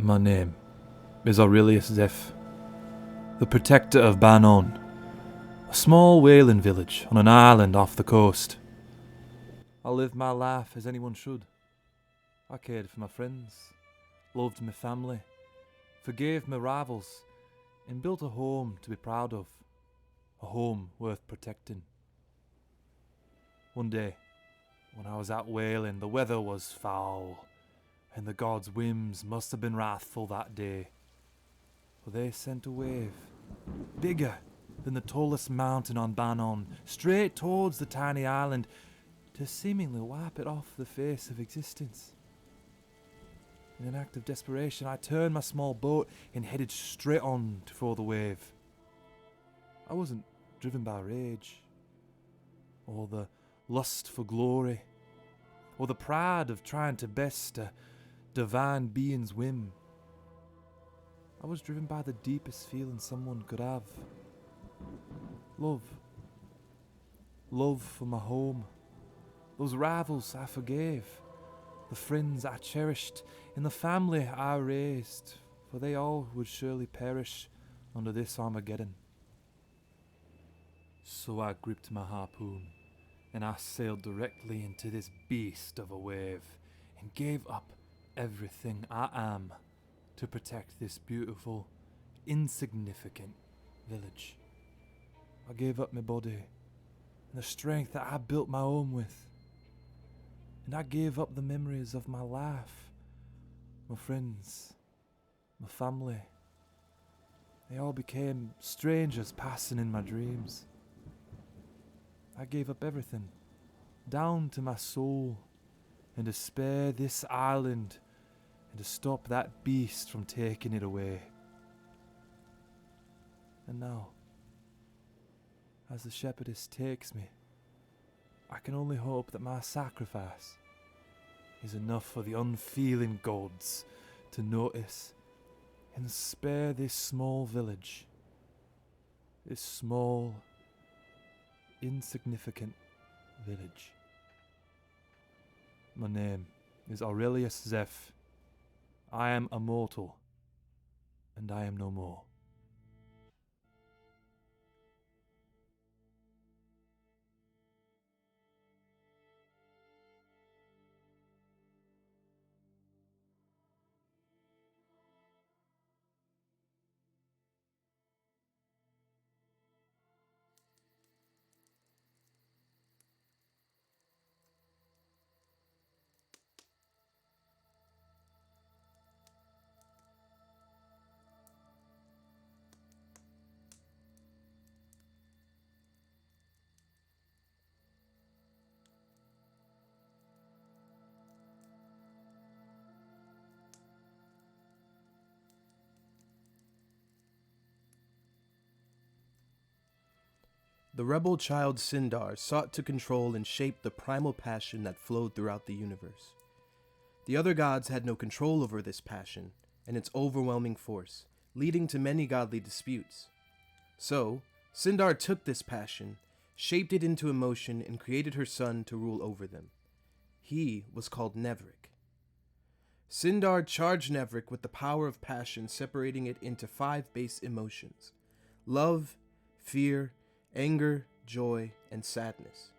My name is Aurelius Zeff, the protector of Nauden, a small whaling village on an island off the coast. I lived my life as anyone should. I cared for my friends, loved my family, forgave my rivals, and built a home to be proud of, a home worth protecting. One day, when I was out whaling, the weather was foul, and the gods' whims must have been wrathful that day, for they sent a wave, bigger than the tallest mountain on Nauden, straight towards the tiny island, to seemingly wipe it off the face of existence. In an act of desperation, I turned my small boat and headed straight on for the wave. I wasn't driven by rage, or the lust for glory, or the pride of trying to best a divine being's whim. I was driven by the deepest feeling someone could have. Love. Love for my home. Those rivals I forgave. The friends I cherished. And the family I raised. For they all would surely perish under this Armageddon. So I gripped my harpoon, and I sailed directly into this beast of a wave, and gave up everything I am to protect this beautiful, insignificant village. I gave up my body and the strength that I built my home with. And I gave up the memories of my life, my friends, my family. They all became strangers passing in my dreams. I gave up everything, down to my soul, and to spare this island and to stop that beast from taking it away. And now, as the shepherdess takes me, I can only hope that my sacrifice is enough for the unfeeling gods to notice and spare this small village, this small, insignificant village. My name is Aurelius Zeff. I am a mortal, and I am no more. The rebel child Sindar sought to control and shape the primal passion that flowed throughout the universe. The other gods had no control over this passion and its overwhelming force, leading to many godly disputes. So, Sindar took this passion, shaped it into emotion, and created her son to rule over them. He was called Nevrik. Sindar charged Nevrik with the power of passion, separating it into 5 base emotions: love, fear, anger, joy, and sadness.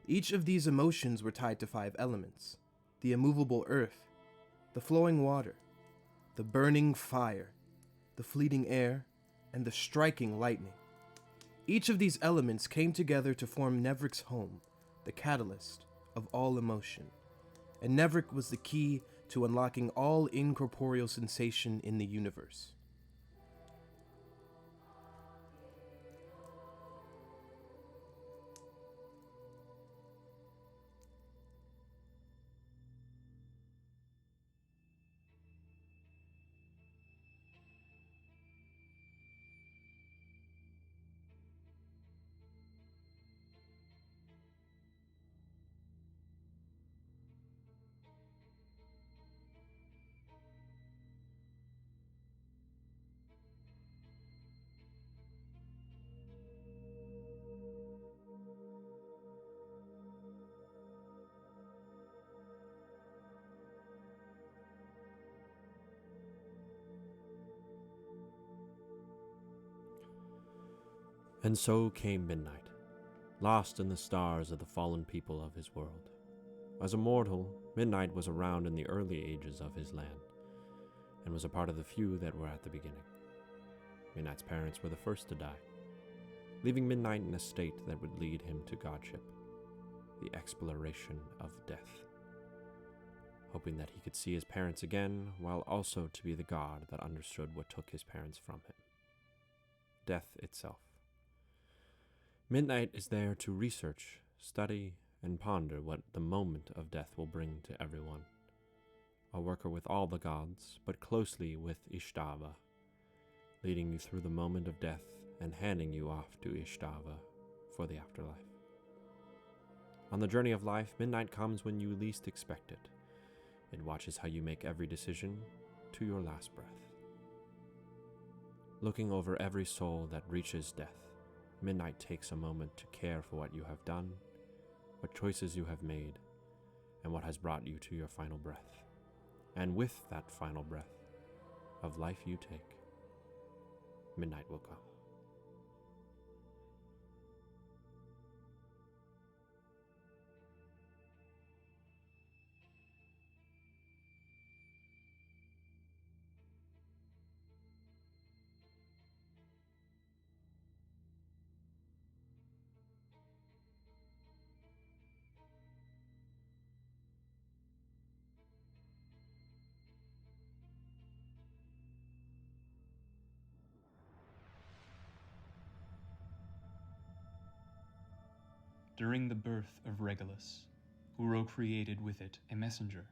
Each of these emotions were tied to 5 elements: the immovable earth, the flowing water, the burning fire, the fleeting air, and the striking lightning. Each of these elements came together to form Nevrik's home, the catalyst of all emotion. And Nevrik was the key to unlocking all incorporeal sensation in the universe. And so came midnight, lost in the stars of the fallen people of his world. As a mortal, Midnight was around in the early ages of his land, and was a part of the few that were at the beginning. Midnight's parents were the first to die, leaving Midnight in a state that would lead him to godship, the exploration of death, hoping that he could see his parents again, while also to be the god that understood what took his parents from him. Death itself. Midnight is there to research, study, and ponder what the moment of death will bring to everyone. A worker with all the gods, but closely with Ishtava, leading you through the moment of death and handing you off to Ystävä for the afterlife. On the journey of life, midnight comes when you least expect it. It watches how you make every decision to your last breath. Looking over every soul that reaches death, midnight takes a moment to care for what you have done, what choices you have made, and what has brought you to your final breath. And with that final breath of life you take, midnight will come. During the birth of Regolus, Uro created with it a messenger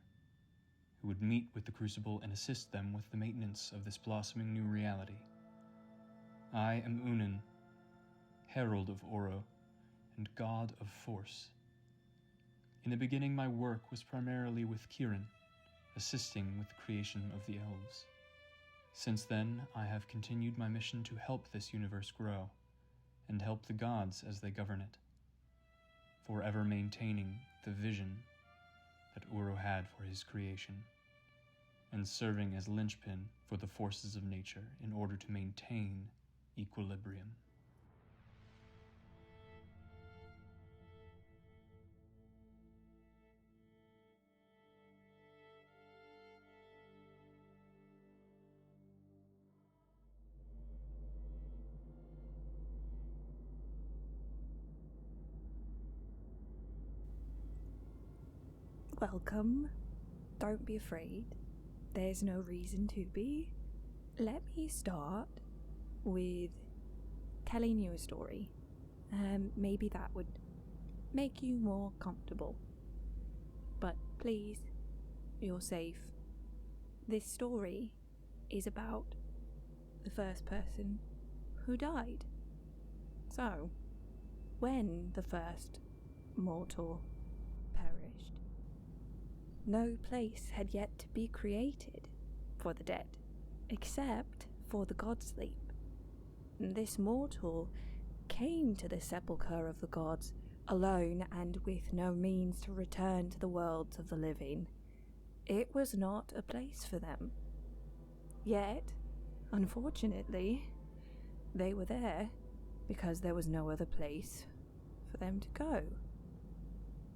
who would meet with the crucible and assist them with the maintenance of this blossoming new reality. I am Ünen, herald of Uro and god of force. In the beginning, my work was primarily with Kirin, assisting with the creation of the elves. Since then, I have continued my mission to help this universe grow and help the gods as they govern it, forever maintaining the vision that Uro had for his creation, and serving as linchpin for the forces of nature in order to maintain equilibrium. Welcome. Don't be afraid. There's no reason to be. Let me start with telling you a story. Maybe that would make you more comfortable. But please, you're safe. This story is about the first person who died. So, when the first mortal perished, no place had yet to be created for the dead, except for the god sleep. This mortal came to the sepulchre of the gods alone and with no means to return to the worlds of the living. It was not a place for them. Yet, unfortunately, they were there because there was no other place for them to go.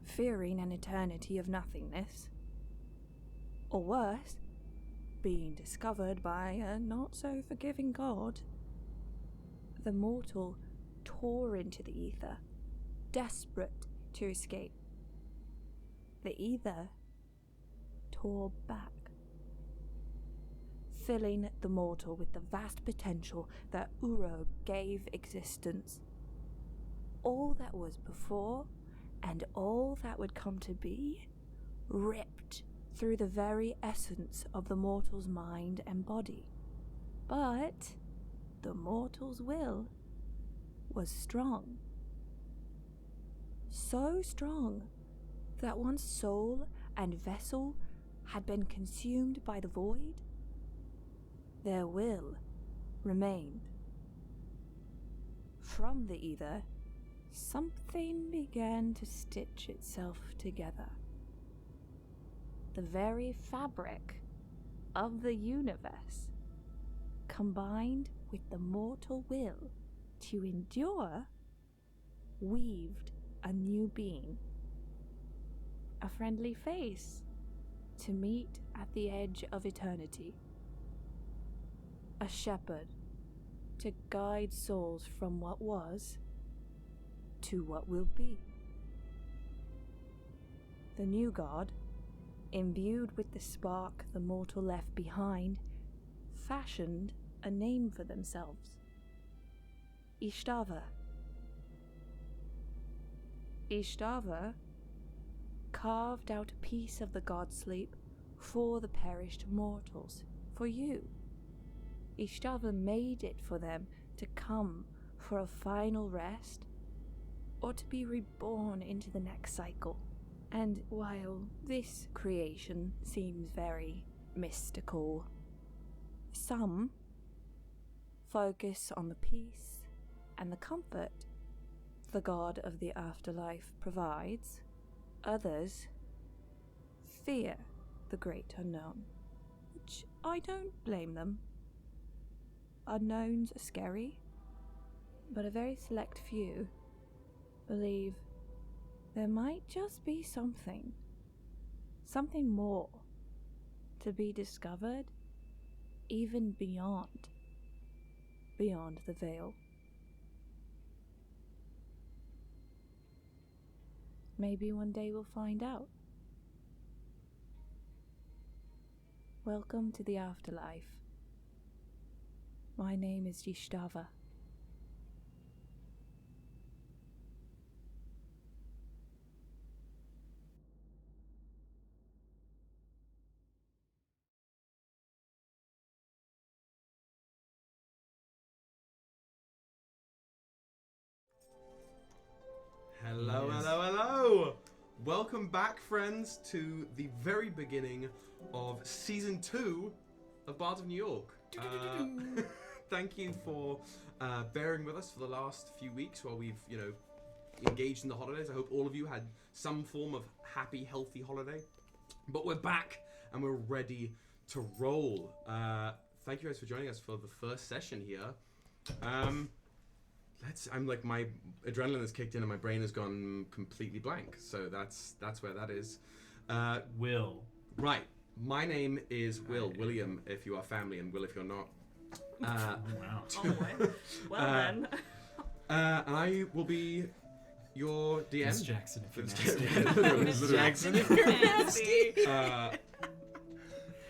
Fearing an eternity of nothingness, or worse, being discovered by a not-so-forgiving god, the mortal tore into the ether, desperate to escape. The ether tore back, filling the mortal with the vast potential that Uro gave existence. All that was before and all that would come to be, ripped through the very essence of the mortal's mind and body. But the mortal's will was strong. So strong that once soul and vessel had been consumed by the void, their will remained. From the ether, something began to stitch itself together. The very fabric of the universe, combined with the mortal will to endure, weaved a new being. A friendly face to meet at the edge of eternity. A shepherd to guide souls from what was to what will be. The new god, imbued with the spark the mortal left behind, fashioned a name for themselves. Ishtava. Ishtava carved out a piece of the god's sleep for the perished mortals, for you. Ystävä made it for them to come for a final rest, or to be reborn into the next cycle. And while this creation seems very mystical, some focus on the peace and the comfort the god of the afterlife provides. Others fear the great unknown, which I don't blame them. Unknowns are scary, but a very select few believe there might just be something more to be discovered, even beyond the veil. Maybe one day we'll find out. Welcome to the afterlife. My name is Ystävä. Hello, hello, hello! Welcome back, friends, to the very beginning of Season 2 of Bards of New York. Thank you for bearing with us for the last few weeks while we've, engaged in the holidays. I hope all of you had some form of happy, healthy holiday. But we're back, and we're ready to roll. Thank you guys for joining us for the first session here. My adrenaline has kicked in and my brain has gone completely blank. So that's where that is. Will. Right. My name is Will. William, if you are family, and Will if you're not. Wow. Oh boy. Well then. And I will be your DM. Miss Jackson, if you're Literally, Miss literally. Jackson, if you're nasty.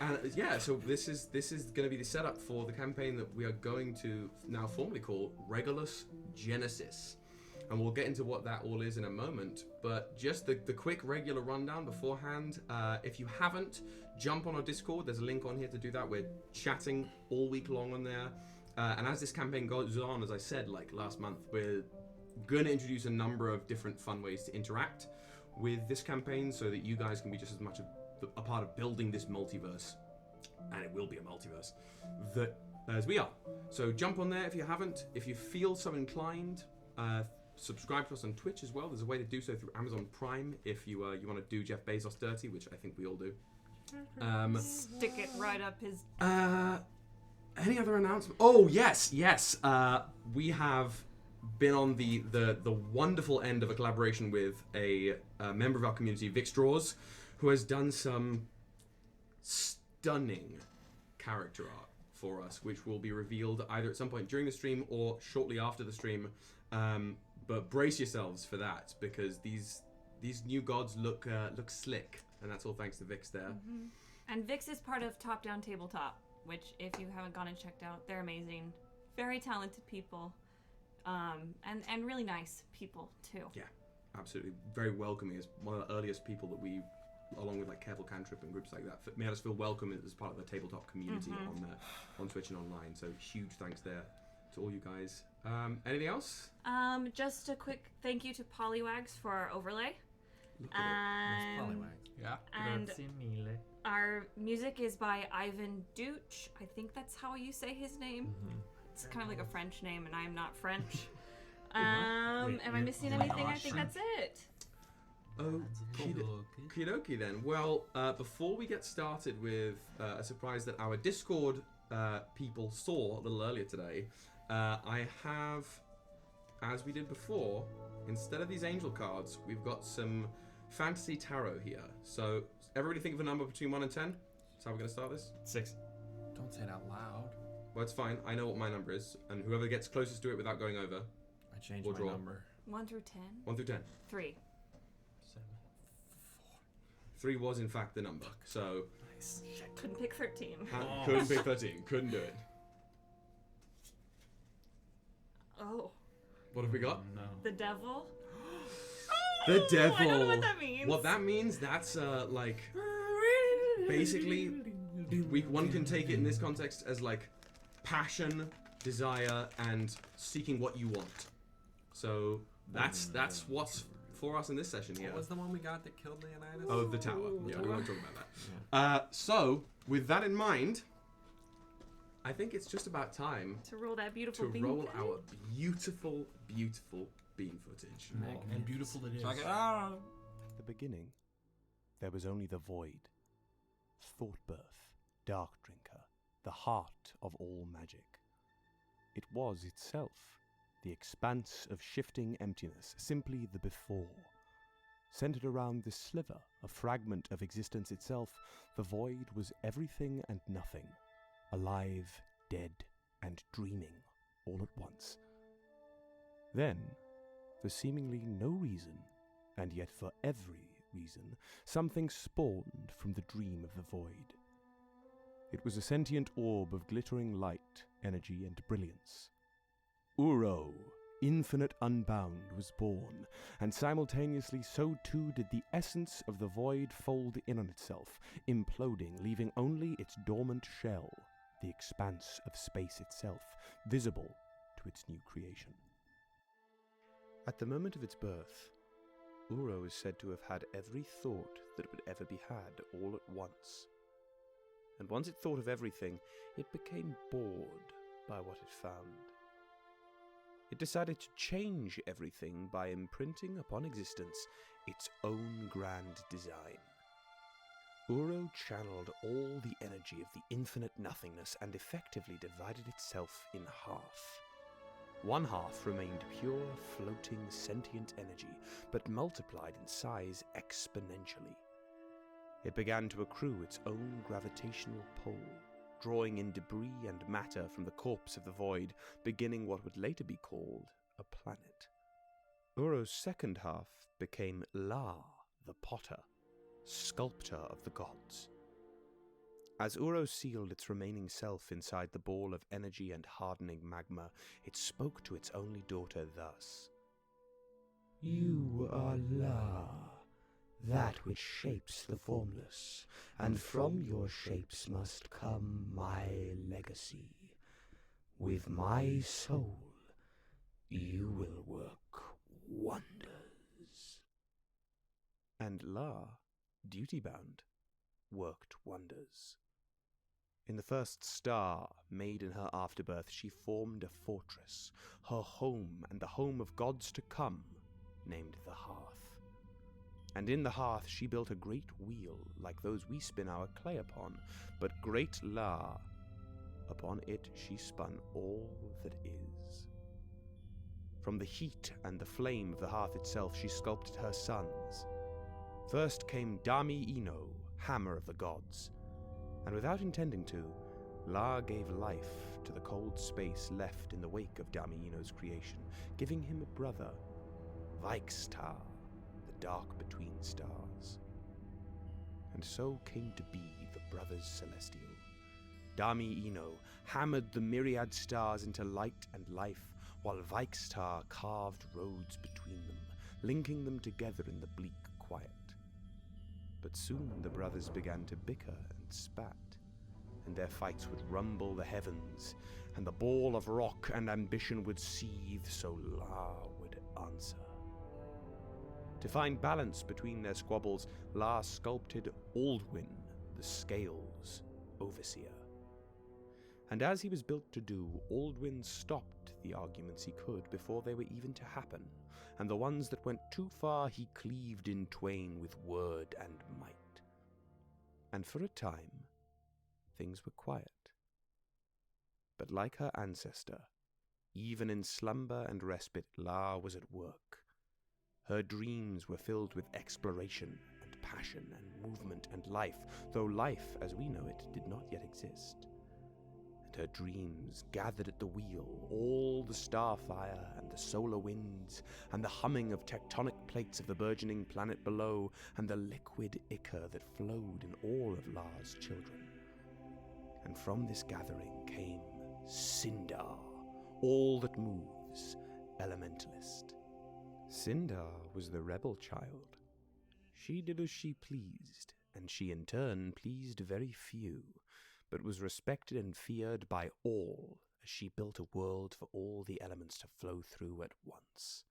And yeah, so this is going to be the setup for the campaign that we are going to now formally call Regolus Genesis. And we'll get into what that all is in a moment. But just the quick regular rundown beforehand. If you haven't, jump on our Discord. There's a link on here to do that. We're chatting all week long on there. And as this campaign goes on, as I said, like last month, we're going to introduce a number of different fun ways to interact with this campaign so that you guys can be just as much a part of building this multiverse, and it will be a multiverse, that as we are. So jump on there if you haven't. If you feel so inclined, subscribe to us on Twitch as well. There's a way to do so through Amazon Prime if you want to do Jeff Bezos dirty, which I think we all do. Stick it right up his. Any other announcements? Oh yes. We have been on the wonderful end of a collaboration with a member of our community, Vic Straws, who has done some stunning character art for us, which will be revealed either at some point during the stream or shortly after the stream. But brace yourselves for that, because these new gods look slick, and that's all thanks to Vix there. Mm-hmm. And Vix is part of Top Down Tabletop, which if you haven't gone and checked out, they're amazing, very talented people, and really nice people too. Yeah, absolutely, very welcoming. As one of the earliest people that we, along with like Careful Cantrip and groups like that, made us feel welcome as part of the tabletop community on Twitch and online. So huge thanks there to all you guys. Anything else? Just a quick thank you to Polywags for our overlay. Look at Yeah. And Grazie mille. our music is by Ivan Duch. I think that's how you say his name. Mm-hmm. It's kind of like a French name, and I am not French. Am I missing anything? I think that's it. Oh, okie dokie then. Well, before we get started with a surprise that our Discord people saw a little earlier today, I have as we did before, instead of these angel cards, we've got some fantasy tarot here. So everybody think of a number between 1 and 10. That's how we're going to start this. 6. Don't say it out loud. Well, it's fine. I know what my number is, and whoever gets closest to it without going over. I changed We'll my draw. number. 1 through 10? 1 through 10. 3. 3 was in fact the number. So Nice. Couldn't pick 13. couldn't pick 13. Couldn't do it. Oh. What have we got? No. The devil? The devil. I don't know what that means. What that means, that's like basically one can take it in this context as like passion, desire, and seeking what you want. So that's what's for us in this session here. What was the one we got that killed Leonidas? Oh, the tower. Yeah, we won't talk about that. So with that in mind, I think it's just about time To roll that beautiful to bean roll footage? our beautiful, beautiful bean footage. And beautiful it is. So I get, At the beginning, there was only the void, thought birth, dark drinker, the heart of all magic. It was itself, the expanse of shifting emptiness, simply the before. Centered around this sliver, a fragment of existence itself, the void was everything and nothing, alive, dead, and dreaming all at once. Then, for seemingly no reason, and yet for every reason, something spawned from the dream of the void. It was a sentient orb of glittering light, energy, and brilliance. Uro, infinite unbound, was born, and simultaneously so too did the essence of the void fold in on itself, imploding, leaving only its dormant shell, the expanse of space itself, visible to its new creation. At the moment of its birth, Uro is said to have had every thought that would ever be had all at once. And once it thought of everything, it became bored by what it found. It decided to change everything by imprinting upon existence its own grand design. Uro channeled all the energy of the infinite nothingness and effectively divided itself in half. One half remained pure, floating, sentient energy, but multiplied in size exponentially. It began to accrue its own gravitational pull, drawing in debris and matter from the corpse of the void, beginning what would later be called a planet. Uro's second half became La, the potter, sculptor of the gods. As Uro sealed its remaining self inside the ball of energy and hardening magma, it spoke to its only daughter thus. You are La, that which shapes the formless, and from your shapes must come my legacy. With my soul, you will work wonders. And La, duty-bound, worked wonders. In the first star made in her afterbirth, she formed a fortress, her home and the home of gods to come, named the Hearth. And in the Hearth she built a great wheel, like those we spin our clay upon, but great La, upon it she spun all that is. From the heat and the flame of the Hearth itself she sculpted her sons. First came Dami Ino, hammer of the gods, and without intending to, La gave life to the cold space left in the wake of Dami Ino's creation, giving him a brother, Ystävä, the dark between stars. And so came to be the brothers celestial. Dami Ino hammered the myriad stars into light and life, while Ystävä carved roads between them, linking them together in the bleak quiet. But soon the brothers began to bicker and spat, and their fights would rumble the heavens, and the ball of rock and ambition would seethe, so La would answer. To find balance between their squabbles, La sculpted Aldwin, the Scales overseer. And as he was built to do, Aldwin stopped the arguments he could before they were even to happen, and the ones that went too far he cleaved in twain with word and might. And for a time, things were quiet. But like her ancestor, Even in slumber and respite, La was at work. Her dreams were filled with exploration and passion and movement and life, though life, as we know it, did not yet exist. And her dreams gathered at the wheel all the starfire and the solar winds, and the humming of tectonic plates of the burgeoning planet below, and the liquid ichor that flowed in all of La's children. And from this gathering came Sindar, all that moves, elementalist. Sindar was the rebel child. She did as she pleased, and she in turn pleased very few, but was respected and feared by all, as she built a world for all the elements to flow through at once.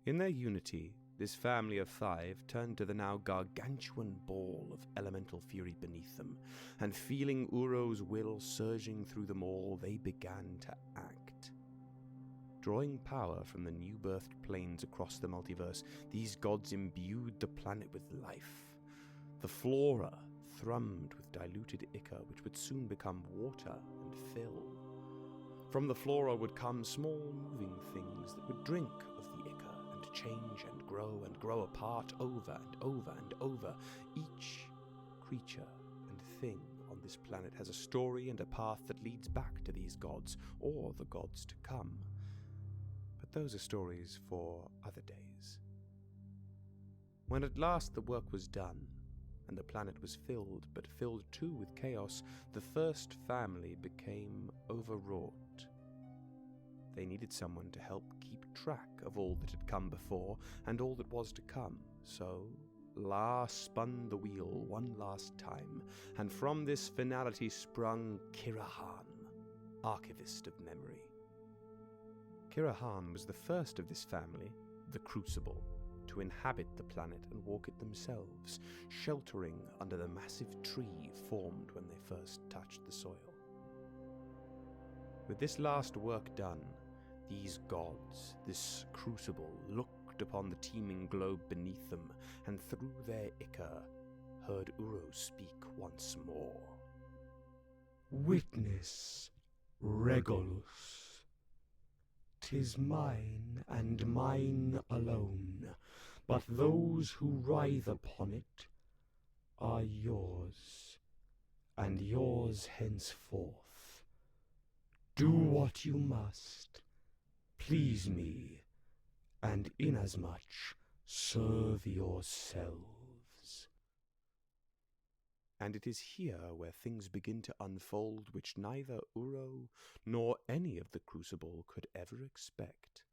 In their unity, this family of 5 turned to the now gargantuan ball of elemental fury beneath them, and feeling Uro's will surging through them all, they began to act. Drawing power from the new-birthed planes across the multiverse, these gods imbued the planet with life. The flora thrummed with diluted ichor, which would soon become water and fill. From the flora would come small moving things that would drink of the ichor and change and grow apart over and over and over. Each creature and thing on this planet has a story and a path that leads back to these gods, or the gods to come. But those are stories for other days. When at last the work was done, and the planet was filled, but filled too with chaos, the first family became overwrought. They needed someone to help keep track of all that had come before, and all that was to come, so La spun the wheel one last time, and from this finality sprung Kirahan, Archivist of Memory. Kirahan was the first of this family, the Crucible, to inhabit the planet and walk it themselves, sheltering under the massive tree formed when they first touched the soil. With this last work done, these gods, this crucible, looked upon the teeming globe beneath them, and through their ichor heard Uro speak once more. Witness, Regolus. 'Tis mine, and mine alone, but those who writhe upon it are yours, and yours henceforth. Do what you must, please me, and inasmuch serve yourselves. And it is here where things begin to unfold which neither Uro nor any of the Crucible could ever expect.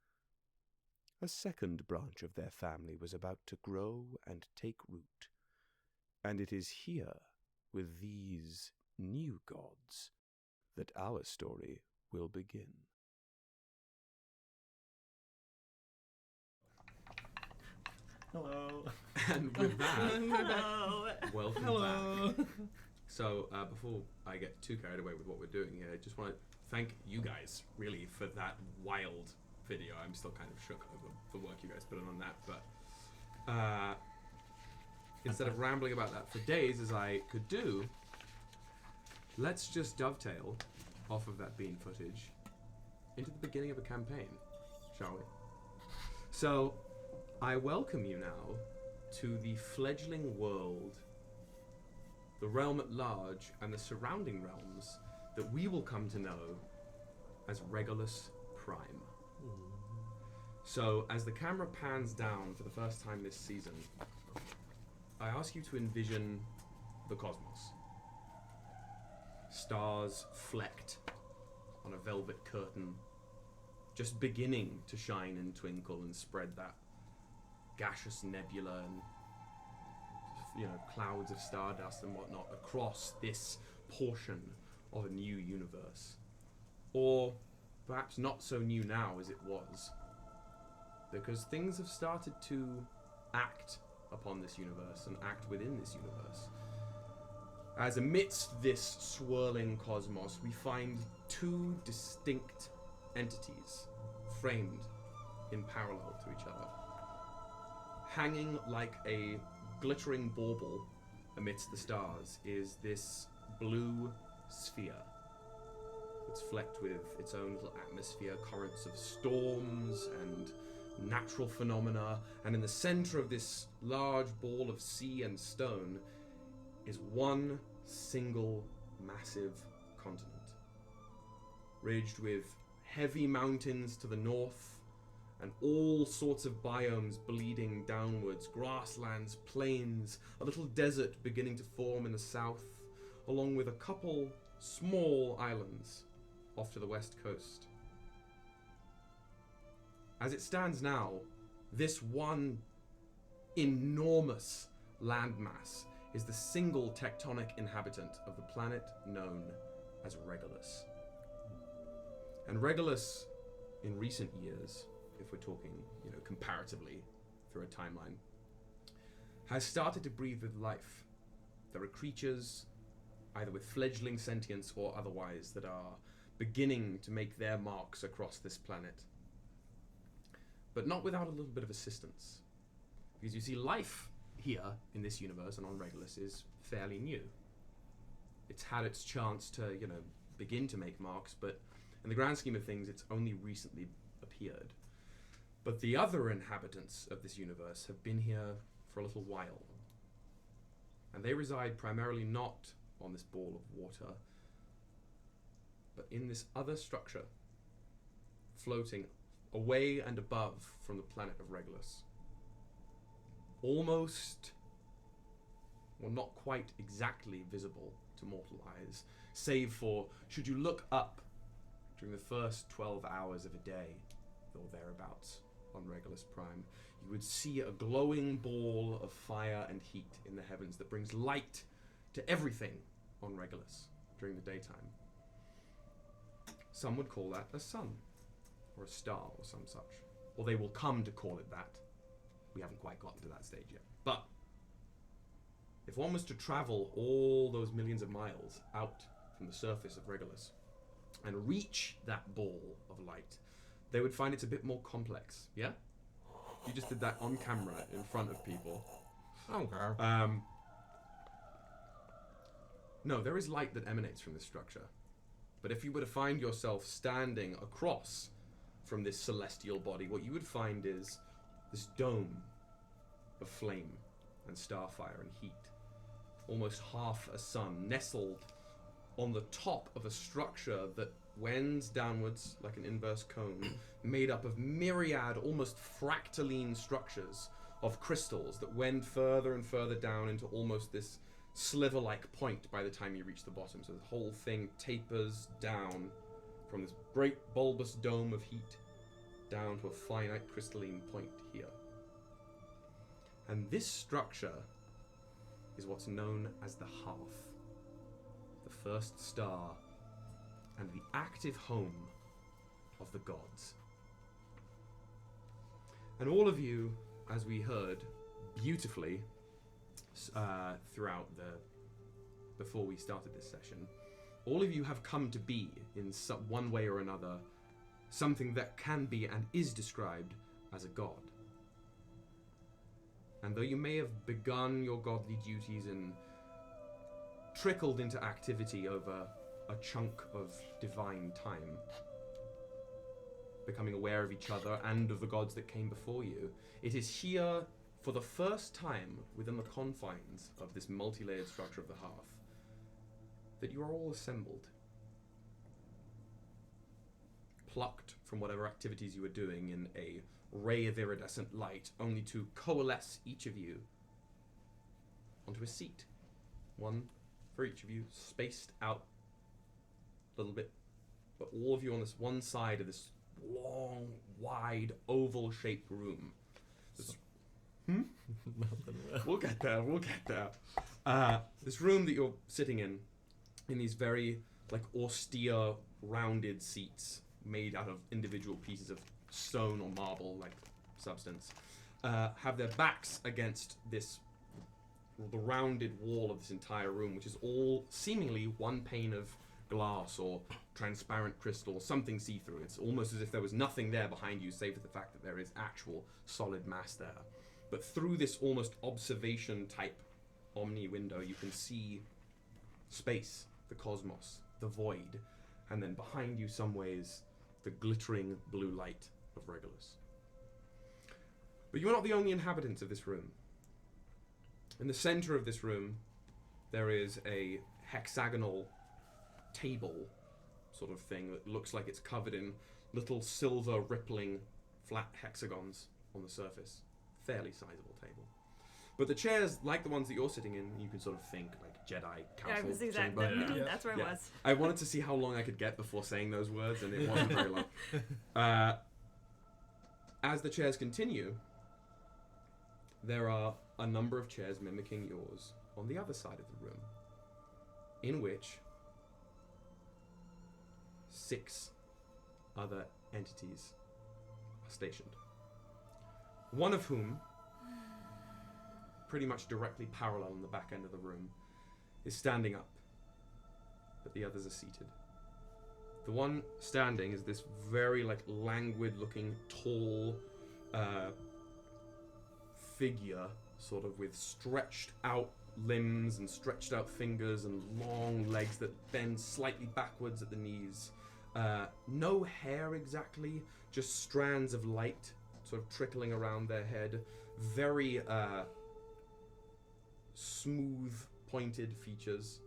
A second branch of their family was about to grow and take root, and it is here, with these new gods, that our story will begin. Hello. And with that, Hello. welcome Hello. back. So, before I get too carried away with what we're doing here, I just want to thank you guys, really, for that wild video. I'm still kind of shook over the work you guys put in on that, but instead of rambling about that for days, as I could do, let's just dovetail off of that bean footage into the beginning of a campaign, shall we? So, I welcome you now to the fledgling world, the realm at large, and the surrounding realms that we will come to know as Regolus Prime. So, as the camera pans down for the first time this season, I ask you to envision the cosmos. Stars flecked on a velvet curtain, just beginning to shine and twinkle and spread that gaseous nebula and, clouds of stardust and whatnot across this portion of a new universe. Or perhaps not so new now as it was, because things have started to act upon this universe and act within this universe. As amidst this swirling cosmos, we find 2 distinct entities framed in parallel to each other. Hanging like a glittering bauble amidst the stars is this blue sphere that It's flecked with its own little atmosphere, currents of storms and natural phenomena, and in the center of this large ball of sea and stone is one single massive continent, ridged with heavy mountains to the north and all sorts of biomes bleeding downwards, grasslands, plains, a little desert beginning to form in the south, along with a couple small islands off to the west coast. As it stands now, this one enormous landmass is the single tectonic inhabitant of the planet known as Regolus. And Regolus, in recent years, if we're talking, comparatively through a timeline, has started to breathe with life. There are creatures, either with fledgling sentience or otherwise, that are beginning to make their marks across this planet. But not without a little bit of assistance. Because you see, life here in this universe and on Regolus is fairly new. It's had its chance to, begin to make marks, but in the grand scheme of things, it's only recently appeared. But the other inhabitants of this universe have been here for a little while. And they reside primarily not on this ball of water, but in this other structure, floating away and above from the planet of Regolus. Almost, well, not quite exactly visible to mortal eyes, save for, should you look up during the first 12 hours of a day, or thereabouts, on Regolus Prime, you would see a glowing ball of fire and heat in the heavens that brings light to everything on Regolus during the daytime. Some would call that a sun, or a star, or some such. Or they will come to call it that. We haven't quite gotten to that stage yet. But if one was to travel all those millions of miles out from the surface of Regolus and reach that ball of light, they would find it's a bit more complex. Yeah? You just did that on camera in front of people. Okay. No, there is light that emanates from this structure. But if you were to find yourself standing across from this celestial body, what you would find is this dome of flame and starfire and heat. Almost half a sun, nestled on the top of a structure that wends downwards like an inverse cone, made up of myriad, almost fractaline structures of crystals that wend further and further down into almost this sliver-like point by the time you reach the bottom. So the whole thing tapers down from this great bulbous dome of heat down to a finite crystalline point here. And this structure is what's known as the Hearth, the first star and the active home of the gods. And all of you, as we heard beautifully throughout before we started this session, all of you have come to be, in one way or another, something that can be and is described as a god. And though you may have begun your godly duties and trickled into activity over a chunk of divine time, becoming aware of each other and of the gods that came before you, it is here, for the first time within the confines of this multi-layered structure of the Hearth, that you are all assembled, plucked from whatever activities you were doing in a ray of iridescent light, only to coalesce each of you onto a seat, one for each of you, spaced out a little bit, but all of you on this one side of this long, wide, oval-shaped room. We'll get there. This room that you're sitting in these very austere, rounded seats made out of individual pieces of stone or marble-like substance, have their backs against the rounded wall of this entire room, which is all seemingly one pane of glass or transparent crystal or something see-through. It's almost as if there was nothing there behind you save for the fact that there is actual solid mass there. But through this almost observation-type omni window, you can see space, the cosmos, the void, and then behind you some ways the glittering blue light of Regolus. But you are not the only inhabitants of this room. In the center of this room, there is a hexagonal table sort of thing that looks like it's covered in little silver rippling flat hexagons on the surface. Fairly sizable table. But the chairs, like the ones that you're sitting in, you can sort of think like Jedi Council. Yeah, it was exactly. chamber. That's where it was. I wanted to see how long I could get before saying those words, and it wasn't very long. As the chairs continue, there are a number of chairs mimicking yours on the other side of the room, in which 6 other entities are stationed. One of whom, pretty much directly parallel in the back end of the room, is standing up, but the others are seated. The one standing is this very languid-looking, tall figure, sort of with stretched out limbs and stretched out fingers and long legs that bend slightly backwards at the knees. No hair exactly, just strands of light sort of trickling around their head. Very smooth, pointed features.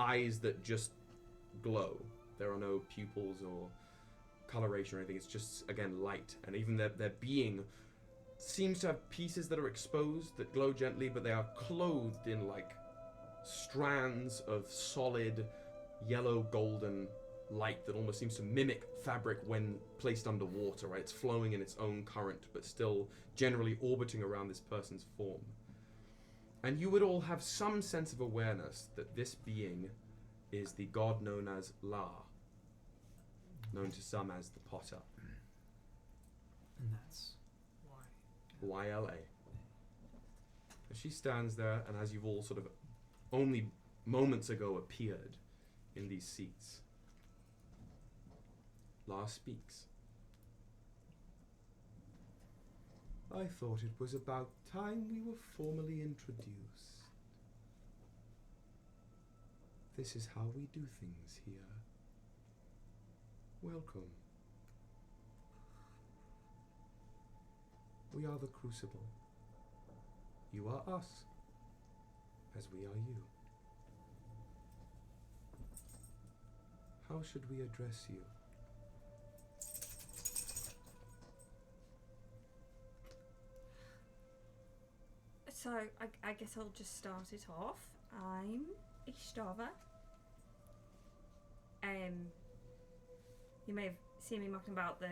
Eyes that just glow. There are no pupils or coloration or anything. It's just, again, light. And even their being seems to have pieces that are exposed that glow gently, but they are clothed in strands of solid yellow golden light that almost seems to mimic fabric when placed underwater, right? It's flowing in its own current, but still generally orbiting around this person's form. And you would all have some sense of awareness that this being is the god known as La, known to some as the Potter. And that's why. YLA. As she stands there, and as you've all sort of only moments ago appeared in these seats, La speaks. I thought it was about time we were formally introduced. This is how we do things here. Welcome. We are the Crucible. You are us, as we are you. How should we address you? So, I guess I'll just start it off. I'm Ishtava. You may have seen me talking about the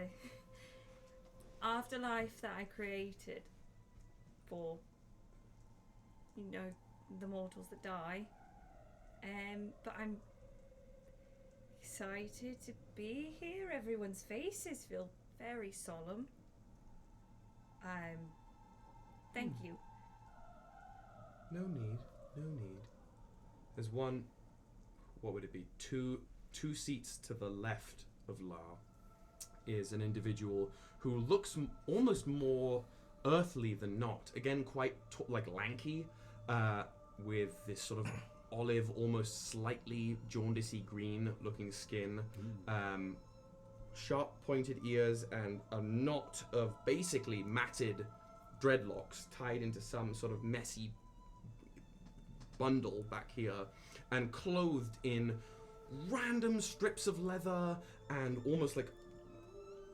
afterlife that I created for, the mortals that die. But I'm excited to be here. Everyone's faces feel very solemn. Thank you. No need. There's one, what would it be? Two seats to the left of La is an individual who looks almost more earthly than not. Again, quite lanky, with this sort of olive, almost slightly jaundicey green looking skin, sharp pointed ears, and a knot of basically matted dreadlocks tied into some sort of messy bundle back here, and clothed in random strips of leather and almost like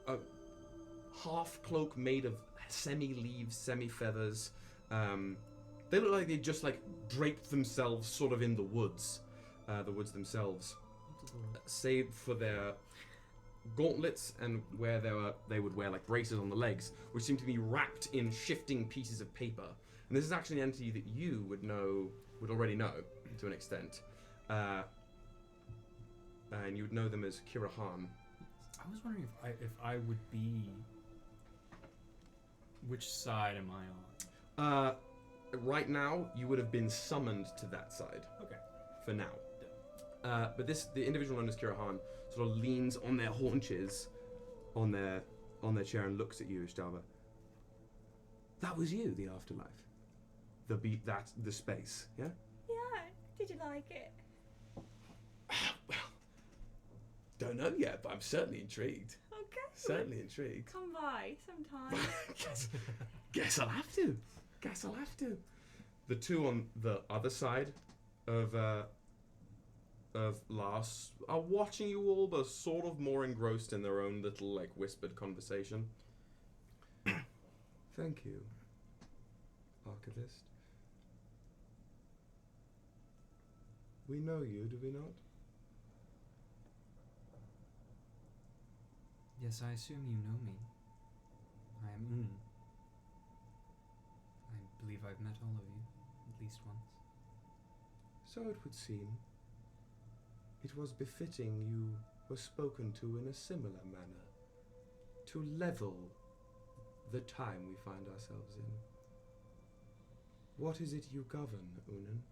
a half cloak made of semi-leaves, semi-feathers. They look like they just draped themselves sort of in the woods themselves, save for their gauntlets and where they would wear braces on the legs, which seem to be wrapped in shifting pieces of paper. And this is actually an entity that you would already know to an extent. And you would know them as Kirahan. I was wondering if I would be. Which side am I on? Right now, you would have been summoned to that side. Okay. For now. But the individual known as Kirahan sort of leans on their haunches, on their chair, and looks at you, Ystävä. That was you, the afterlife. The space, yeah? Yeah. Did you like it? Don't know yet, but I'm certainly intrigued. Okay. Certainly intrigued. Come by sometime. Guess I'll have to. Guess I'll have to. The two on the other side of Lars are watching you all, but sort of more engrossed in their own little like whispered conversation. Thank you, Archivist. We know you, do we not? Yes, I assume you know me. I am Oonan. I believe I've met all of you, at least once. So it would seem. It was befitting you were spoken to in a similar manner, to level the time we find ourselves in. What is it you govern, Oonan?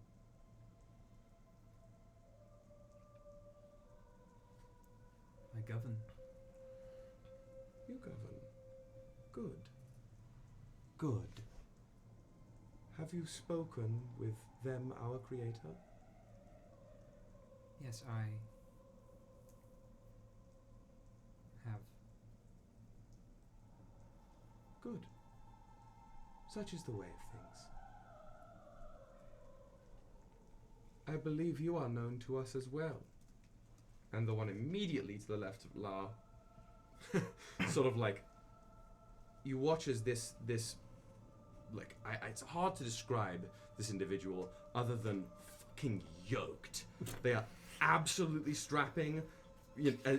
I govern. You govern. Good. Good. Have you spoken with them, our creator? Yes, I have. Good. Such is the way of things. I believe you are known to us as well. And the one immediately to the left of La sort of like, you watch as this like, it's hard to describe this individual other than fucking yoked. They are absolutely strapping.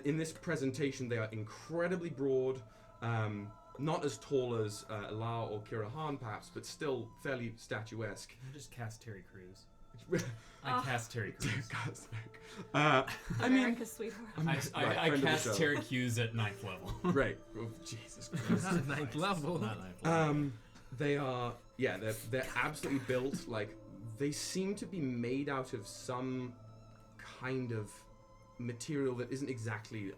In this presentation, they are incredibly broad, not as tall as La or Kira Han perhaps, but still fairly statuesque. I just cast Terry Crews. I cast Terry Crews. I mean, America's sweetheart. I cast Terry Crews at 9th level. Right. Oh, Jesus Christ. Not 9th level. Not 9th level. They are, yeah, they're absolutely built, like, they seem to be made out of some kind of material that isn't exactly,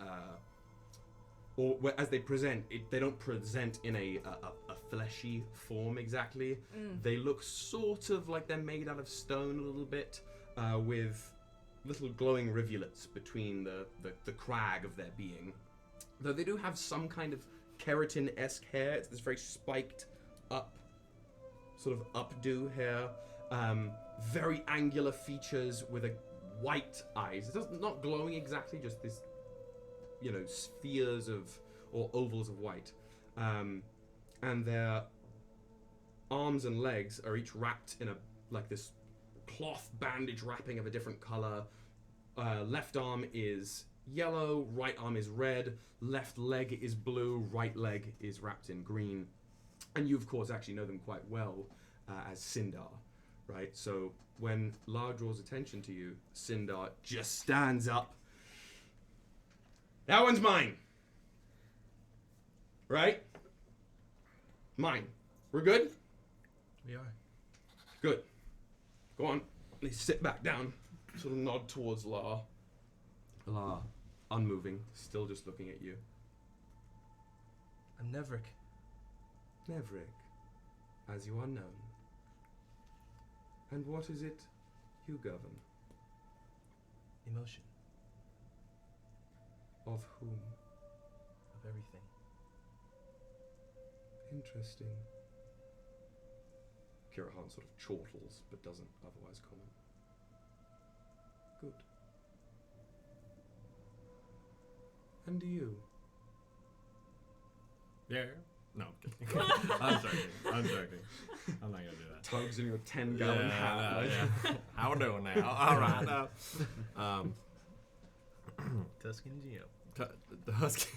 or as they present, they don't present in a fleshy form exactly. They look sort of like they're made out of stone a little bit, with little glowing rivulets between the crag of their being. Though they do have some kind of keratin-esque hair. It's this very spiked up, sort of updo hair. Very angular features with a white eyes. It's not glowing exactly, just this, spheres of, or ovals of white. And their arms and legs are each wrapped in this cloth bandage wrapping of a different color. Left arm is yellow, right arm is red, left leg is blue, right leg is wrapped in green. And you, of course, actually know them quite well as Sindar, right? So when La draws attention to you, Sindar just stands up. That one's mine. Right? Mine. We're good? We are. Good. Go on. They sit back down. Sort of nod towards La. La, unmoving, still just looking at you. I'm Nevrik. Nevrik, as you are known. And what is it you govern? Emotion. Of whom? Of everything. Interesting. Kirahan sort of chortles, but doesn't otherwise comment. Good. And you? Yeah. No, I'm kidding. I'm joking. I'm not gonna do that. Tugs in your 10-gallon hat. Like. Yeah. How we doing now? All right. Tuscan Geo. The husky.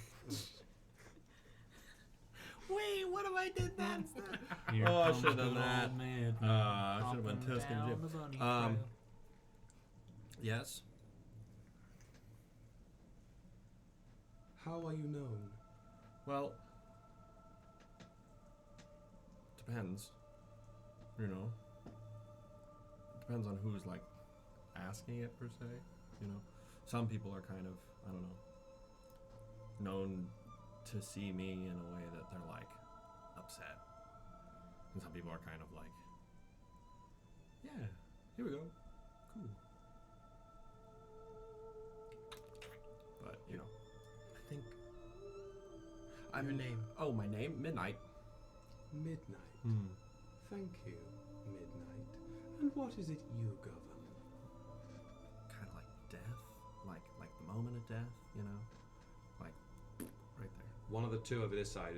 Wait, what if I did that instead? I should have done that. I should have been Tuscan Geo. Yes. How are you known? Well, depends. Depends on who's like asking it per se. Some people are kind of, I don't know, known to see me in a way that they're like upset, and some people are kind of like, yeah, here we go, cool. But Your name. Oh, my name? Midnight. Midnight. Hmm. Thank you, Midnight. And what is it you govern? Kind of like death. Like the moment of death, you know? Like, right there. One of the two over this side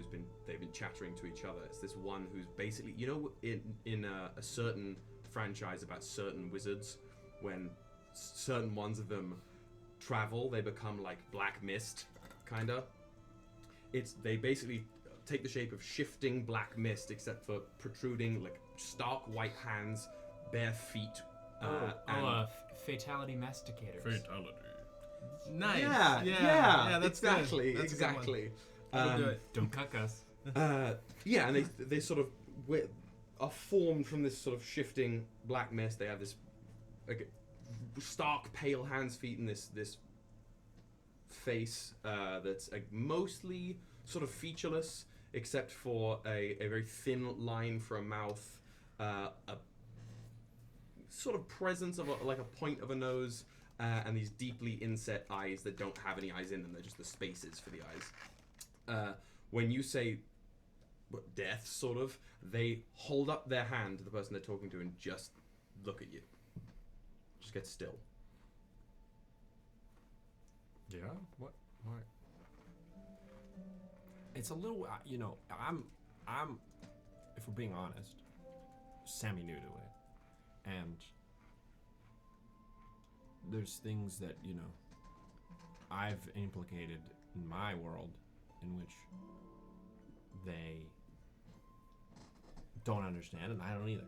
they've been chattering to each other. It's this one who's basically, you know, in a certain franchise about certain wizards, when certain ones of them travel, they become like black mist, kinda. They basically take the shape of shifting black mist, except for protruding like stark white hands, bare feet. Fatality masticators. Fatality. Nice. Yeah, that's exactly, good. That's a good one. exactly. That'll do it. Don't cuck us. Yeah, and they sort of are formed from this sort of shifting black mist. They have this like stark pale hands, feet, and this face that's mostly sort of featureless, except for a very thin line for a mouth, a sort of presence of like a point of a nose, and these deeply inset eyes that don't have any eyes in them. They're just the spaces for the eyes. When you say death, sort of, they hold up their hand to the person they're talking to and just look at you. Just get still. Yeah? What? Why? It's a little, you know, I'm, if we're being honest, semi-new to it. And there's things that, you know, I've implicated in my world in which they don't understand, and I don't either.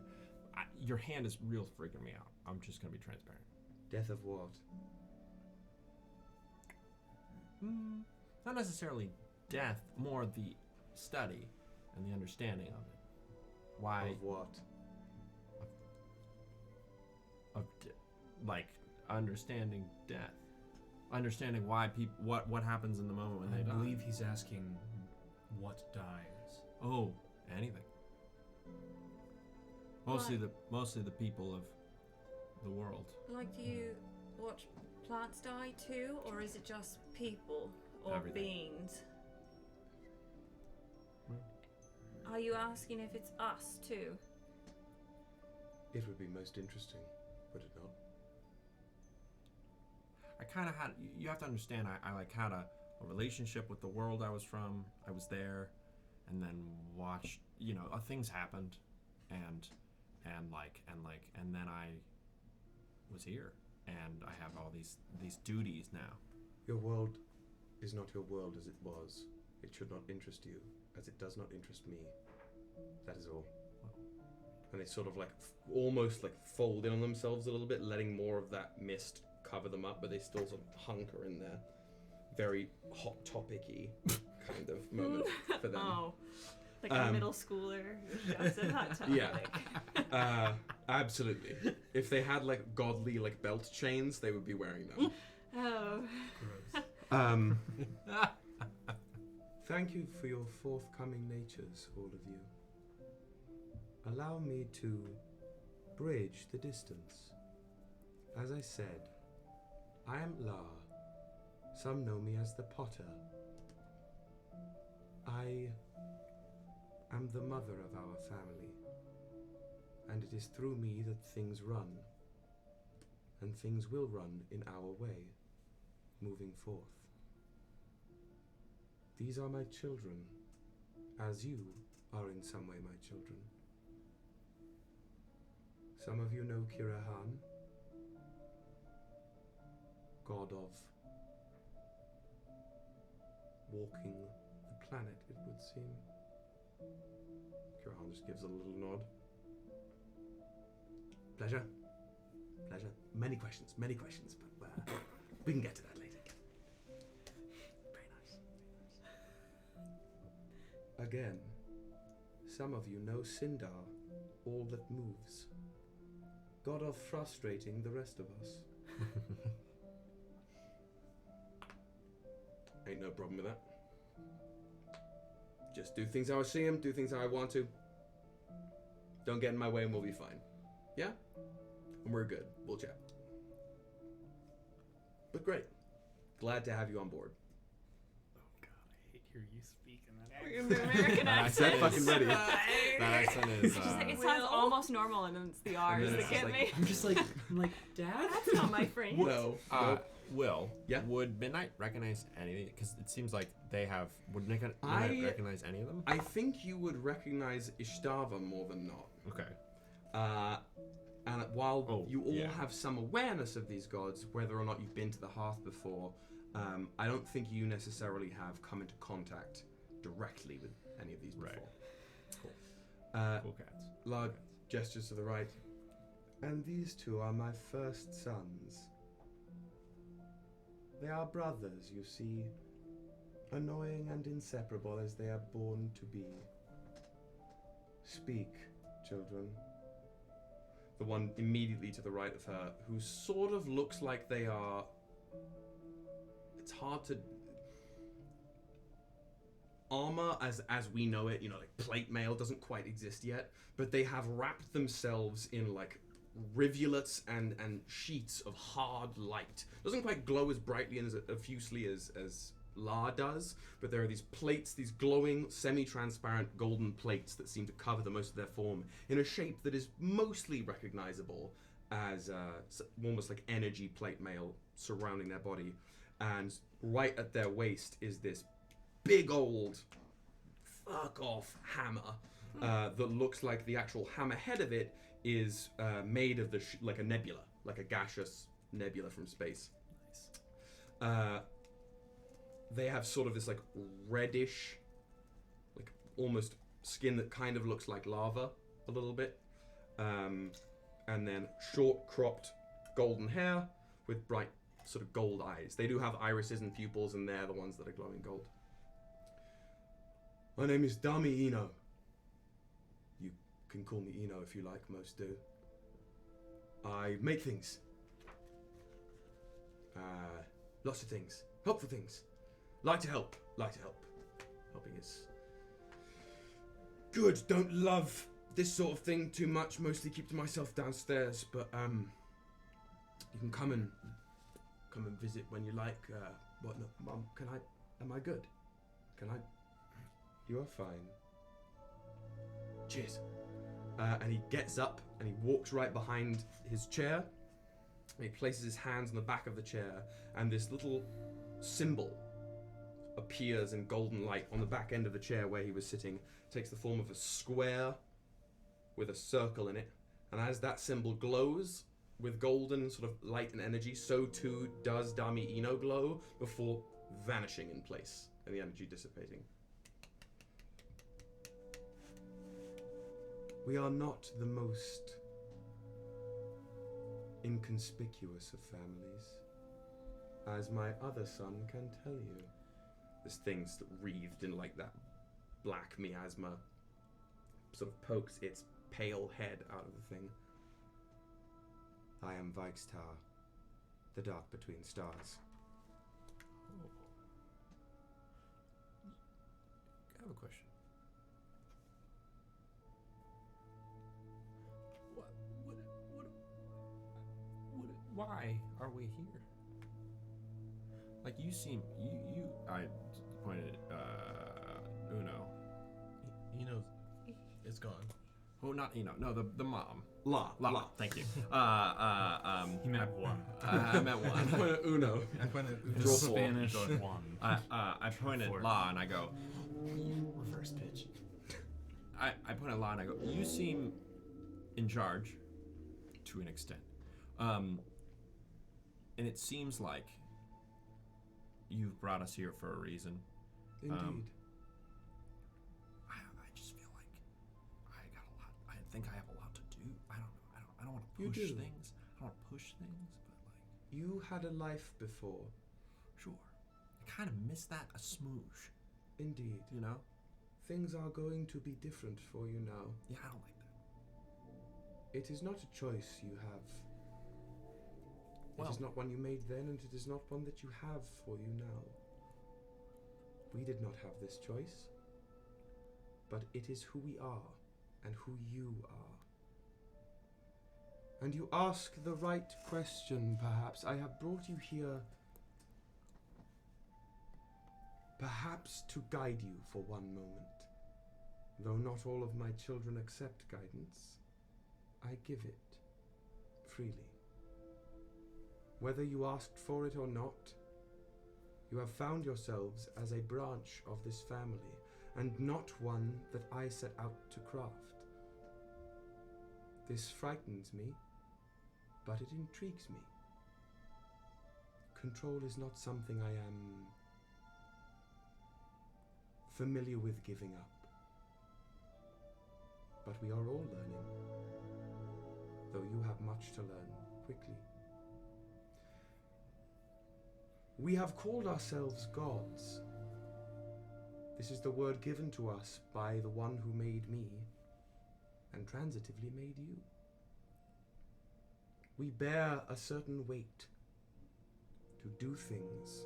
Your hand is real freaking me out. I'm just going to be transparent. Death of what? Not necessarily death, more the study and the understanding of it. Why? Of what? Like understanding death, understanding why people, what happens in the moment when they die. I believe he's asking what dies. Oh, anything. Mostly the people of the world. Like, do you watch plants die too, or is it just people or Everything. beings? Are you asking if it's us too? It would be most interesting, would it not? I kind of had, you have to understand, I like had a relationship with the world I was from. I was there, and then watched, you know, things happened, and then I was here, and I have all these duties now. Your world is not your world as it was. It should not interest you, as it does not interest me. That is all. And they sort of like almost like fold in on themselves a little bit, letting more of that mist cover them up, but they still sort of hunker in there. Very hot topic-y kind of moment for them. Oh, like a middle schooler who shouts at hot topic. Yeah, absolutely. If they had like godly like belt chains, they would be wearing them. Oh. Gross. Thank you for your forthcoming natures, all of you. Allow me to bridge the distance. As I said, I am La. Some know me as the Potter. I am the mother of our family, and it is through me that things run, and things will run in our way, moving forth. These are my children, as you are in some way my children. Some of you know Kirahan, god of walking the planet, it would seem. Kirahan just gives a little nod. Pleasure. Pleasure. Many questions, but we can get to that later. Very nice. Again, some of you know Sindar, all that moves. God of frustrating the rest of us. Ain't no problem with that. Just do things how I see them, do things how I want to. Don't get in my way and we'll be fine. Yeah? And we're good. We'll chat. But great. Glad to have you on board. Oh god, I hate hearing you speak in that American That accent. accent fucking ready. That accent is. It's just like, it sounds almost normal, and then it's the R's then that it's get just me. I'm just like, Dad? That's not my friend. No. Will. Yeah? Would Midnight recognize any? Because it seems like they have. Would Midnight recognize any of them? I think you would recognize Ishtava more than not. Okay. And while you all yeah. have some awareness of these gods, whether or not you've been to the Hearth before, I don't think you necessarily have come into contact directly with any of these before. Right. Cool cats. Large gestures to the right. And these two are my first sons. They are brothers, you see, annoying and inseparable as they are born to be. Speak, children. The one immediately to the right of her, who sort of looks like they are... It's hard to... Armor, as we know it, like plate mail doesn't quite exist yet, but they have wrapped themselves in like rivulets and sheets of hard light. Doesn't quite glow as brightly and as effusely as La does, but there are these plates, these glowing, semi-transparent golden plates that seem to cover the most of their form in a shape that is mostly recognizable as almost like energy plate mail surrounding their body. And right at their waist is this big old fuck-off hammer that looks like the actual hammerhead of it is made of like a nebula, like a gaseous nebula from space. Nice. They have sort of this like reddish, like almost skin that kind of looks like lava a little bit, and then short cropped golden hair with bright sort of gold eyes. They do have irises and pupils, and they're the ones that are glowing gold. My name is Dami Ino. You can call me Ino if you like, most do. I make things. Lots of things. Helpful things. Like to help. Helping is good. Don't love this sort of thing too much. Mostly keep to myself downstairs. But you can come and visit when you like. What? No, Mom? Am I good? Can I? You are fine. Cheers. And he gets up and he walks right behind his chair. And he places his hands on the back of the chair, and this little symbol appears in golden light on the back end of the chair where he was sitting. Takes the form of a square with a circle in it, and as that symbol glows with golden sort of light and energy, so too does Dami Ino glow before vanishing in place and the energy dissipating. We are not the most inconspicuous of families, as my other son can tell you. This thing's wreathed in like that black miasma sort of pokes its pale head out of the thing. I am Ystävä, the dark between stars. I have a question. Why are we here? Like, you seem, I pointed at Uno. Eno's, it's gone. Oh, not Eno. No, the mom. La. Thank you. He meant one. I meant one. I pointed at Uno. I pointed The at Spanish one. I pointed at La and I go, reverse pitch. I point at La and I go, you seem in charge to an extent. And it seems like you've brought us here for a reason. Indeed. I just feel like I got a lot. I think I have a lot to do. I don't want to You push do. things. I don't want to push things, but like, You had a life before. sure. I kind of miss that a smoosh. Indeed. You know? Things are going to be different for you now. Yeah, I don't like that. It is not a choice you have. It is not one you made then, and it is not one that you have for you now. We did not have this choice, but it is who we are, and who you are. And you ask the right question, perhaps. I have brought you here perhaps to guide you for one moment. Though not all of my children accept guidance, I give it freely. Whether you asked for it or not, you have found yourselves as a branch of this family, and not one that I set out to craft. This frightens me, but it intrigues me. Control is not something I am familiar with giving up. But we are all learning, though you have much to learn quickly. We have called ourselves gods. This is the word given to us by the one who made me, and transitively made you. We bear a certain weight to do things.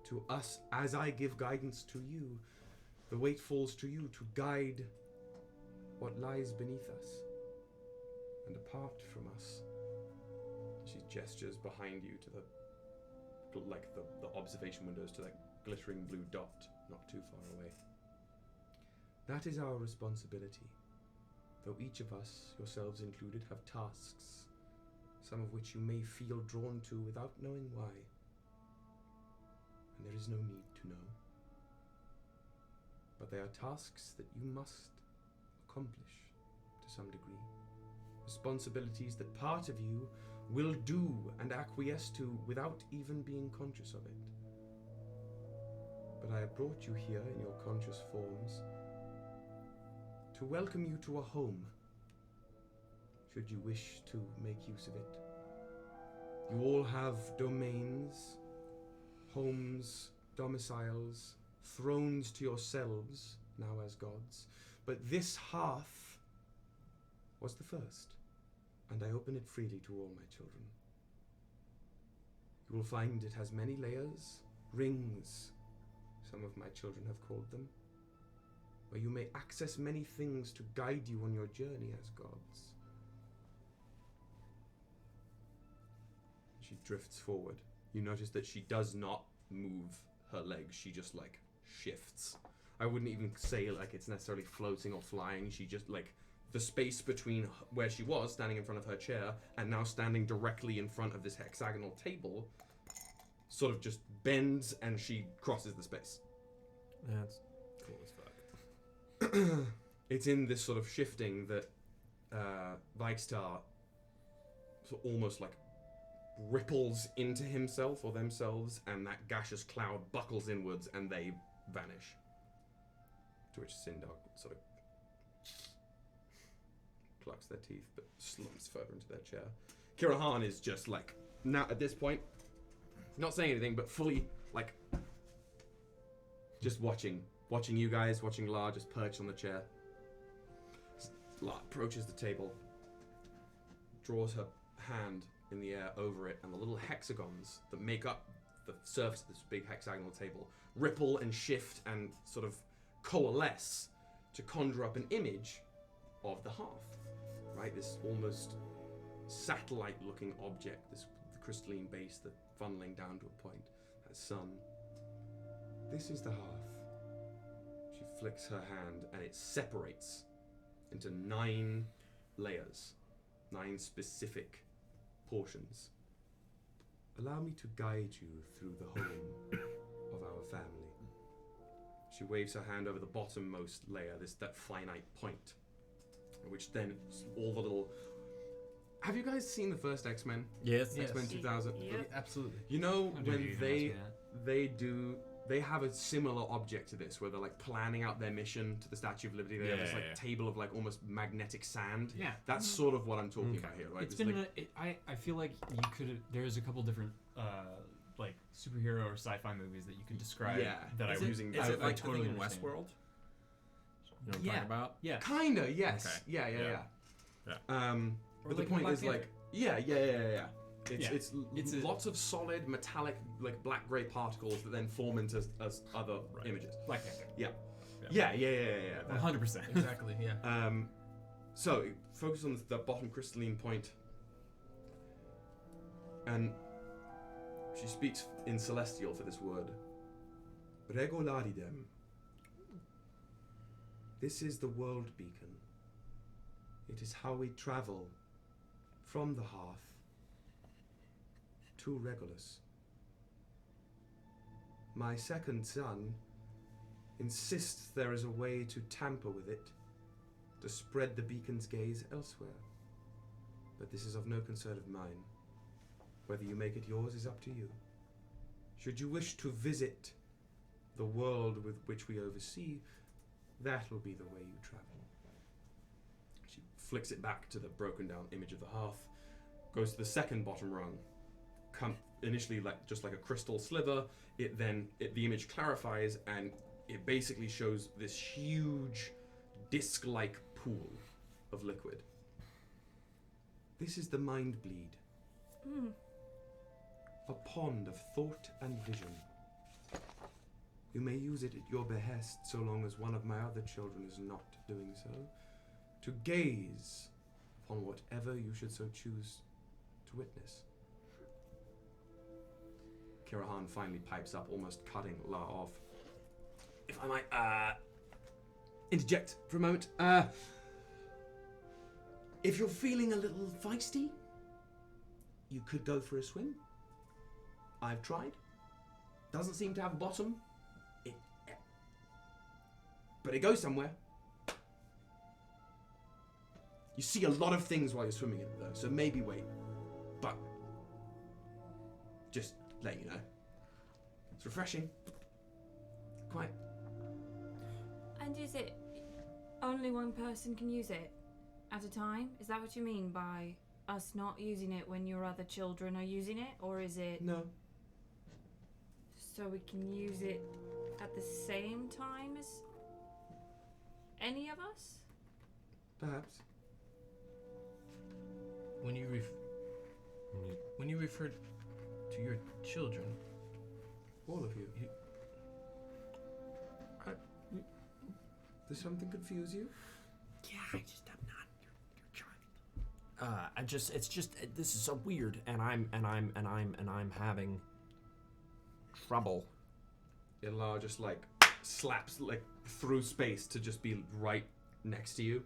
To us, as I give guidance to you, the weight falls to you to guide what lies beneath us and apart from us. She gestures behind you to the observation windows, to that glittering blue dot not too far away. That is our responsibility, though each of us, yourselves included, have tasks, some of which you may feel drawn to without knowing why. And there is no need to know. But they are tasks that you must accomplish to some degree. Responsibilities that part of you will do and acquiesce to without even being conscious of it. But I have brought you here in your conscious forms to welcome you to a home, should you wish to make use of it. You all have domains, homes, domiciles, thrones to yourselves, now as gods, but this hearth was the first, and I open it freely to all my children. You will find it has many layers, rings, some of my children have called them, where you may access many things to guide you on your journey as gods. She drifts forward. You notice that she does not move her legs, she just shifts. I wouldn't even say it's necessarily floating or flying. She just the space between where she was standing in front of her chair and now standing directly in front of this hexagonal table sort of just bends and she crosses the space. That's cool as fuck. It's in this sort of shifting that Ystävä almost ripples into himself or themselves, and that gaseous cloud buckles inwards and they vanish. To which Sindar sort of clucks their teeth but slumps further into their chair. Kirahan is just now at this point, not saying anything but fully just watching you guys, watching La just perched on the chair. La approaches the table, draws her hand in the air over it, and the little hexagons that make up the surface of this big hexagonal table ripple and shift and sort of coalesce to conjure up an image of the hearth, right? This almost satellite-looking object, the crystalline base, the funneling down to a point, that sun. This is the hearth. She flicks her hand and it separates into 9 layers, 9 specific portions. Allow me to guide you through the home of our family. She waves her hand over the bottommost layer, that finite point, which then all the little... Have you guys seen the first X-Men? Yes. X-Men 2000? Yep. Absolutely. You know How when dare you ask me that? they have a similar object to this, where they're planning out their mission to the Statue of Liberty. They have this table of almost magnetic sand. Yeah. That's sort of what I'm talking about here, right? It's been I feel like you could there's a couple different superhero or sci-fi movies that you could describe that Is I it, using. Is it I like totally in understand. Westworld? You know what I'm talking about? Yeah. Kinda, yes. Okay. Yeah. Or But the point Black is Panther. yeah. It's a- lots of solid metallic black-gray particles that then form into other images. Black Panther. Yeah. 100%. Exactly. Yeah. So focus on the bottom crystalline point, and she speaks in Celestial for this word. Regolaridem. This is the world beacon. It is how we travel from the Hearth to Regolus. My second son insists there is a way to tamper with it, to spread the beacon's gaze elsewhere. But this is of no concern of mine. Whether you make it yours is up to you. Should you wish to visit the world with which we oversee, that will be the way you travel. She flicks it back to the broken down image of the hearth, goes to the second bottom rung, initially just like a crystal sliver, the image clarifies and it basically shows this huge disc-like pool of liquid. This is the mind bleed. A pond of thought and vision. You may use it at your behest so long as one of my other children is not doing so, to gaze upon whatever you should so choose to witness. Kirahan finally pipes up, almost cutting La off. If I might interject for a moment. If you're feeling a little feisty, you could go for a swim. I've tried. Doesn't seem to have a bottom. But it goes somewhere. You see a lot of things while you're swimming in it, though, so maybe wait. But just letting you know. It's refreshing. Quite. And is it only one person can use it at a time? Is that what you mean by us not using it when your other children are using it? Or is it... No. So we can use it at the same time as any of us? Perhaps. When you refer to your children, all of you. Does something confuse you? Yeah, I'm not your child. This is so weird, and I'm having trouble. Ilar just slaps through space to just be right next to you.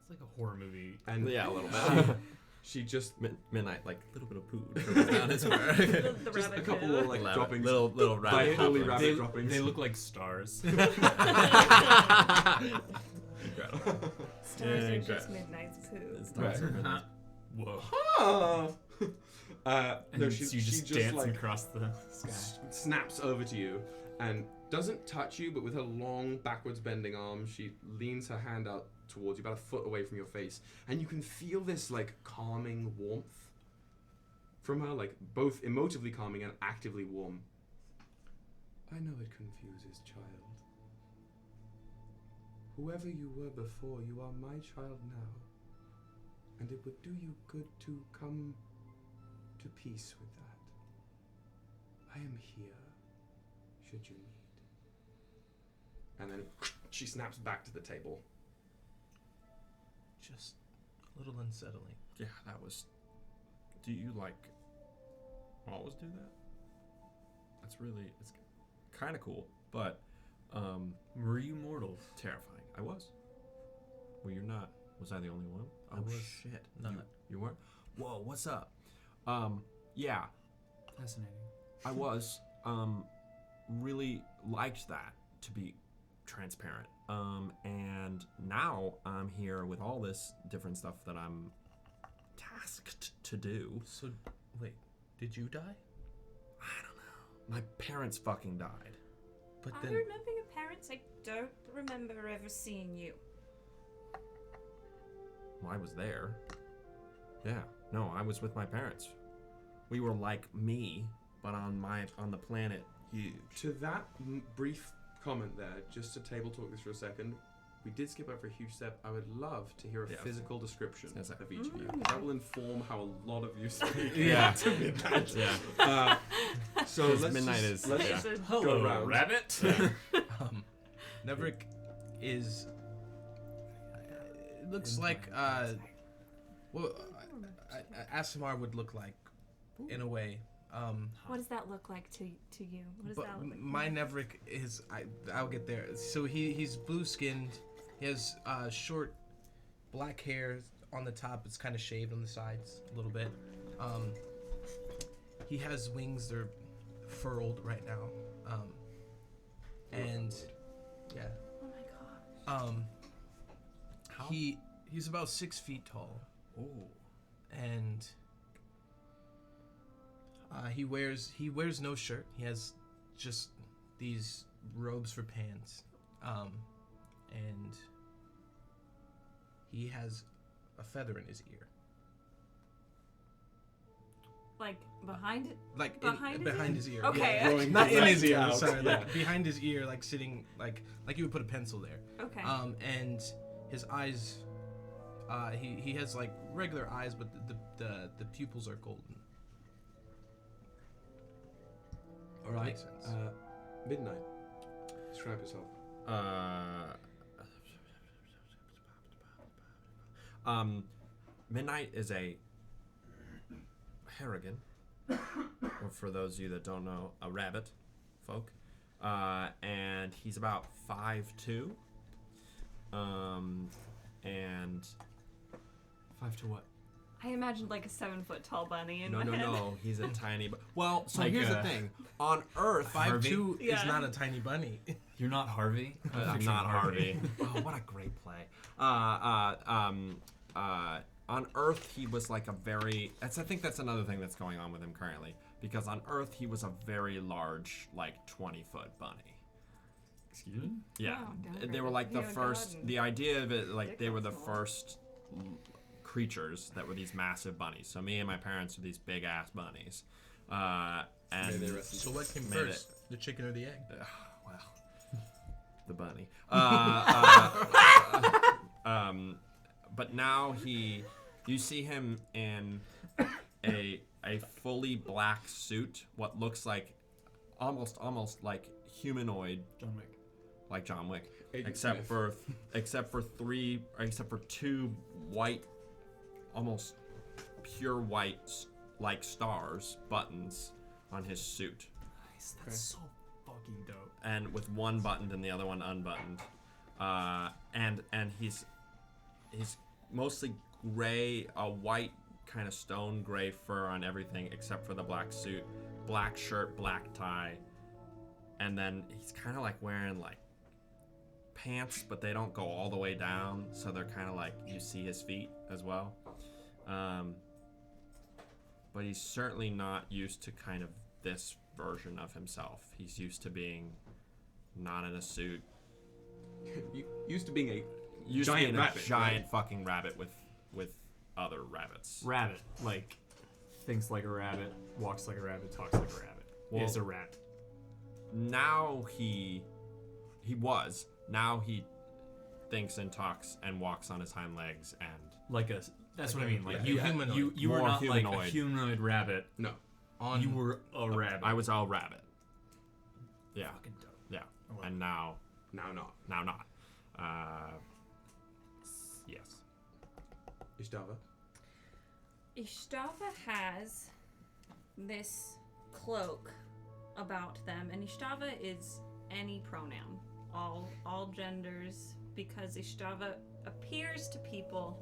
It's like a horror movie. And yeah, a little bit. She just midnight, a little bit of poo trickles down his hair. Just a couple of droppings, little rabbit, holy rabbit droppings. They look like stars. Stars are Incredible. just Midnight's poo. Right. Whoa. No, she just dancing across the sky. Snaps over to you and doesn't touch you, but with her long backwards bending arm, she leans her hand out towards you, about a foot away from your face, and you can feel this calming warmth from her, both emotively calming and actively warm. I know it confuses, child. Whoever you were before, you are my child now, and it would do you good to come to peace with that. I am here, should you need. And then she snaps back to the table. just a little unsettling. Yeah, that was... Do you, always do that? That's really... It's kind of cool, but... Were you mortal? Terrifying. I was. Well, you're not. Was I the only one? I was shit. not. You weren't? Whoa, what's up? Yeah. Fascinating. I was. Really liked that, to be transparent. And now I'm here with all this different stuff that I'm tasked to do. So, wait, did you die? I don't know. My parents fucking died. But I remember your parents. I don't remember ever seeing you. Well, I was there. Yeah. No, I was with my parents. We were like me, but on the planet huge. To that brief comment there, just to table talk this for a second, we did skip over a huge step. I would love to hear a physical description of each of you. That will inform how a lot of you speak. To Midnight. Yeah. So let's Hello, go around. rabbit. Nevrik is... It looks like... Asimar would look like, in a way. What does that look like to you? What does But that look like? my Nevrik is I'll get there. So he's blue skinned. He has short black hair on the top. It's kind of shaved on the sides a little bit. He has wings. They're furled right now. And yeah. Oh my gosh. He's about 6 feet tall. Oh. And he wears no shirt. He has just these robes for pants, and he has a feather in his ear, Like behind it? like Behind his his ear? ear. Okay. Yeah. Growing Not in his ear. out. Sorry, Yeah. like behind his ear, like sitting, like you would put a pencil there. Okay. And his eyes, he has like regular eyes, but the pupils are golden. All right. Makes sense. Midnight. Describe yourself. Midnight is a harrigan, or for those of you that don't know, a rabbit folk. And he's about 5'2". And 5 to what? I imagined like a 7 foot tall bunny in no, my head. he's a tiny. Well, so Like, here's the thing. On Earth, 5'2" is Yeah. not a tiny bunny. You're not Harvey? I'm not Harvey. Oh, what a great play. On Earth, he was like a very. I think that's another thing that's going on with him currently. Because on Earth, he was a very large, like 20-foot bunny. Excuse me? Yeah, Wow, they were like the downgrade. first. God. The idea of it, like they were the Ridiculous. first creatures that were these massive bunnies. So me and my parents were these big ass bunnies. And May they rest in So what came Made first, the chicken or the egg? well, the bunny. But now you see him in a fully black suit, what looks like almost like humanoid, John Wick. like John Wick, Agent except Smith. for two white, almost pure white like stars buttons on his suit. Nice. That's so fucking dope. And with one buttoned and the other one unbuttoned, and he's mostly gray, a white kind of stone gray fur on everything except for the black suit, black shirt, black tie, and then he's kind of like wearing like pants, but they don't go all the way down, so they're kind of like you see his feet as well. But he's certainly not used to kind of this version of himself. He's used to being not in a suit. You used to being a Used giant to being rabbit. a giant fucking rabbit with other rabbits. Rabbit. Like, thinks like a rabbit, walks like a rabbit, talks like a rabbit. Well- Is a rabbit. Now he was. Now he thinks and talks and walks on his hind legs and Like a. That's what I mean. Like yeah, you, humanoid. you were More not like humanoid. a humanoid rabbit. No. You were a rabbit. I was all rabbit. Yeah. Fucking dope. Yeah. I love And now Now not. Yes. Ystävä. Ishtava has this cloak about them, and Ishtava is any pronoun, all genders, because Ishtava appears to people.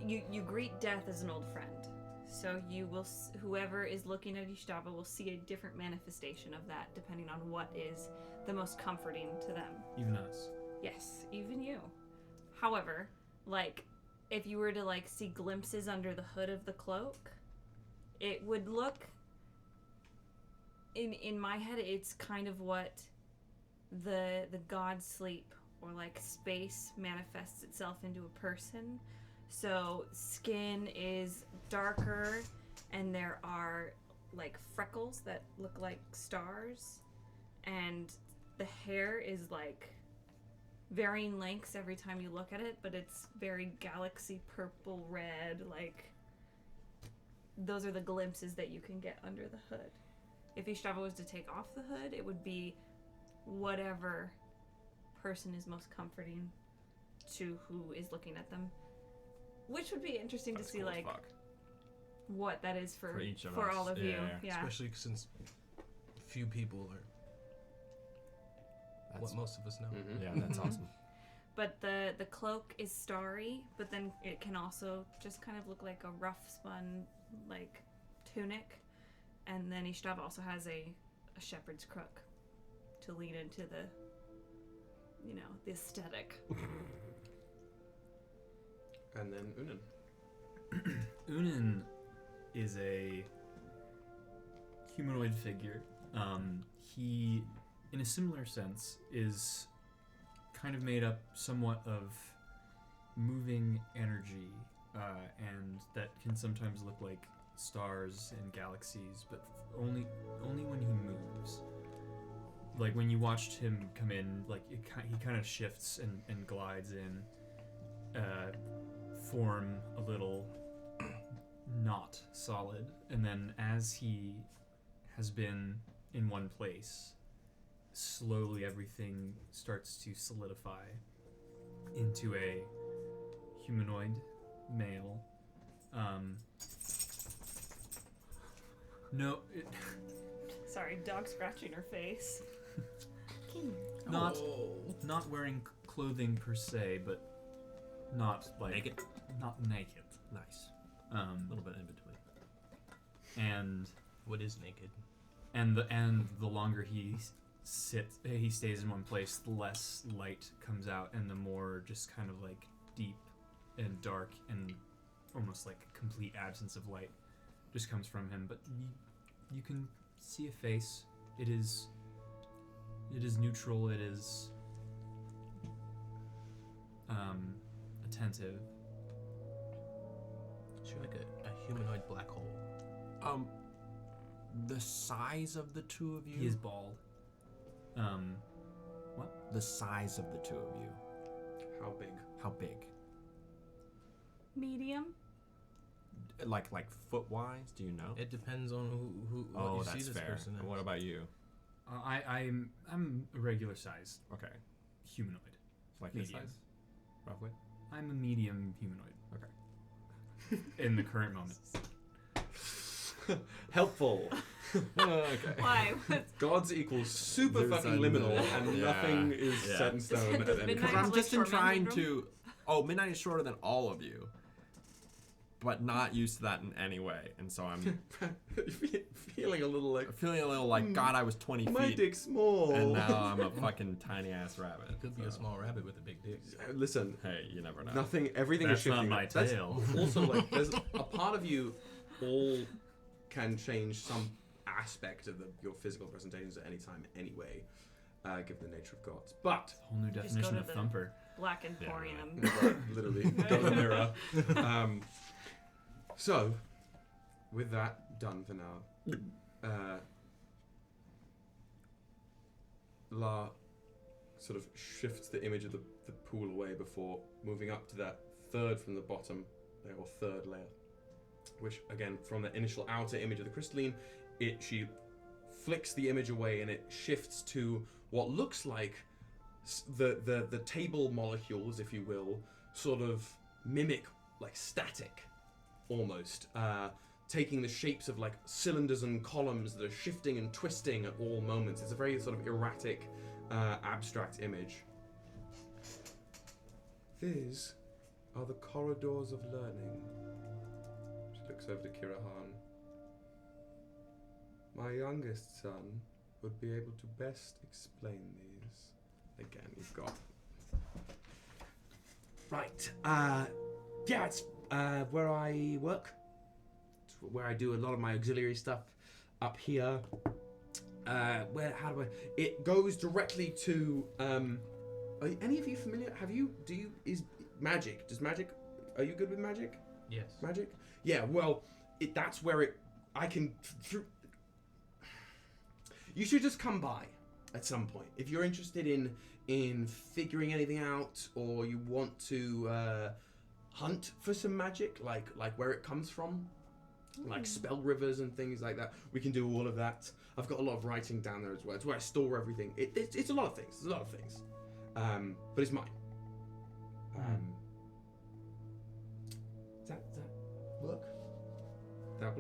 You greet death as an old friend, so you will. Whoever is looking at Ishtava will see a different manifestation of that, depending on what is the most comforting to them. Even us. Yes, even you. However, like, if you were to, like, see glimpses under the hood of the cloak, it would look... In my head, it's kind of what the god sleep, or, like, space manifests itself into a person. So, skin is darker, and there are, like, freckles that look like stars, and the hair is, like... varying lengths every time you look at it, but it's very galaxy purple red, like those are the glimpses that you can get under the hood. If Ystävä was to take off the hood, it would be whatever person is most comforting to who is looking at them. Which would be interesting That's to see, cool as like, fuck. what that is for each of for us. all of you. Yeah. Especially since few people are what most of us know. Mhm. Yeah, that's awesome. But the cloak is starry, but then it can also just kind of look like a rough spun like tunic, and then Ishtava also has a shepherd's crook to lead into the the aesthetic. And then Ünen. Ünen is a humanoid figure. He, in a similar sense, is kind of made up somewhat of moving energy, and that can sometimes look like stars and galaxies, but only when he moves. Like when you watched him come in, like he kind of shifts and glides in, form a little not solid, and then as he has been in one place, slowly everything starts to solidify into a humanoid male. Sorry, dog scratching her face. Not wearing clothing per se, but not like Naked? Not naked. Nice. A little bit in between. And what is naked? And the longer he stays in one place, the less light comes out, and the more just kind of like deep and dark and almost like a complete absence of light just comes from him. But you can see a face. It is neutral. It is attentive. Is she like a humanoid black hole? The size of the two of you? He is bald. What? The size of the two of you. How big? How big? Medium. Like foot-wise, do you know? It depends on who what you see this person as. What about you? I'm a regular sized. Okay. Humanoid. Like his medium. size, roughly. I'm a medium humanoid. Okay. In the current moment. Helpful. Okay. Why? Gods equals super There's fucking a- liminal, and yeah. nothing is Yeah. set in stone at any Because point. I'm just trying to. Oh, Midnight is shorter than all of you, but not used to that in any way, and so I'm feeling a little like God, I was 20 feet. My dick's small, and now I'm a fucking tiny ass rabbit. You could be a small rabbit with a big dick. Listen, hey, you never know. Everything That's is shifting. not my That's tail. Also, like, there's a part of you all can change some aspect of your physical presentations at any time, anyway, given the nature of gods. But whole new Just go definition to of the thumper. Black Emporium. Literally, go to the mirror. So, with that done for now, La sort of shifts the image of the pool away before moving up to that third from the bottom layer, or third layer, which again, from the initial outer image of the crystalline, she flicks the image away and it shifts to what looks like the table molecules, if you will, sort of mimic like static, almost, taking the shapes of like cylinders and columns that are shifting and twisting at all moments. It's a very sort of erratic, abstract image. These are the corridors of learning. She looks over to Kirahan. My youngest son would be able to best explain these. Again, you've got... Right, yeah, it's where I work. It's where I do a lot of my auxiliary stuff up here. It goes directly to, are any of you familiar? Is magic, are you good with magic? Yes. Magic? Yeah, well, that's where I can, you should just come by at some point. If you're interested in figuring anything out, or you want to hunt for some magic, like where it comes from, like spell rivers and things like that, we can do all of that. I've got a lot of writing down there as well. It's where I store everything. It's a lot of things. It's a lot of things. But it's mine. Does that work?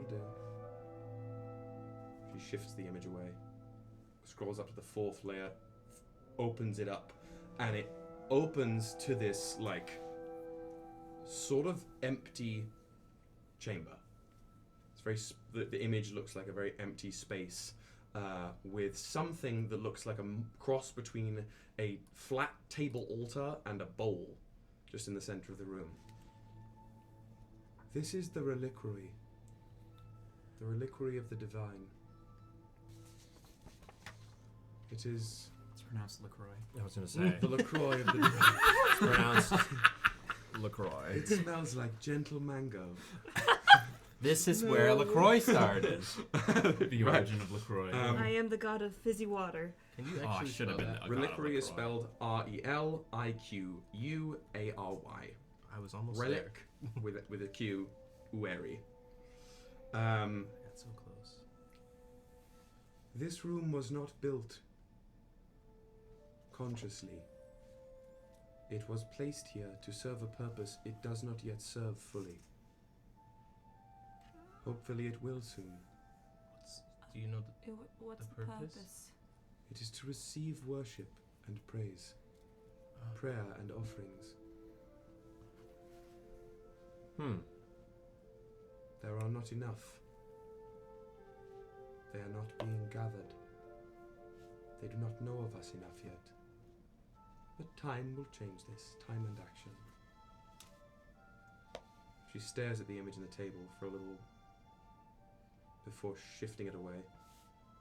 do. She shifts the image away, scrolls up to the 4th layer, opens it up, and it opens to this, like, sort of empty chamber. It's very the image looks like a very empty space with something that looks like a cross between a flat table altar and a bowl just in the center of the room. This is the reliquary of the divine. It is... It's pronounced LaCroix. I was going to say. the LaCroix of the divine. It's pronounced LaCroix. It smells like gentle mango. This is where LaCroix started. The origin of LaCroix. I am the god of fizzy water. Can you I actually should have spell been that? a god of Reliquary is LaCroix. spelled Reliquiuary. I was almost Relic with a Q, ueri. there. That's so close. This room was not built consciously. It was placed here to serve a purpose it does not yet serve fully. Hopefully it will soon. Do you know What's The the purpose? purpose? It is to receive worship and praise, prayer and offerings. There are not enough. They are not being gathered. They do not know of us enough yet. But time will change this. Time and action. She stares at the image on the table for a little before shifting it away,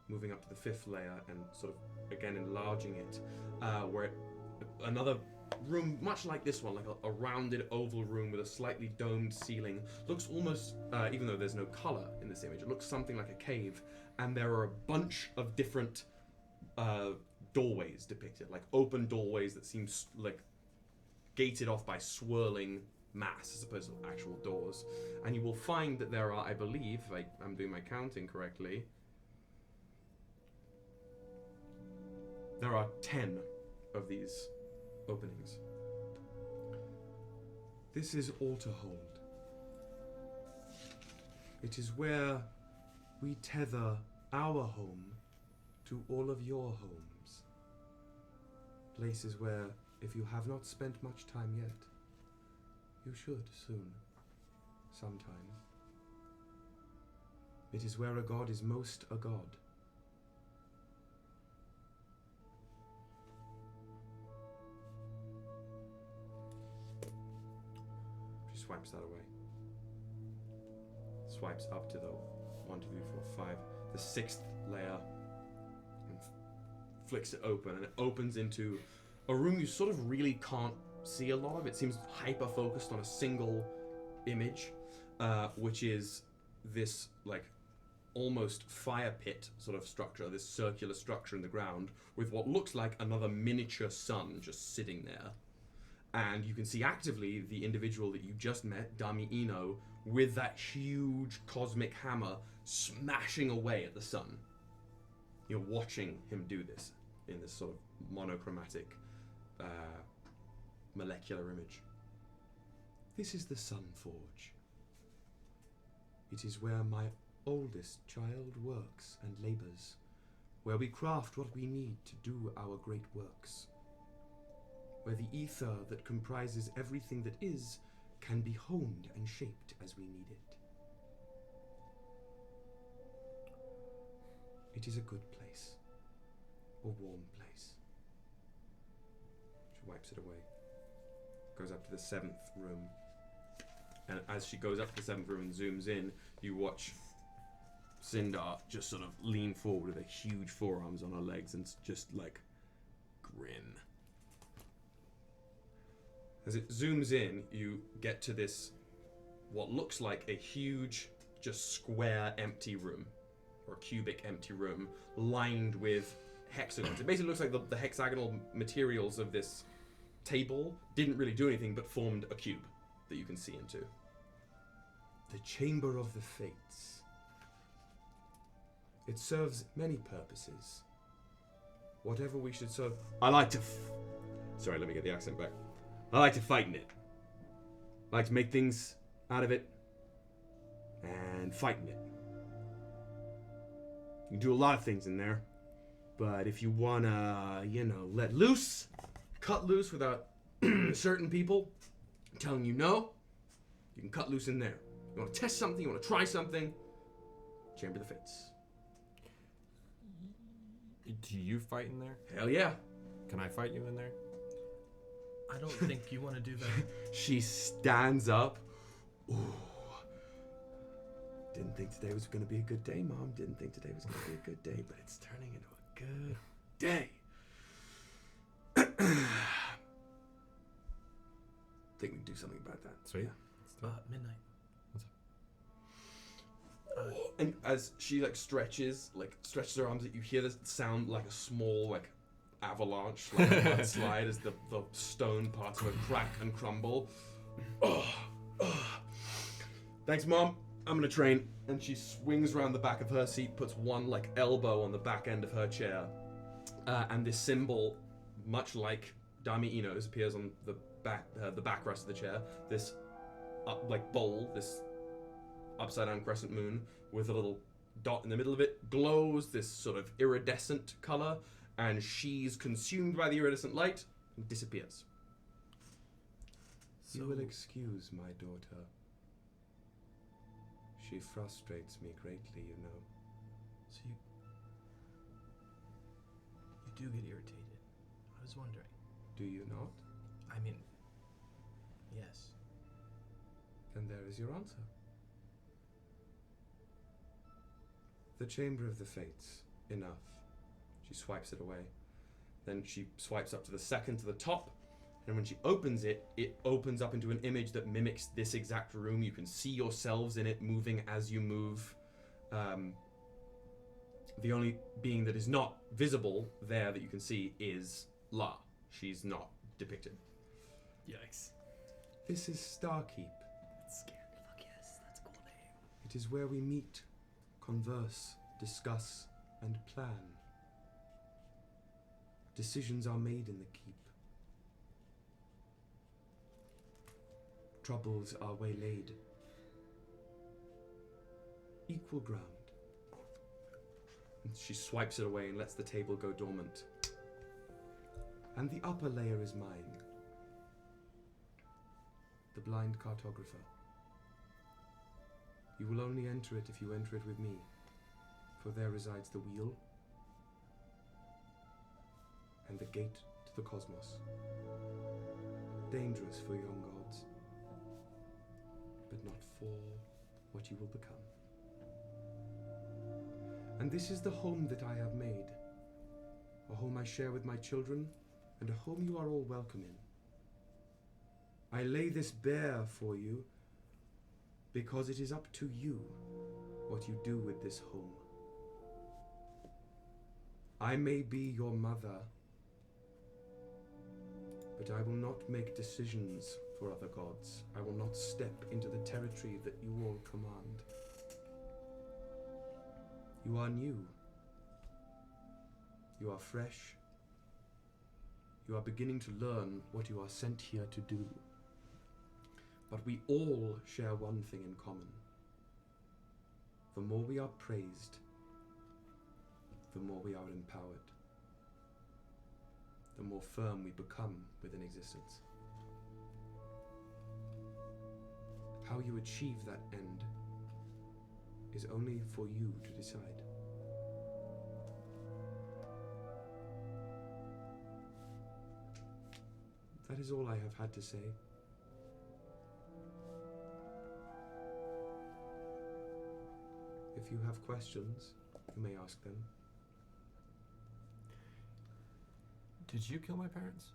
moving up to the 5th layer and sort of again enlarging it, where another room, much like this one, like a rounded oval room with a slightly domed ceiling, looks almost, even though there's no color in this image, it looks something like a cave, and there are a bunch of different doorways depicted, like open doorways that seem like gated off by swirling mass as opposed to actual doors. And you will find that there are, I believe, if I'm doing my counting correctly, there are 10 of these openings. This is Altarhold. It is where we tether our home to all of your homes. Places where, if you have not spent much time yet, you should soon, sometime. It is where a god is most a god. She swipes that away. Swipes up to the 1, 2, 3, 4, 5, the 6th layer, and flicks it open, and it opens into a room you sort of really can't see a lot of. It seems hyper focused on a single image, which is this like almost fire pit sort of structure, this circular structure in the ground with what looks like another miniature sun just sitting there. And you can see actively the individual that you just met, Dami Ino, with that huge cosmic hammer smashing away at the sun. You're watching him do this in this sort of monochromatic molecular image. This is the Sun Forge. It is where my oldest child works and labors, where we craft what we need to do our great works, where the ether that comprises everything that is can be honed and shaped as we need it. It is a good place, a warm place. She wipes it away. Goes up to the 7th room, and as she goes up to the 7th room and zooms in, you watch Sindar just sort of lean forward with her huge forearms on her legs and just like grin. As it zooms in, you get to this what looks like a huge, just square empty room, or cubic empty room, lined with hexagons. It basically looks like the hexagonal materials of this table didn't really do anything but formed a cube that you can see into. The Chamber of the Fates. It serves many purposes. Whatever we should serve. I like to sorry, let me get the accent back. I like to fight in it. I like to make things out of it and fight in it. You can do a lot of things in there. But if you wanna, let loose, cut loose without certain people telling you no, you can cut loose in there. You wanna test something, you wanna try something, Chamber of the Fates. Do you fight in there? Hell yeah. Can I fight you in there? I don't think you want to do that. She stands up. Ooh. Didn't think today was going to be a good day, Mom. Didn't think today was going to be a good day, but it's turning into a good day. Think we can do something about that. Sweet. Midnight. And as she stretches her arms, you hear this sound like a small avalanche, like a mudslide as the stone parts of it crack and crumble. Thanks, Mom. I'm gonna train. And she swings around the back of her seat, puts one elbow on the back end of her chair, and this symbol, much like Dami Ino's, appears on the backrest of the chair. This bowl, this upside down crescent moon with a little dot in the middle of it, glows this sort of iridescent color, and she's consumed by the iridescent light and disappears. So, You will excuse my daughter. She frustrates me greatly, you know. So you do get irritated. I was wondering. Do you not? I mean, yes. Then there is your answer. The Chamber of the Fates. Enough. She swipes it away. Then she swipes up to the second to the top, and when she opens it, it opens up into an image that mimics this exact room. You can see yourselves in it moving as you move. The only being that is not visible there that you can see is La. She's not depicted. Yikes. This is Starkeep. That's scary. Fuck yes, that's a cool name. It is where we meet, converse, discuss, and plan. Decisions are made in the keep. Troubles are waylaid. Equal ground. And she swipes it away and lets the table go dormant. And the upper layer is mine. The blind cartographer. You will only enter it if you enter it with me, for there resides the wheel and the gate to the cosmos. Dangerous for young gods, but not for what you will become. And this is the home that I have made, a home I share with my children, and a home you are all welcome in. I lay this bare for you because it is up to you what you do with this home. I may be your mother, but I will not make decisions for other gods. I will not step into the territory that you all command. You are new. You are fresh. You are beginning to learn what you are sent here to do. But we all share one thing in common. The more we are praised, the more we are empowered. The more firm we become within existence. How you achieve that end is only for you to decide. That is all I have had to say. If you have questions, you may ask them. Did you kill my parents?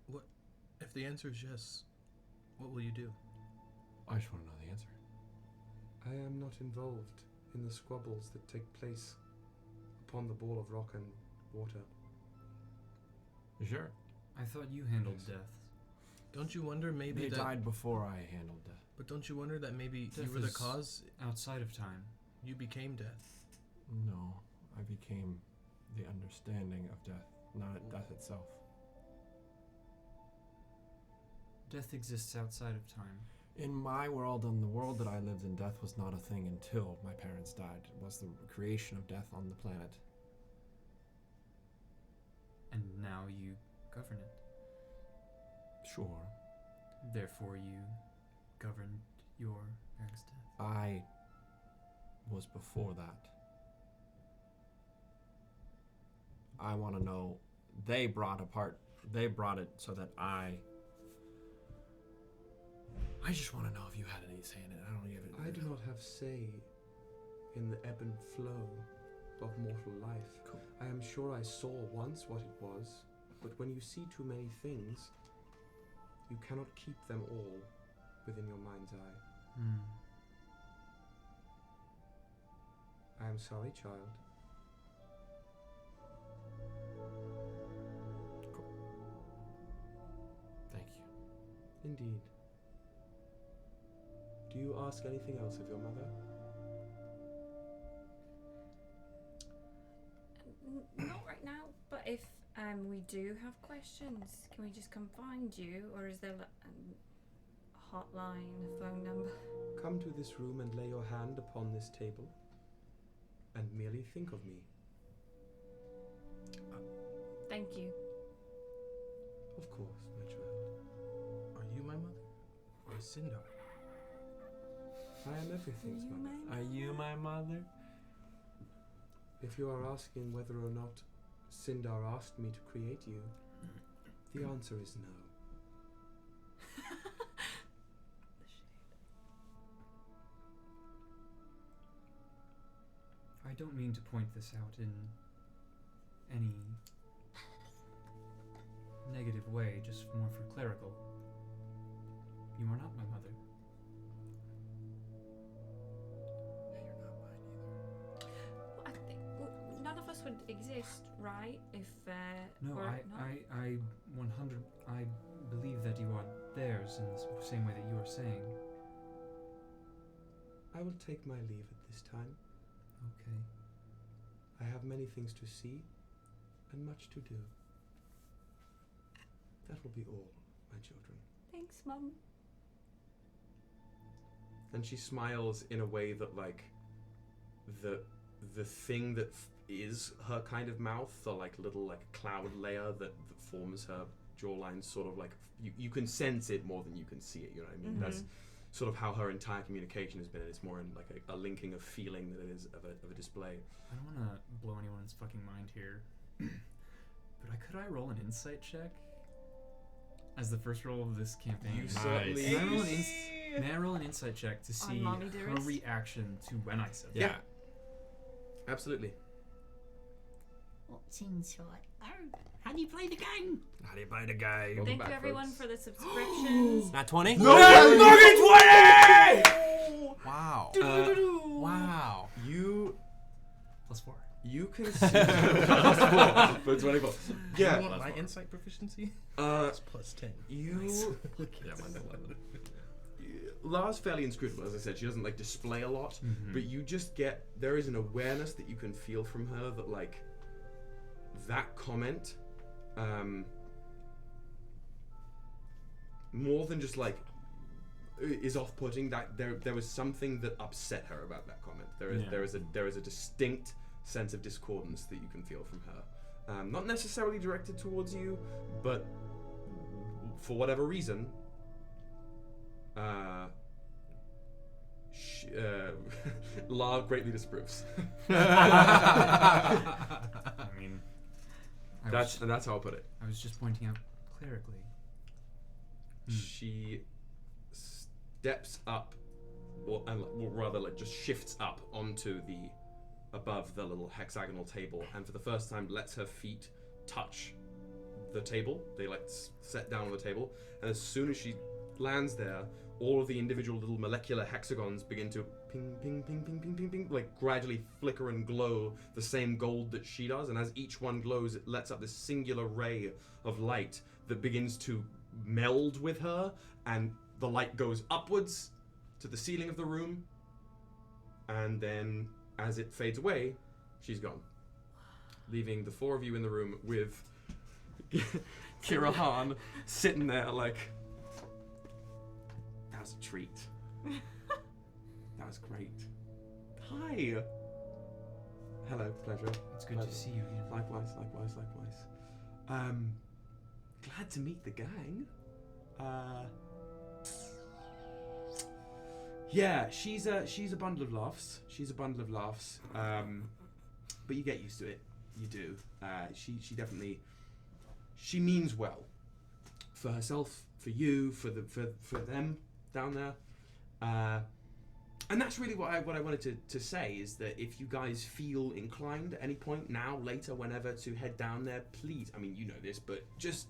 What? If the answer is yes, what will you do? I just want to know the answer. I am not involved in the squabbles that take place upon the ball of rock and water. You sure? I thought you handled death. Don't you wonder maybe They that... died before I handled death. But don't you wonder that maybe Death you were the is cause? outside of time. You became death. No, I became the understanding of death, not death itself. Death exists outside of time. In my world, and the world that I lived in, death was not a thing until my parents died. It was the creation of death on the planet. And now you govern it. Sure. Therefore, you governed your parents' death. I was before that. I want to know. They brought it so that I just want to know if you had any say in it. I don't even. I do not have say in the ebb and flow of mortal life. Cool. I am sure I saw once what it was, but when you see too many things, you cannot keep them all within your mind's eye. I am sorry, child. Cool. Thank you. Indeed. Do you ask anything else of your mother? Not right now, but if we do have questions, can we just come find you, or is there a hotline, a phone number? Come to this room and lay your hand upon this table, and merely think of me. Thank you. Of course, my child. Are you my mother? Or Sindar? I am everything's mother. Are you my mother? If you are asking whether or not Sindar asked me to create you, the answer is no. I don't mean to point this out in any negative way, just more for clerical. You are not my mother. Well, I think none of us would exist, right? If No, or I believe that you are theirs in the same way that you are saying. I will take my leave at this time. Okay. I have many things to see and much to do. That will be all, my children. Thanks, Mum. And she smiles in a way that, like, the thing that is her kind of mouth, the little cloud layer that forms her jawline, sort of like you can sense it more than you can see it. You know what I mean? Mm-hmm. That's sort of how her entire communication has been. It's more in like a linking of feeling than it is of a display. I don't want to blow anyone's fucking mind here, but could I roll an insight check as the first roll of this campaign? You certainly. May I roll an insight check to see Mommy her Dearest? reaction to when I said that? Yeah. Absolutely. What's inside? Oh, how do you play the game? How do you play the game? Welcome Thank back, you everyone folks. for the subscriptions. Not 20? No! Fucking 20! Wow. Wow. Plus 4. You can see plus 4 for 24. Yeah. You want my insight proficiency? It's plus 10. You. Yeah, mine's 11. Lara's fairly inscrutable, as I said. She doesn't display a lot, but you just get, there is an awareness that you can feel from her that that comment, more than just is off-putting. That there was something that upset her about that comment. There is a distinct sense of discordance that you can feel from her. Not necessarily directed towards you, but for whatever reason. La greatly disapproves. I mean, That's how I'll put it. I was just pointing out clerically. She steps up, or rather, just shifts up onto above the little hexagonal table, and for the first time lets her feet touch the table. They set down on the table, and as soon as she lands there, all of the individual little molecular hexagons begin to ping, ping, ping, ping, ping, ping, ping, gradually flicker and glow the same gold that she does. And as each one glows, it lets up this singular ray of light that begins to meld with her, and the light goes upwards to the ceiling of the room, and then as it fades away, she's gone, leaving the four of you in the room with Kirahan sitting there was a treat. That was great. Hi. Hello, pleasure. It's good to see you again. Likewise. Glad to meet the gang. Yeah, she's a bundle of laughs. But you get used to it. You do. She definitely. She means well. For herself, for you, for them down there. And that's really what I wanted to say is that if you guys feel inclined at any point now, later, whenever to head down there, please. I mean, you know this, but just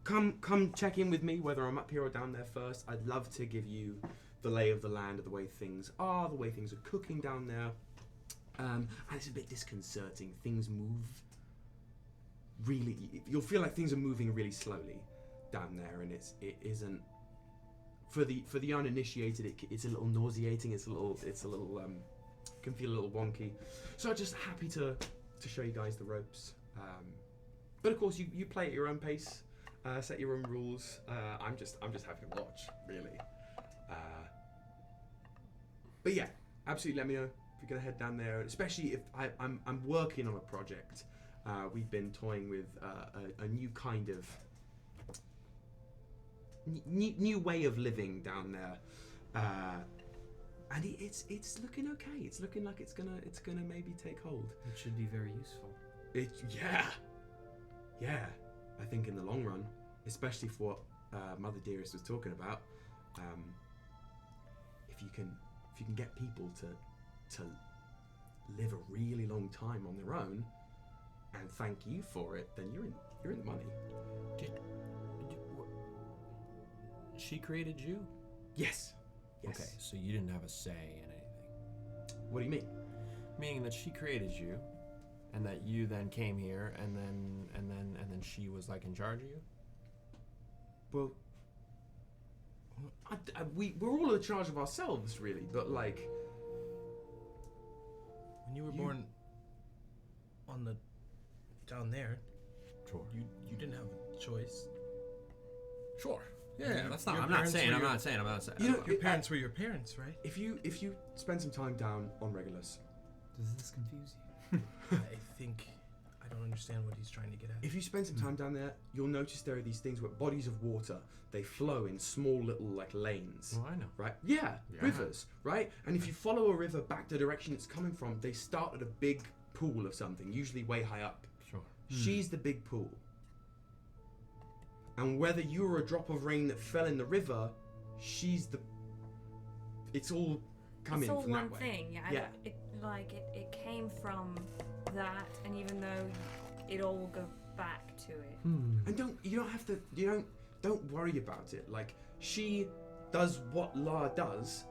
come check in with me, whether I'm up here or down there first. I'd love to give you the lay of the land of the way things are, the way things are cooking down there. And it's a bit disconcerting. Things move really. You'll feel like things are moving really slowly down there, and it isn't. For the uninitiated, it's a little nauseating. It's a little can feel a little wonky. So I'm just happy to show you guys the ropes. But of course, you play at your own pace, set your own rules. I'm just happy to watch, really. But yeah, absolutely. Let me know if you're gonna head down there, especially if I'm working on a project. We've been toying with a new kind of. New way of living down there, and it's looking okay. It's looking like it's gonna maybe take hold. It should be very useful. Yeah. I think in the long run, especially for what Mother Dearest was talking about, if you can get people to live a really long time on their own, and thank you for it, then you're in the money. She created you? Yes. Okay, so you didn't have a say in anything. What do you mean? Meaning that she created you, and that you then came here, and then she was like in charge of you. Well, we're all in charge of ourselves, really. But like, when you were born on the down there, sure, you didn't have a choice. Sure. Yeah, that's not. I'm not saying. You know, your parents were your parents, right? If you spend some time down on Regolus, does this confuse you? I think I don't understand what he's trying to get at. If you spend some time down there, you'll notice there are these things where bodies of water, they flow in small little like lanes. Oh, I know. Right? Yeah, rivers, right? And if you follow a river back the direction it's coming from, they start at a big pool of something, usually way high up. Sure. She's the big pool. And whether you were a drop of rain that fell in the river, she's the. It's all coming from that way. It's all one thing, yeah. It came from that, and even though it all will go back to it. And don't worry about it. Like, she does what La does,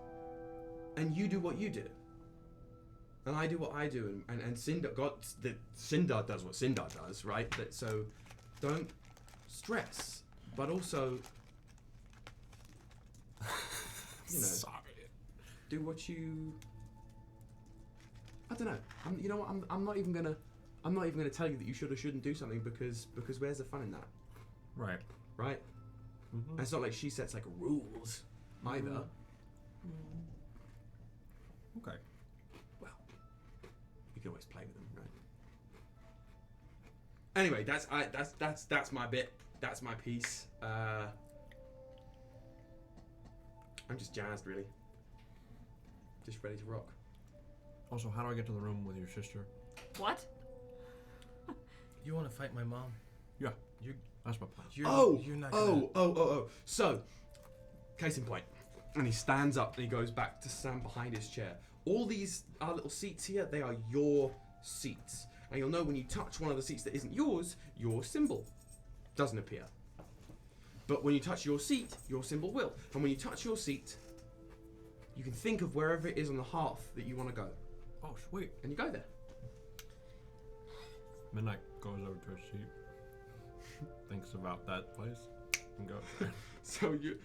and you do what you do. And I do what I do, and Sindar does what Sindar does, right? So don't stress, but also, Sorry. Do what you. I don't know. I'm not even gonna tell you that you should or shouldn't do something because where's the fun in that? Right. Right. Mm-hmm. And it's not like she sets like rules either. Okay. Well, you can always play with them, right? Anyway, that's my bit. That's my piece. I'm just jazzed, really. Just ready to rock. Also, how do I get to the room with your sister? What? You want to fight my mom? Yeah. That's my plan. You're not gonna... So, case in point. And he stands up and he goes back to stand behind his chair. All these little seats here, they are your seats. And you'll know when you touch one of the seats that isn't yours, your symbol doesn't appear. But when you touch your seat, your symbol will. And when you touch your seat, you can think of wherever it is on the hearth that you want to go. Oh, sweet. And you go there. Midnight goes over to her seat, thinks about that place, and goes. So you...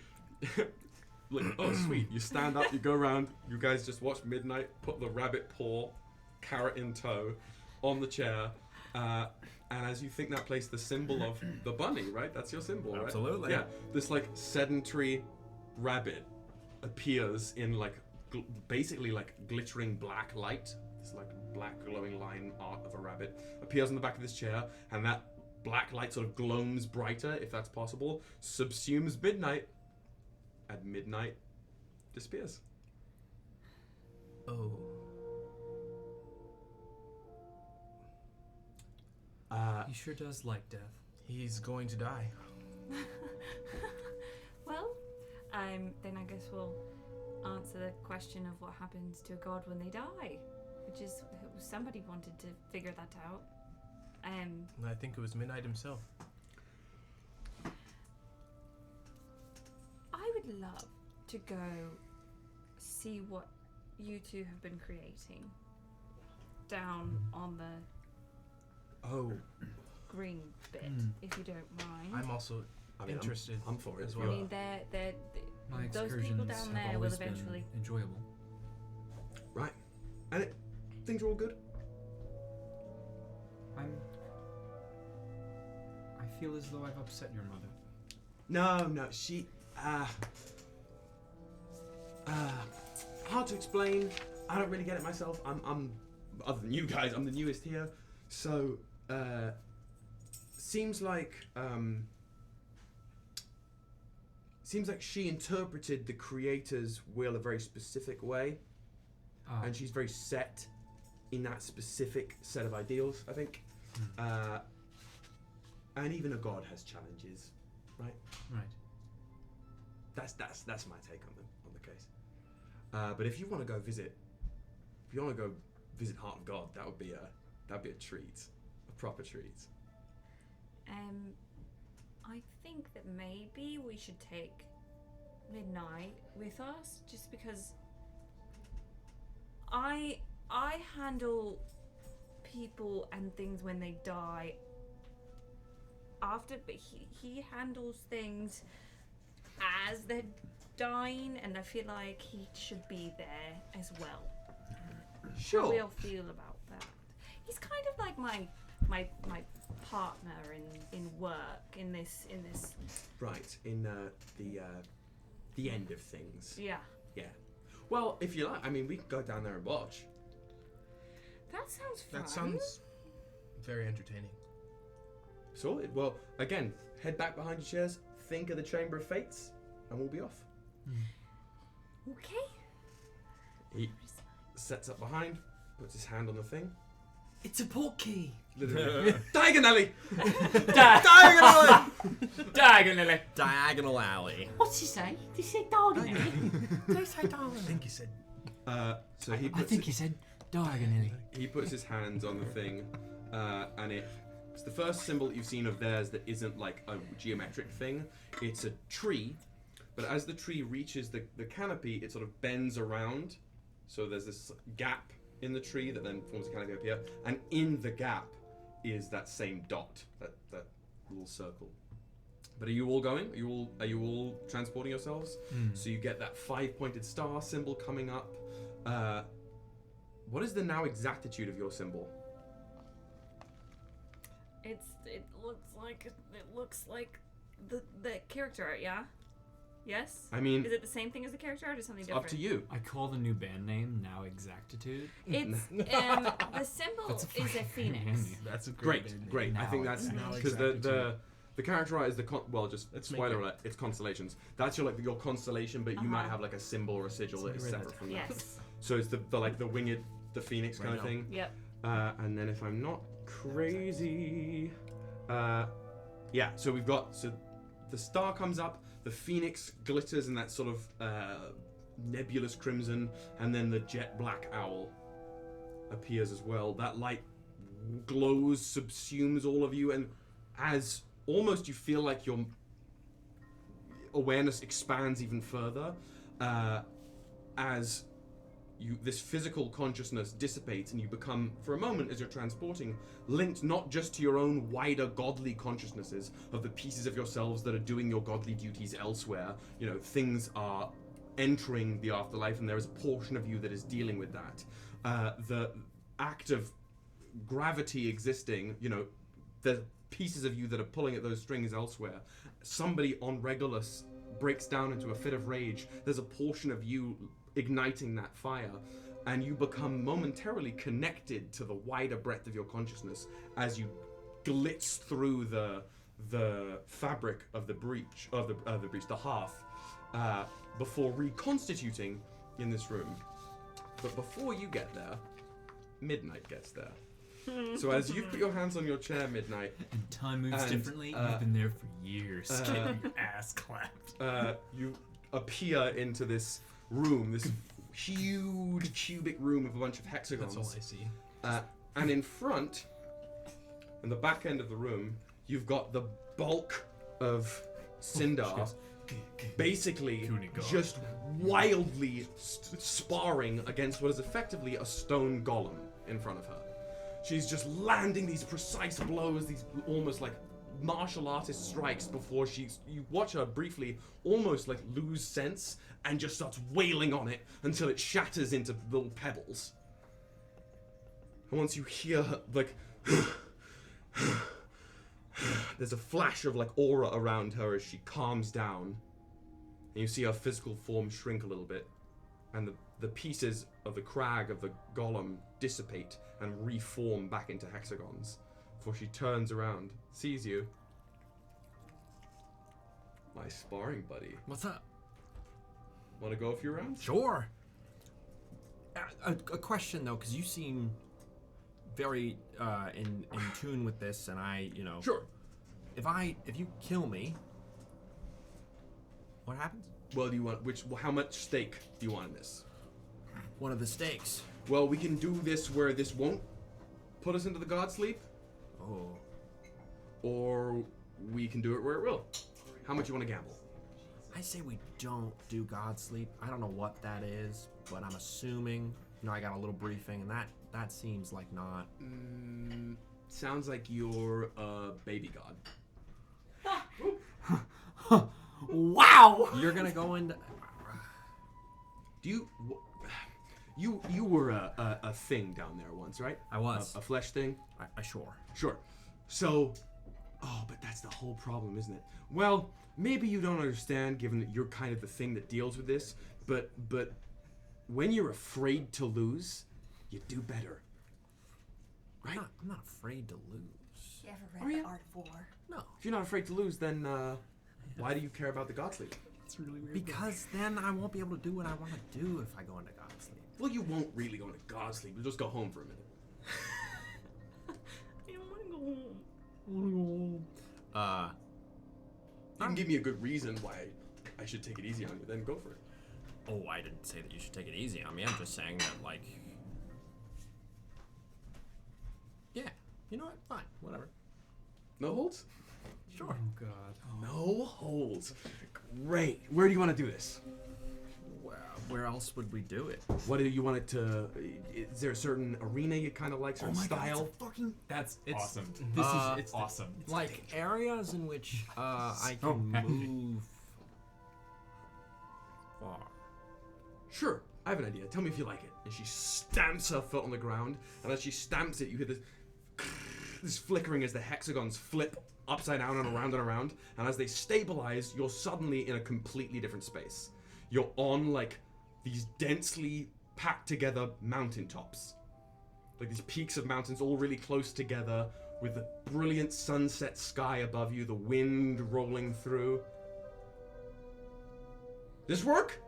like, oh, sweet. You stand up, you go around, you guys just watch Midnight put the rabbit paw, carrot in tow, on the chair, and as you think that place, the symbol of the bunny, right? That's your symbol, right? Absolutely. Yeah. This, like, sedentary rabbit appears in like basically like glittering black light. This like black glowing line art of a rabbit appears on the back of this chair, and that black light sort of glows brighter, if that's possible, subsumes Midnight. At midnight, disappears. Oh. He sure does like death. He's going to die. Well, then I guess we'll answer the question of what happens to a god when they die, which is somebody wanted to figure that out. I think it was Midnight himself. I would love to go see what you two have been creating down on the green bit, if you don't mind. I'm also interested. I'm for it as as well. I mean, they're My those excursions people down have there will always been eventually. enjoyable. Right. And things are all good? I feel as though I've upset your mother. No, she, hard to explain. I don't really get it myself. I'm other than you guys, I'm the newest here. So, seems like she interpreted the creator's will a very specific way. And she's very set in that specific set of ideals, I think. And even a god has challenges, right? Right. That's my take on the case. But if you want to go visit, Hearth of God, that'd be a treat, a proper treat. I think that maybe we should take Midnight with us, just because I handle people and things when they die after, but he handles things as they're dying, and I feel like he should be there as well. Sure. How we all feel about that. He's kind of like my partner in work in this. Right, in the end of things. Yeah. Yeah. Well, if you like, I mean, we can go down there and watch. That sounds fun. That sounds very entertaining. Sorted. Well, again, head back behind your chairs, think of the Chamber of Fates, and we'll be off. Okay. He sets up behind, puts his hand on the thing. It's a portkey. Literally. Diagonally! Diagonally! Diagonally! Diagonal alley. What's he say? Did he say diagonally? Did I say diagonally? I think he said. So he. I think he said diagonally. He puts his hands on the thing, and it's the first symbol that you've seen of theirs that isn't like a geometric thing. It's a tree, but as the tree reaches the canopy, it sort of bends around. So there's this gap in the tree that then forms a canopy up here, and in the gap is that same dot, that little circle. But are you all going? Are you all transporting yourselves? So you get that 5-pointed star symbol coming up. What is the now exactitude of your symbol? It looks like the character art, yeah? Yes? I mean, is it the same thing as the character art or something different? Up to you. I call the new band name Now Exactitude. It's the symbol is a phoenix. That's a great. I think that's because the character art is spoiler alert, it's constellations. That's your constellation, but you might have like a symbol or a sigil that is separate from that. Yes. So it's the winged, the phoenix kind of thing. Yep. And then if I'm not crazy, so we've got the star comes up. The phoenix glitters in that sort of nebulous crimson, and then the jet black owl appears as well. That light glows, subsumes all of you, and as almost you feel like your awareness expands even further, as this physical consciousness dissipates, and you become, for a moment as you're transporting, linked not just to your own wider godly consciousnesses of the pieces of yourselves that are doing your godly duties elsewhere. You know, things are entering the afterlife, and there is a portion of you that is dealing with that. The act of gravity existing, you know, the pieces of you that are pulling at those strings elsewhere. Somebody on Regolus breaks down into a fit of rage, there's a portion of you igniting that fire, and you become momentarily connected to the wider breadth of your consciousness as you glitz through the fabric of the breach, the hearth, before reconstituting in this room. But before you get there, Midnight gets there. So as you put your hands on your chair, Midnight, and time moves differently, you've been there for years, getting your ass clapped. You appear into this room, this huge cubic room of a bunch of hexagons. That's all I see. And in front, in the back end of the room, you've got the bulk of Sindar, basically just wildly sparring against what is effectively a stone golem in front of her. She's just landing these precise blows, these almost like martial artist strikes before you watch her briefly almost like lose sense and just starts wailing on it until it shatters into little pebbles. And once you hear her, like, there's a flash of like aura around her as she calms down, and you see her physical form shrink a little bit, and the pieces of the crag of the golem dissipate and reform back into hexagons before she turns around, sees you. My sparring buddy. What's up? Want to go a few rounds? Sure. A question though, because you seem very in tune with this, and I, Sure. If you kill me, what happens? Well, do you want how much stake do you want in this? One of the stakes. Well, we can do this where this won't put us into the god sleep. Oh. Or we can do it where it will. How much you want to gamble? I say we don't do god sleep. I don't know what that is, but I'm assuming. I got a little briefing, and that seems like not. Sounds like you're a baby god. Wow! You're gonna go into. Do you were a thing down there once, right? I was a flesh thing. I sure. Sure. So, but that's the whole problem, isn't it? Well, maybe you don't understand, given that you're kind of the thing that deals with this. But when you're afraid to lose, you do better. Right? I'm not afraid to lose. You ever read The Art of War? No. If you're not afraid to lose, then why do you care about the god sleep? It's really weird. Because then I won't be able to do what I want to do if I go into god sleep. Well, you won't really go into god sleep. You'll just go home for a minute. I don't want to go home. You can give me a good reason why I should take it easy on you, then go for it. Oh, I didn't say that you should take it easy on me. I'm just saying that, like... Yeah, you know what? Fine, whatever. No holds? Sure. Oh, God. No holds. Great. Where do you want to do this? Well, where else would we do it? What do you want it to... Is there a certain arena you kind of like, certain style? That's awesome. It's awesome. Like areas in which I can move far. Sure, I have an idea. Tell me if you like it. And she stamps her foot on the ground, and as she stamps it, you hear this flickering as the hexagons flip upside down and around, and as they stabilize, you're suddenly in a completely different space. You're on, like, these densely packed together mountaintops. Like these peaks of mountains all really close together, with the brilliant sunset sky above you, the wind rolling through. This work?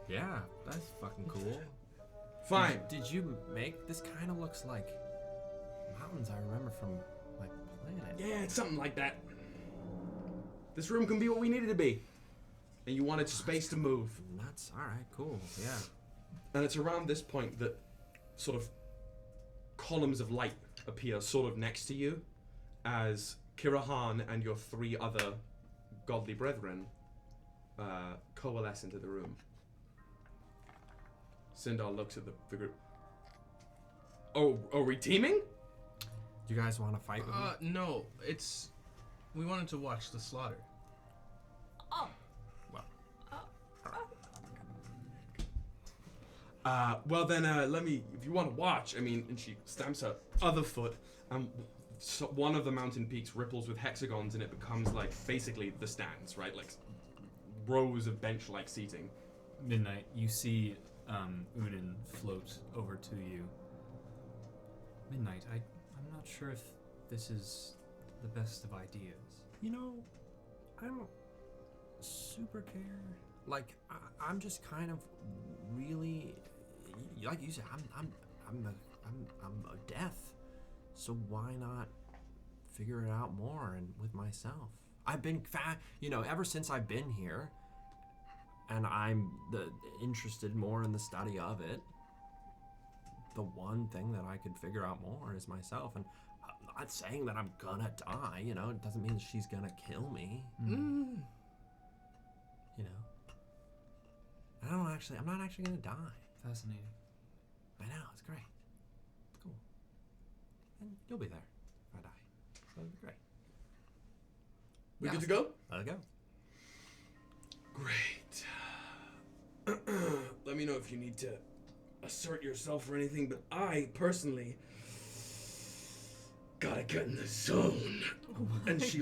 Yeah, that's fucking cool. Fine. Did you make this? Kind of looks like mountains I remember from my planet. Yeah, it's something like that. This room can be what we need it to be. And you wanted space to move. Nuts. All right, cool. Yeah. And it's around this point that sort of columns of light appear sort of next to you as Kirahan and your three other godly brethren coalesce into the room. Sindar looks at the group. Oh, are we teaming? Do you guys want to fight with me? No. We wanted to watch the slaughter. Oh. Well then, let me, if you want to watch, I mean, and she stamps her other foot, so one of the mountain peaks ripples with hexagons, and it becomes like, basically, the stands, right? Like, rows of bench-like seating. Midnight, you see Ünen float over to you. Midnight, I'm not sure if this is the best of ideas. You know, I don't super care. Like, I'm just kind of really, like you said, I'm a death. So why not figure it out more and with myself? I've been ever since I've been here, and I'm interested more in the study of it. The one thing that I could figure out more is myself, and I'm not saying that I'm gonna die. You know, it doesn't mean she's gonna kill me. You know, I'm not actually gonna die. Fascinating. I know, it's great. Cool. And you'll be there if I die. So it'll be great. We good to go? Let it go. Great. Let me know if you need to assert yourself or anything, but I personally gotta get in the zone. And she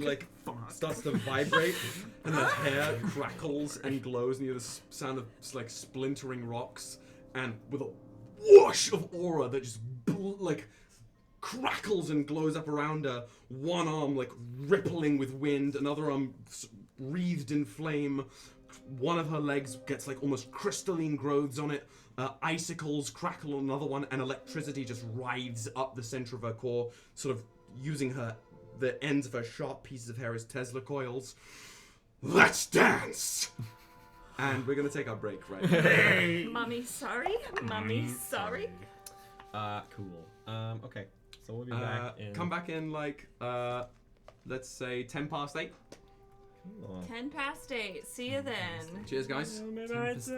starts to vibrate, and her hair crackles and glows, and you hear the sound of splintering rocks, and with a whoosh of aura that just crackles and glows up around her. One arm rippling with wind, another arm wreathed in flame. One of her legs gets almost crystalline growths on it. Icicles crackle on another one, and electricity just writhes up the center of her core, sort of using the ends of her sharp pieces of hair as Tesla coils. Let's dance! And we're gonna take our break right now. Mommy, sorry. Mommy, sorry. Cool. Okay. So we'll be back in... Come back in let's say 10 past 8. Cool. 10 past 8. See you then. Cheers, guys. 10 past 8.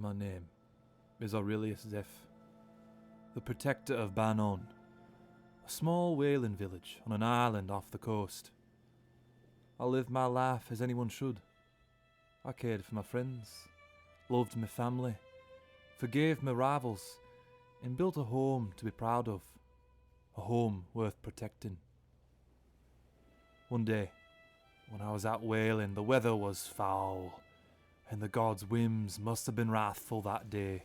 My name is Aurelius Zeff, the protector of Banon, a small whaling village on an island off the coast. I lived my life as anyone should. I cared for my friends, loved my family, forgave my rivals, and built a home to be proud of, a home worth protecting. One day, when I was out whaling, the weather was foul, and the gods' whims must have been wrathful that day,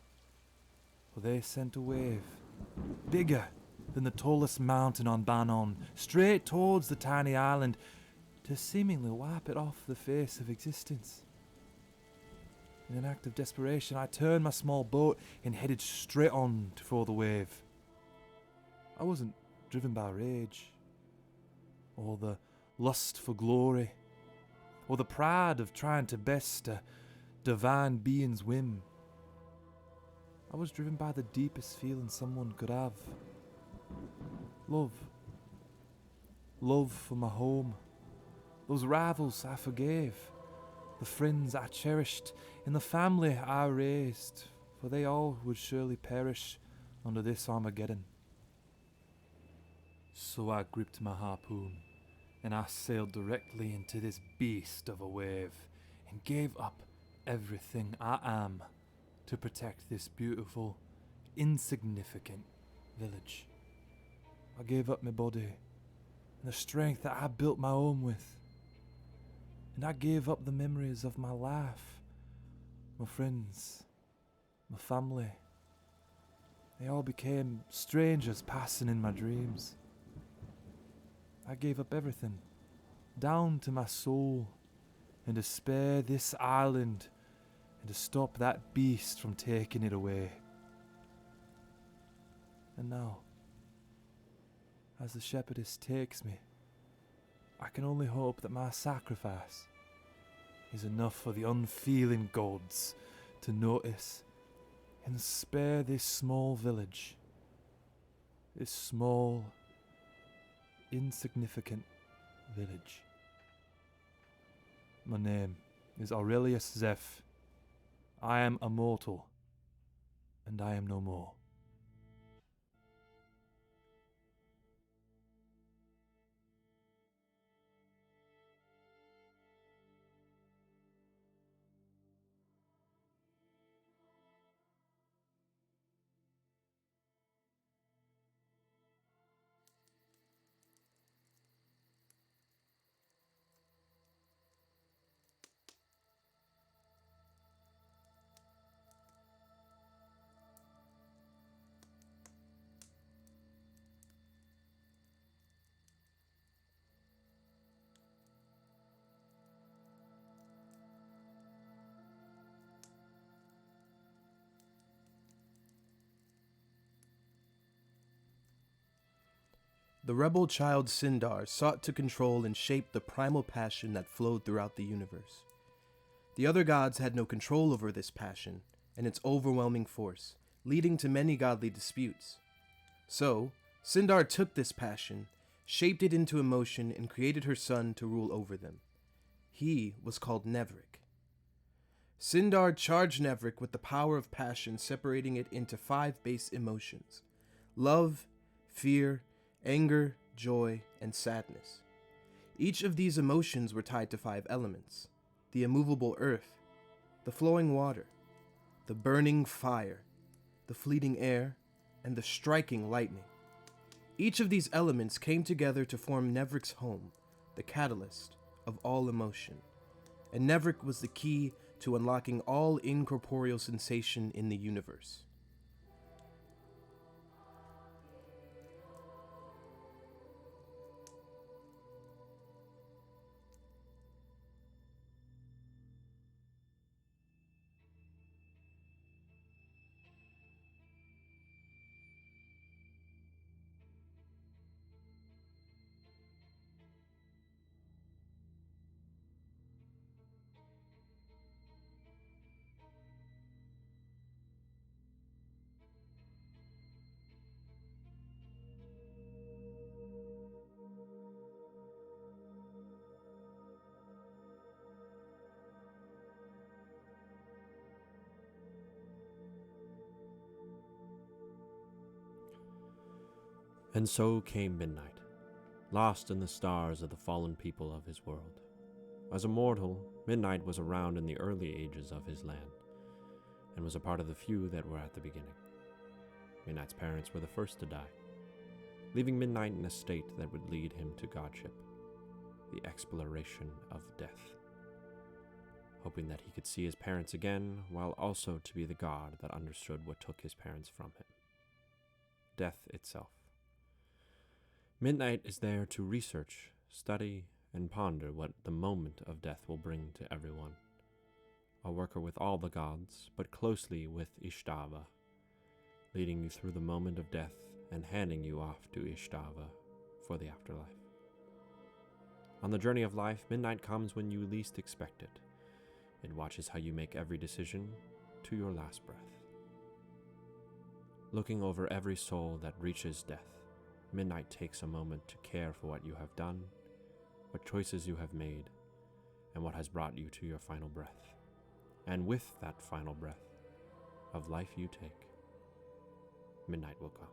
for they sent a wave, bigger than the tallest mountain on Banon, straight towards the tiny island, to seemingly wipe it off the face of existence. In an act of desperation, I turned my small boat and headed straight on for the wave. I wasn't driven by rage, or the lust for glory, or the pride of trying to best a divine being's whim. I was driven by the deepest feeling someone could have. Love. Love for my home. Those rivals I forgave. The friends I cherished, and the family I raised, for they all would surely perish under this Armageddon. So I gripped my harpoon, and I sailed directly into this beast of a wave, and gave up everything I am to protect this beautiful, insignificant village. I gave up my body, and the strength that I built my home with. And I gave up the memories of my life, my friends, my family. They all became strangers passing in my dreams. I gave up everything, down to my soul, and to spare this island, and to stop that beast from taking it away. And now, as the shepherdess takes me, I can only hope that my sacrifice is enough for the unfeeling gods to notice and spare this small village, this small, insignificant village. My name is Aurelius Zeff. I am a mortal, and I am no more. The rebel child Sindar sought to control and shape the primal passion that flowed throughout the universe. The other gods had no control over this passion and its overwhelming force, leading to many godly disputes. So, Sindar took this passion, shaped it into emotion, and created her son to rule over them. He was called Nevrik. Sindar charged Nevrik with the power of passion, separating it into 5 base emotions: love, fear, anger, joy, and sadness. Each of these emotions were tied to 5 elements: the immovable earth, the flowing water, the burning fire, the fleeting air, and the striking lightning. Each of these elements came together to form Nevrik's home, the catalyst of all emotion. And Nevrik was the key to unlocking all incorporeal sensation in the universe. And so came midnight, lost in the stars of the fallen people of his world. As a mortal, Midnight was around in the early ages of his land, and was a part of the few that were at the beginning. Midnight's parents were the first to die, leaving Midnight in a state that would lead him to godship, the exploration of death, hoping that he could see his parents again, while also to be the god that understood what took his parents from him. Death itself. Midnight is there to research, study, and ponder what the moment of death will bring to everyone. A worker with all the gods, but closely with Ishtava, leading you through the moment of death and handing you off to Ystävä for the afterlife. On the journey of life, midnight comes when you least expect it. It watches how you make every decision to your last breath. Looking over every soul that reaches death, midnight takes a moment to care for what you have done, what choices you have made, and what has brought you to your final breath. And with that final breath of life you take, midnight will come.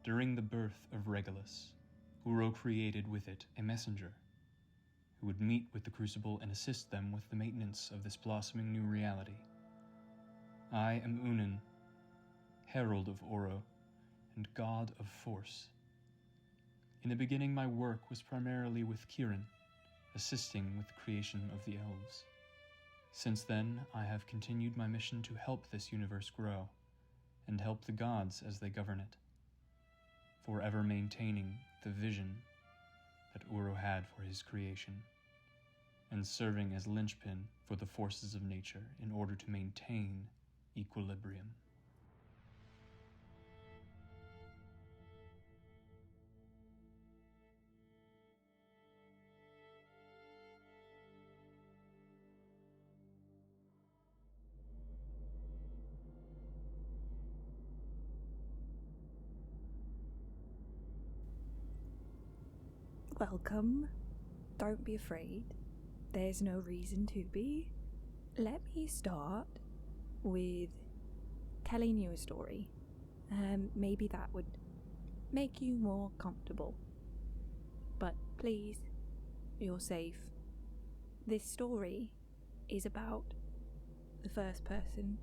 During the birth of Regolus, Uro created with it a messenger who would meet with the crucible and assist them with the maintenance of this blossoming new reality. I am Ünen, herald of Uro and god of force. In the beginning, my work was primarily with Kirin, assisting with the creation of the elves. Since then, I have continued my mission to help this universe grow and help the gods as they govern it, forever maintaining the vision that Uro had for his creation, and serving as linchpin for the forces of nature in order to maintain equilibrium. Welcome. Don't be afraid. There's no reason to be. Let me start with telling you a story. Maybe that would make you more comfortable. But please, you're safe. This story is about the first person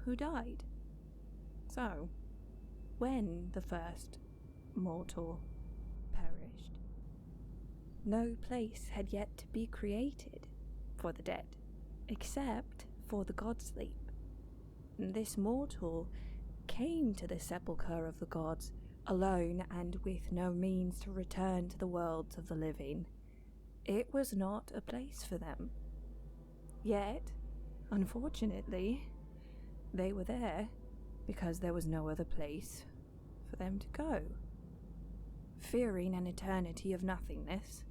who died. So, when the first mortal perished, no place had yet to be created for the dead, except for the god sleep. This mortal came to the sepulchre of the gods alone and with no means to return to the worlds of the living. It was not a place for them. Yet, unfortunately, they were there because there was no other place for them to go. Fearing an eternity of nothingness,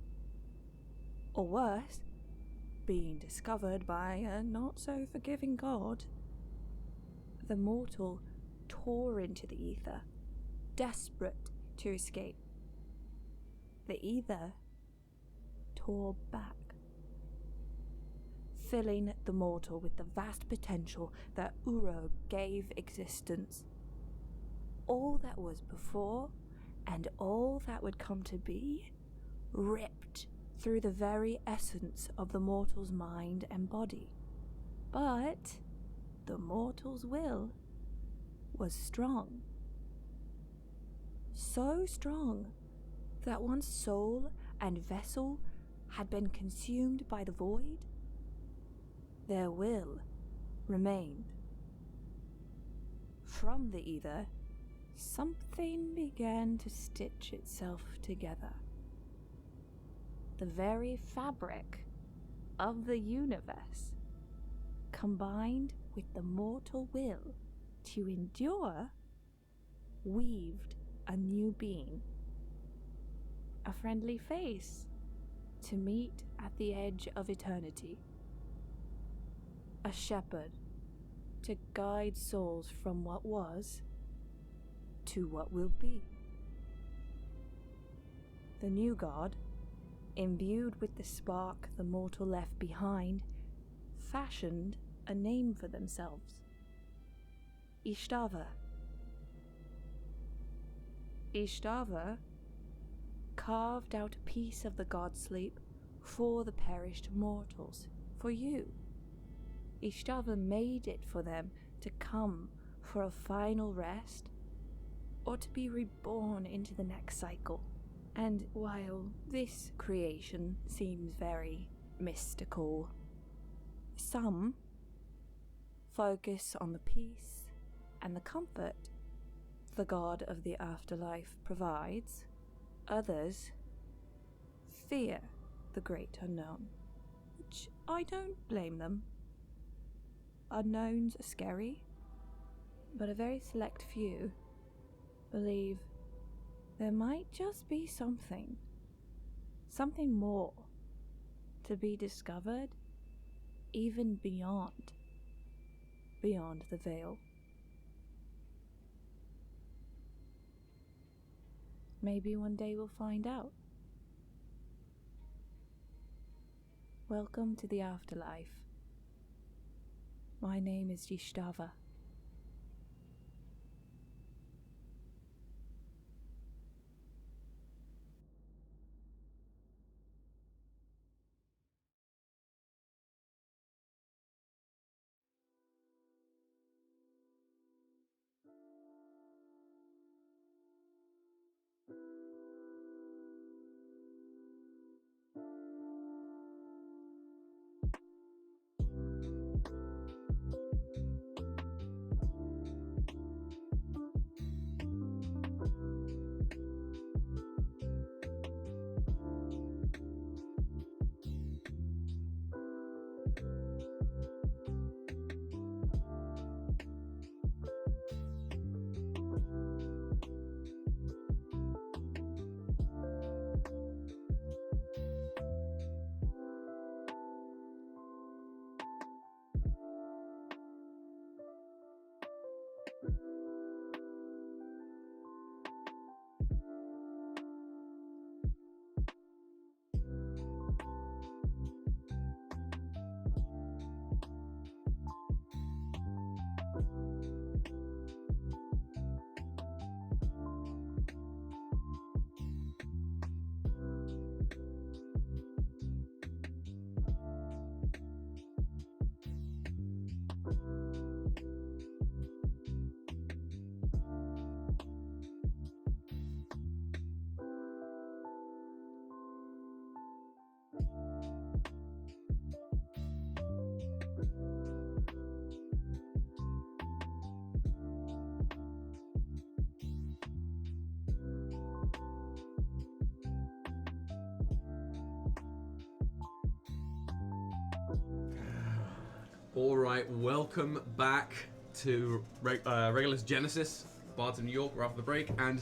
or worse, being discovered by a not-so-forgiving god, the mortal tore into the ether, desperate to escape. The ether tore back, filling the mortal with the vast potential that Uro gave existence. All that was before, and all that would come to be, ripped through the very essence of the mortal's mind and body. But the mortal's will was strong. So strong that once soul and vessel had been consumed by the void, their will remained. From the ether, something began to stitch itself together. The very fabric of the universe, combined with the mortal will, to endure, weaved a new being. A friendly face to meet at the edge of eternity. A shepherd to guide souls from what was to what will be. The new god, imbued with the spark the mortal left behind, fashioned a name for themselves. Ishtava. Ishtava carved out a piece of the god sleep for the perished mortals, for you. Ishtava made it for them to come for a final rest, or to be reborn into the next cycle. And while this creation seems very mystical, some focus on the peace and the comfort the god of the afterlife provides. Others fear the great unknown, which I don't blame them. Unknowns are scary, but a very select few believe there might just be something more to be discovered, even beyond the veil. Maybe one day we'll find out. Welcome to the afterlife. My name is Ystävä. All right, welcome back to Regolus Genesis, Bards of New York. We're after the break, and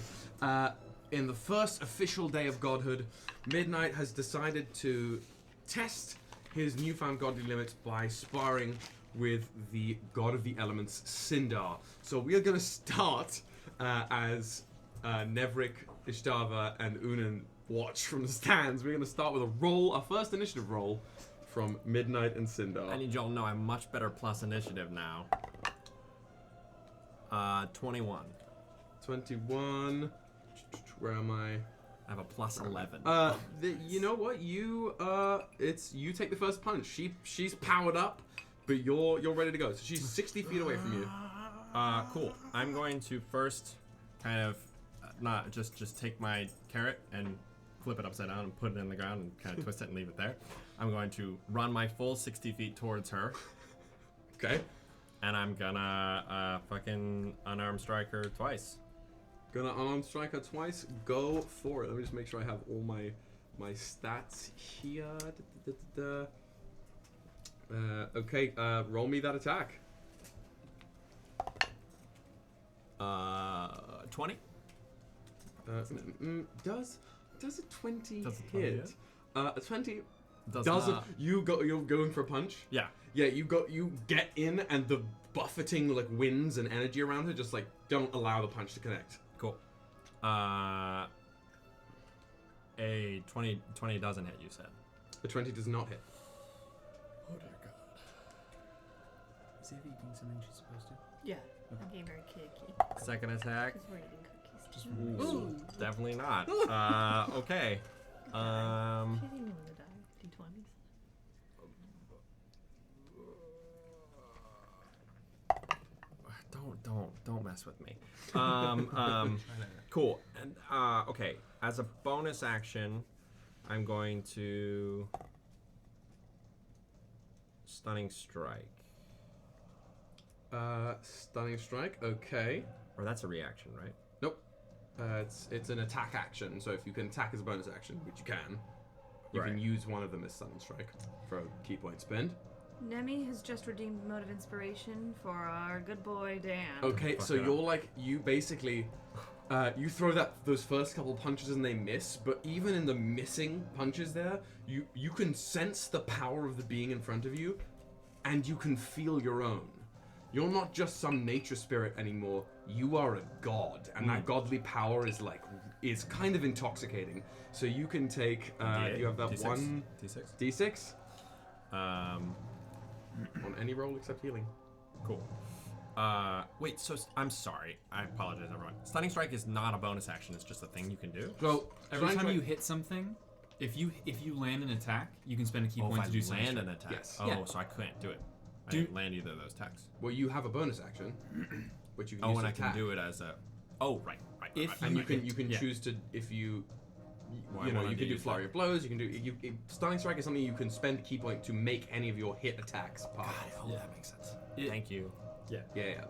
in the first official day of godhood, Midnight has decided to test his newfound godly limits by sparring with the god of the elements, Sindar. So we are going to start as Nevrik, Ystävä, and Oonan watch from the stands. We're going to start with a roll, our first initiative roll, from Midnight and Sindar. I need y'all to know I'm much better plus initiative now. 21. 21. Where am I? I have a plus 11. You know what? You you take the first punch. She's powered up, but you're ready to go. So she's 60 feet away from you. Cool. I'm going to first kind of not just take my carrot and flip it upside down and put it in the ground and kind of twist it and leave it there. I'm going to run my full 60 feet towards her. Okay. And I'm gonna fucking unarmed strike her twice. Gonna unarmed strike her twice? Go for it. Let me just make sure I have all my stats here. Okay, roll me that attack. 20. Does a 20 Does a 20 hit? hit? A 20 Does doesn't. not. You're going for a punch. Yeah. Yeah, you get in, and the buffeting like winds and energy around her just like don't allow the punch to connect. Cool. A 20 doesn't hit, you said. The 20 does not hit. Oh dear God. Is Eva eating something she's supposed to? Yeah. I'm getting very kicky. Second attack. Because we're eating cookies. Ooh, definitely not. Okay. She didn't want to die. D20s. Don't mess with me. Cool. And okay. As a bonus action, I'm going to stunning strike. Stunning strike. Okay. Or that's a reaction, right? Nope. It's an attack action. So if you can attack as a bonus action, which you can, you can use one of them as stunning strike for a key point spend. Nemi has just redeemed Mode of Inspiration for our good boy Dan. Okay, so you're you basically, you throw those first couple punches and they miss, but even in the missing punches there, you can sense the power of the being in front of you, and you can feel your own. You're not just some nature spirit anymore. You are a god, and that godly power is kind of intoxicating. So you can take, you have that D6. one D6. D6. On any roll except healing. Cool. Wait, so I'm sorry. I apologize, everyone. Stunning strike is not a bonus action. It's just a thing you can do. So every time you hit something, if you land an attack, you can spend a key point to do land something. an attack. Yes. Oh, so I couldn't do it. I didn't land either of those attacks. Well, you have a bonus action, which you can use and to I attack. can do it as a. Oh, right. And you can choose to if you. You can do flurry of blows. You can do stunning strike is something you can spend a key point to make any of your hit attacks part of. Oh, that makes sense. Thank you. Yeah.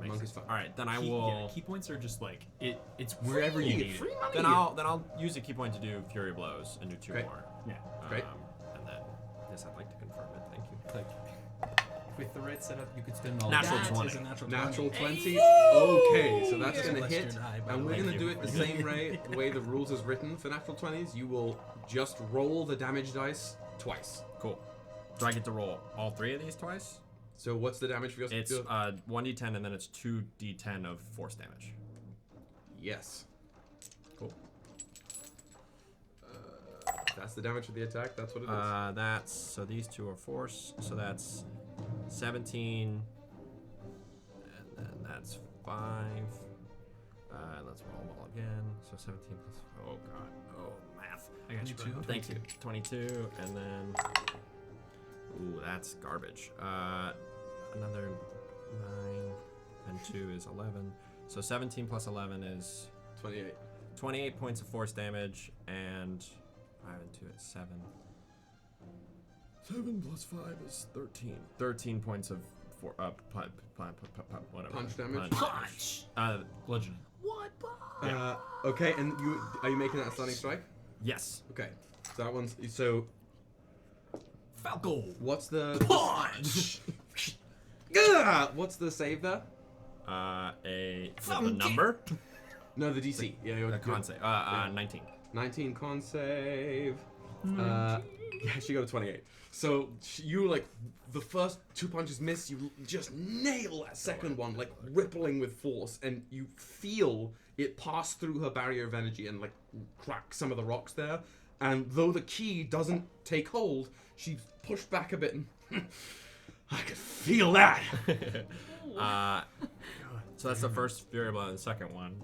Monkey's fun. All right, then I will. Key points are just like it's wherever you need free it. money. Then I'll use a key point to do fury blows and do 2 Great. more. Yeah. Great. And then yes, I'd like to confirm it. Thank you. With the right setup, you could spend all Natural that. 20. Is a natural Natural 20. 20. Okay, so that's going to Bless hit. your eye, by And the we're way. going to do it the same way the rules is written for natural 20s. You will just roll the damage dice twice. Cool. Do I get to roll all 3 of these twice? So what's the damage for your It's 1d10 and then it's 2d10 of force damage. Yes. Cool. That's the damage for the attack. That's what it is. So these 2 are force. So that's 17, and then that's 5. Let's roll them all again. So 17 plus. Oh god. Oh math. I got you. 22. Thank you. 22, and then. Ooh, that's garbage. Another 9, and 2 is 11. So 17 plus 11 is 28. 28 points of force damage, and 5 and 2 is 7. 7 plus 5 is 13. 13 points of whatever. Punch damage? Punch! Bludgeoning. What? Okay, and are you making that a stunning strike? Yes. Okay. So that one's so. Falco. What's the punch? What's the save there? The number? No, the DC. Yeah, your con save. 19. 19 con save. Yeah, she got a 28. So you the first 2 punches miss. You just nail that second one, rippling with force, and you feel it pass through her barrier of energy and crack some of the rocks there. And though the key doesn't take hold, she's pushed back a bit, and I could feel that. So that's the first Fury Blow, and the second one,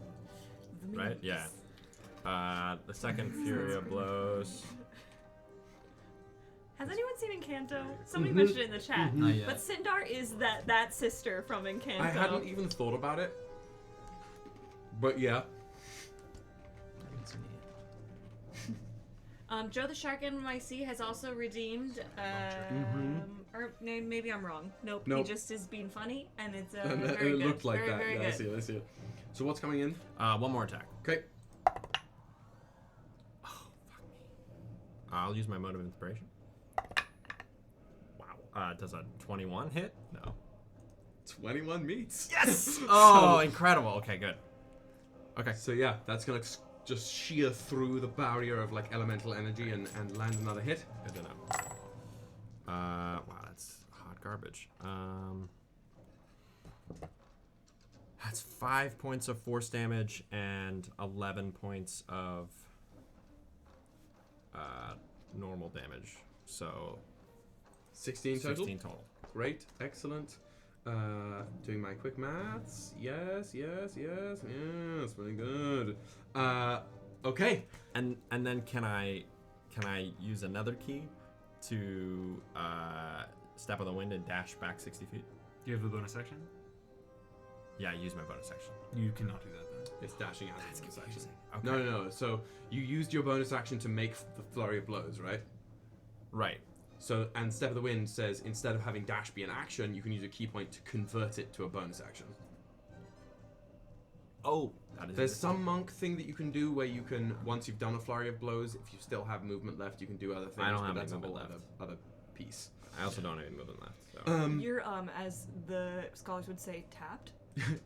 right? Yeah. The second Fury Blows. Has anyone seen Encanto? Somebody mentioned it in the chat. Not yet. But Sindar is that sister from Encanto. I hadn't even thought about it, but yeah. Joe the Shark NYC has also redeemed. Or maybe I'm wrong. Nope. He just is being funny, and it's And very it good. looked like very, that. Very Yeah, good. I see it. So what's coming in? One more attack. Okay. Oh, fuck me. I'll use my Mode of Inspiration. Wow. Does a 21 hit? No. 21 meets. Yes! Oh, incredible. Okay, good. Okay. So yeah, that's gonna just shear through the barrier of like elemental energy and land another hit. Good to know. Wow, that's hot garbage. That's 5 points of force damage and 11 points of normal damage. So 16 total. 16 total. Great, excellent. Doing my quick maths. Yes, very good. Okay. And then can I use another key to step on the wind and dash back 60 feet? Do you have the bonus action? Yeah, use my bonus action. You cannot do that then. It's dashing out. That's bonus action. Okay. No. So you used your bonus action to make the flurry of blows, right? Right. So, and Step of the Wind says instead of having dash be an action, you can use a key point to convert it to a bonus action. Oh, that is. There's some monk thing that you can do where you can, once you've done a flurry of blows, if you still have movement left, you can do other things. I don't have that's any a whole movement other piece. I also don't have any movement left. So. You're as the scholars would say, tapped.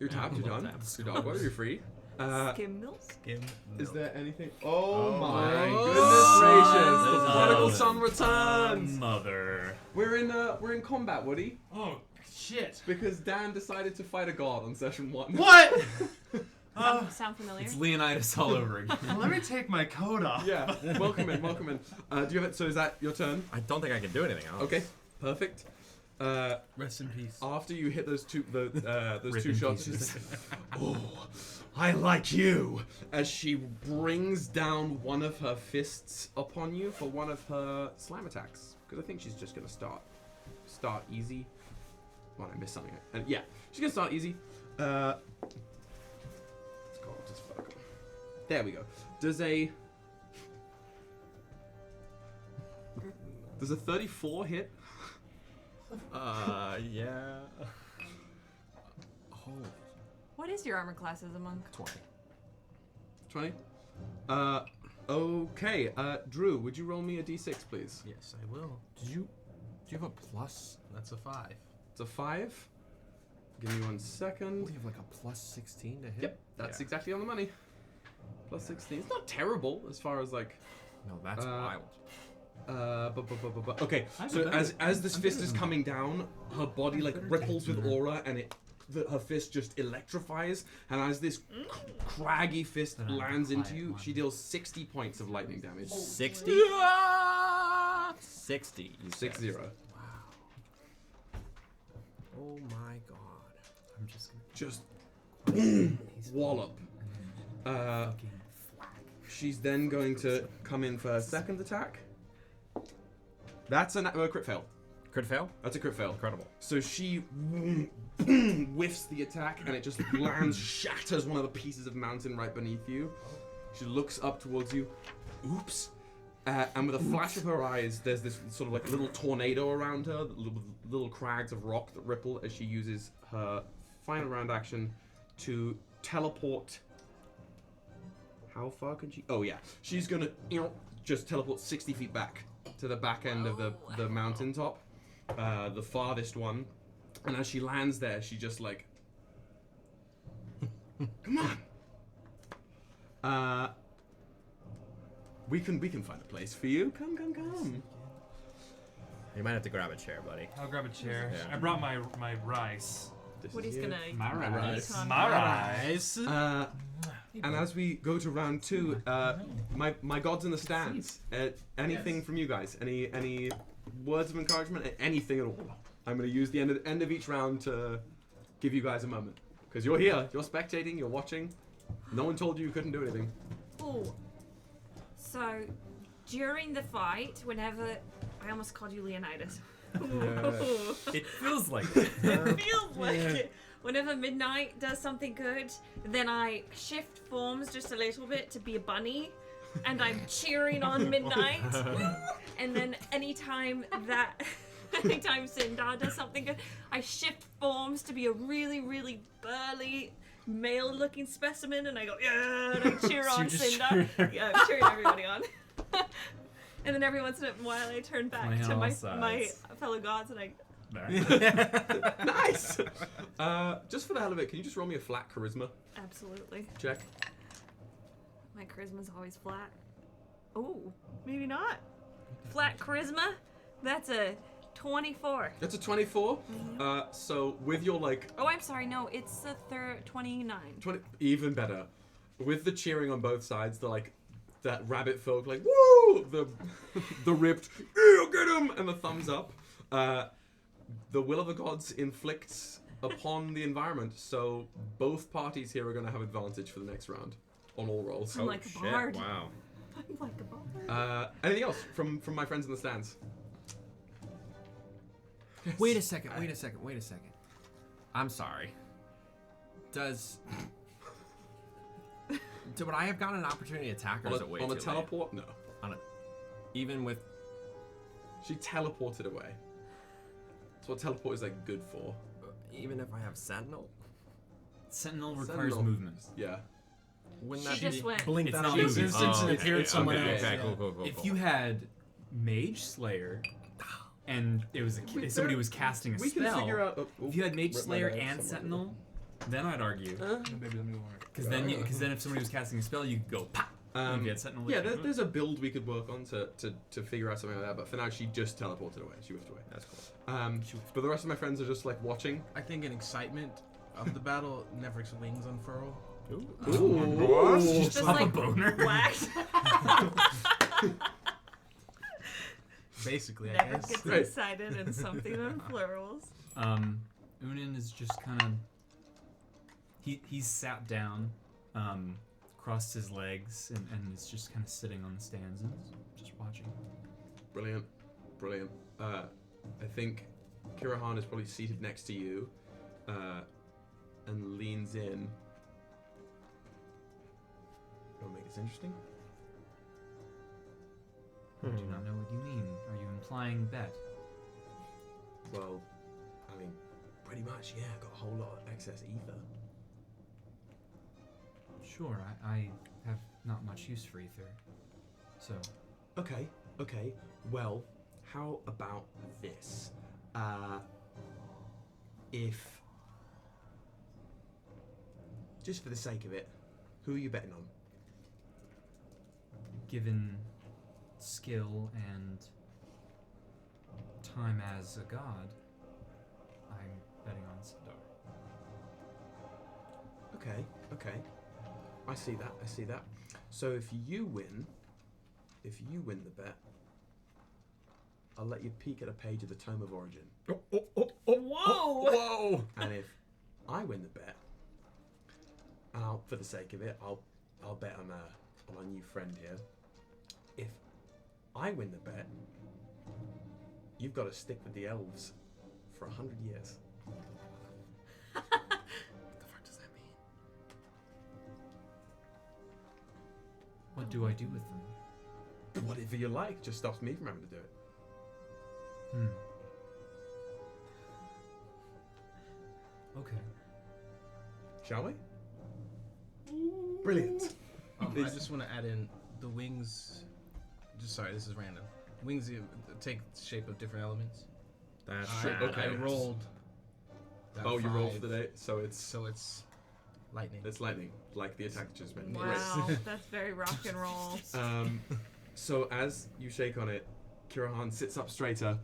You're tapped. You're done. You're done. What are you free? Skim milk. Skim milk. Is there anything? Oh my Oh. goodness gracious! The prodigal son returns. Mother. We're in combat, Woody, Oh shit. because Dan decided to fight a god on session 1. What? Sound familiar? It's Leonidas all over again. Let me take my coat off. Yeah. Welcome in. Do you have it? So is that your turn? I don't think I can do anything else. Okay. Perfect. Rest in peace. After you hit those two Rip two in shots, pieces. she's like, "Oh, I like you." As she brings down one of her fists upon you for one of her slam attacks, because I think she's just gonna start easy. Well, I missed something. And yeah, she's gonna start easy. Let's go just fuck. There we go. Does a 34 hit? Yeah. Holy. What is your armor class as a monk? 20? Okay. Drew, would you roll me a d6, please? Yes, I will. Do you have a plus? That's a 5. It's a 5. Give me 1 second. You have like a plus 16 to hit? Yep, that's exactly on the money. Plus 16. It's not terrible as far as like... No, that's wild. Okay, so as this fist is coming down, her body like ripples with aura, and her fist just electrifies. And as this craggy fist lands into you, she deals 60 points of lightning damage. 60? 60. You said. 6-0. Wow. Oh my god. I'm just wallop. She's then going to come in for her second attack. That's a crit fail. Crit fail? That's a crit fail. Incredible. So she whiffs the attack, and it just lands, shatters one of the pieces of mountain right beneath you. She looks up towards you. Oops. And with a flash of her eyes, there's this sort of like little tornado around her, little crags of rock that ripple as she uses her final round action to teleport. How far can she? Oh yeah, she's gonna just teleport 60 feet back to the back end of the mountaintop, the farthest one. And as she lands there, she just like, come on. We can find a place for you. Come. You might have to grab a chair, buddy. I'll grab a chair. Yeah. I brought my rice. Woody's gonna My rice. econ My that. rice. And as we go to round 2, my god's in the stands. Anything from you guys? Any words of encouragement? Anything at all? I'm going to use the end of each round to give you guys a moment. Because you're here, you're spectating, you're watching. No one told you couldn't do anything. Oh. So, during the fight, whenever... I almost called you Leonidas. It feels like It feels like it. Whenever Midnight does something good, then I shift forms just a little bit to be a bunny, and I'm cheering on Midnight. And then anytime Sindar does something good, I shift forms to be a really, really burly, male-looking specimen, and I go, yeah, and I cheer on Sindar. Yeah, I'm cheering everybody on. And then every once in a while, I turn back to my fellow gods, and I... Nice! Just for the hell of it, can you just roll me a flat charisma Absolutely. check? My charisma's always flat. Oh, maybe not. Flat charisma? That's a 24. That's a 24. So with your Oh, I'm sorry. No, it's a 29. 20, even better. With the cheering on both sides, that rabbit folk woo, the ripped, yeah, get him, and the thumbs up. The will of the gods inflicts upon the environment, so both parties here are going to have advantage for the next round on all rolls. I'm like a bard. Wow. I'm like a bard. Anything else from my friends in the stands? Wait a second. I'm sorry. Would I have gotten an opportunity to attack, or is it way on too a teleport? late? No. Even with... She teleported away. That's what teleport is good for. Even if I have Sentinel? Sentinel requires movement. Yeah. Wouldn't She that just went. Blink It's that not movement. instant and appeared someone else. Okay, Yeah. cool. If you had Mage Slayer, and it was somebody was casting a We spell. can figure out. If you had Mage rip my Slayer nose and somewhere. Sentinel, then I'd argue. Maybe let me work. Because then if somebody was casting a spell, you could go pop. You get Sentinel. Yeah, there's a build we could work on to figure out something like that. But for now, she just teleported away. She whiffed away. That's cool. But the rest of my friends are just watching. I think in excitement of the battle, Nevrik's wings unfurl. Ooh. Just like a boner. Wax. Basically, I Never guess. gets Right. excited and something unfurls. Ünen is just kind of. He's sat down, crossed his legs, and is just kind of sitting on the stands and just watching. Brilliant. I think Kirahan is probably seated next to you, and leans in. Gonna make this interesting. I do not know what you mean. Are you implying bet? Well, I mean, pretty much, yeah. Got a whole lot of excess ether. Sure, I have not much use for ether. So. Okay. Well, how about this? If, just for the sake of it, who are you betting on? Given skill and time as a god, I'm betting on Sindar. Okay. I see that. So if you win the bet, I'll let you peek at a page of the Tome of Origin. Whoa! And if I win the bet, and for the sake of it, I'll bet on our new friend here. If I win the bet, you've got to stick with the elves for 100 years. What the fuck does that mean? What do I do with them? Whatever you like, just stops me from having to do it. Okay. Shall we? Brilliant. I just want to add in the wings. Sorry, this is random. Wings take the shape of different elements. That's okay. I rolled. Oh, you rolled for 5, the day, so it's lightning. It's lightning, like the attack just meant. Wow, that's very rock and roll. So as you shake on it, Kirahan sits up straighter.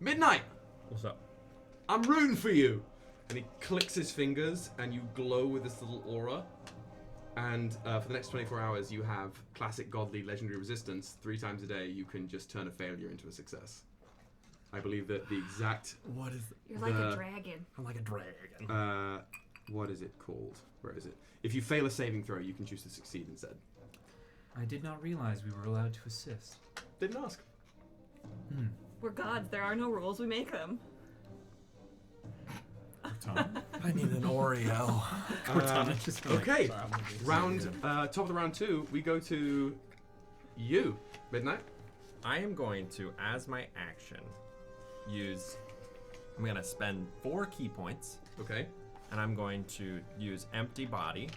Midnight! What's up? I'm rooting for you! And he clicks his fingers, and you glow with this little aura. And for the next 24 hours, you have classic godly legendary resistance. 3 times a day, you can just turn a failure into a success. I believe that the exact... What is... You're like a dragon. I'm like a dragon. What is it called? Where is it? If you fail a saving throw, you can choose to succeed instead. I did not realize we were allowed to assist. Didn't ask. We're gods. There are no rules. We make them. I need an Oreo. Okay, top of the round 2, we go to you, Midnight. I am going to, as my action, I'm going to spend 4 key points. Okay. And I'm going to use Empty Body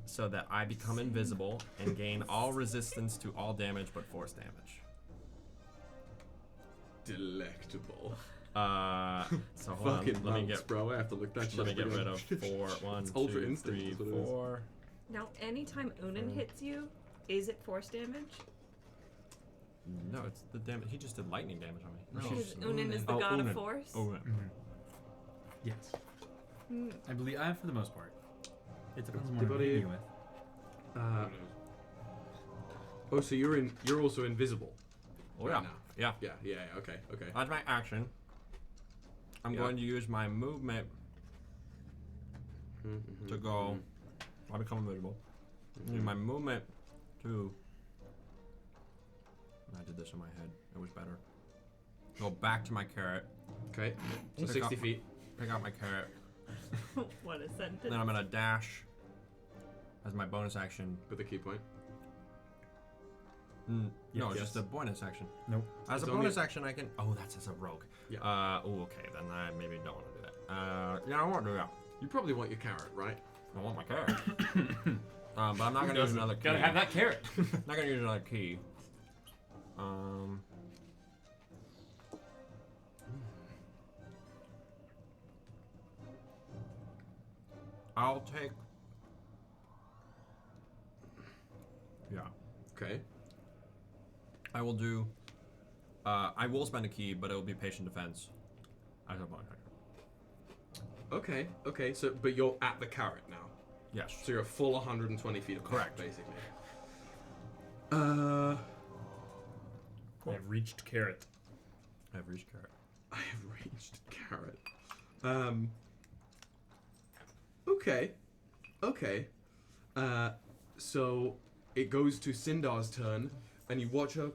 so that I become invisible and gain all resistance to all damage but force damage. Delectable. So hold on. Let me get, bro. I have to look that shit let me up get again. rid of 4. 1, It's Ultra 2, Instinct 3, is what it is. 4. Now, anytime Oonan hits you, is it force damage? No, it's the damage. He just did lightning damage on me. No. Because Oonan is the god of force? Oonan. Yes. Mm. I believe for the most part. It depends on The what I'm body- hitting you with. Oh, so you're also invisible. Oh right yeah. now. Yeah. Yeah. Okay. That's my action. I'm Yeah. going to use my movement to go. I become invisible. Use my movement to. I did this in my head. It was better. Go back to my carrot. Okay. So Pick 60 up- feet. Pick out my carrot. What a sentence. Then I'm gonna dash as my bonus action. With a key point. No, Yes. just a bonus action. Nope. As It's a only- bonus action, I can. Oh, that's as a rogue. Yeah. Oh, okay. Then I maybe don't want to do that. Yeah, I won't do that. You probably want your carrot, right? I want my carrot. But I'm not gonna use another key. Gotta have that carrot. Not gonna use another key. I'll take. Yeah. Okay. I will do. I will spend a key, but it will be patient defense. I don't mind. Okay. So, but you're at the carrot now. Yes. So you're a full 120 feet apart, Correct. basically. I've reached carrot. I've reached carrot. I have reached carrot. Okay. So it goes to Sindar's turn, and you watch her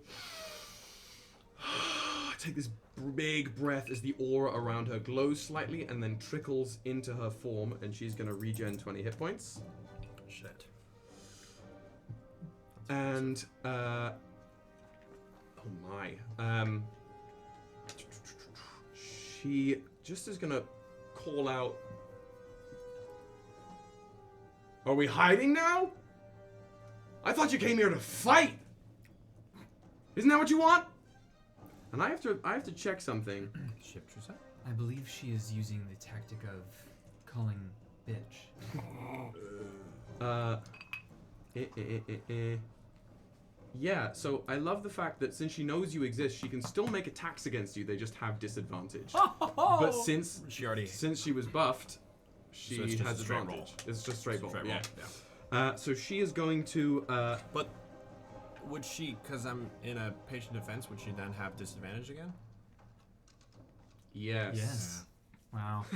take this big breath as the aura around her glows slightly and then trickles into her form, and she's gonna regen 20 hit points. Shit. And oh my, she just is gonna call out, "Are we hiding now? I thought you came here to fight. Isn't that what you want?" And I have to check something. Ship yourself? I believe she is using the tactic of calling bitch. Yeah, so I love the fact that since she knows you exist, she can still make attacks against you. They just have disadvantage. But since she was buffed, she So it's just has a straight advantage. roll. It's just straight roll. Straight Yeah. roll, So she is going to. But would she, because I'm in a patient defense, would she then have disadvantage again? Yes. Yes. Wow.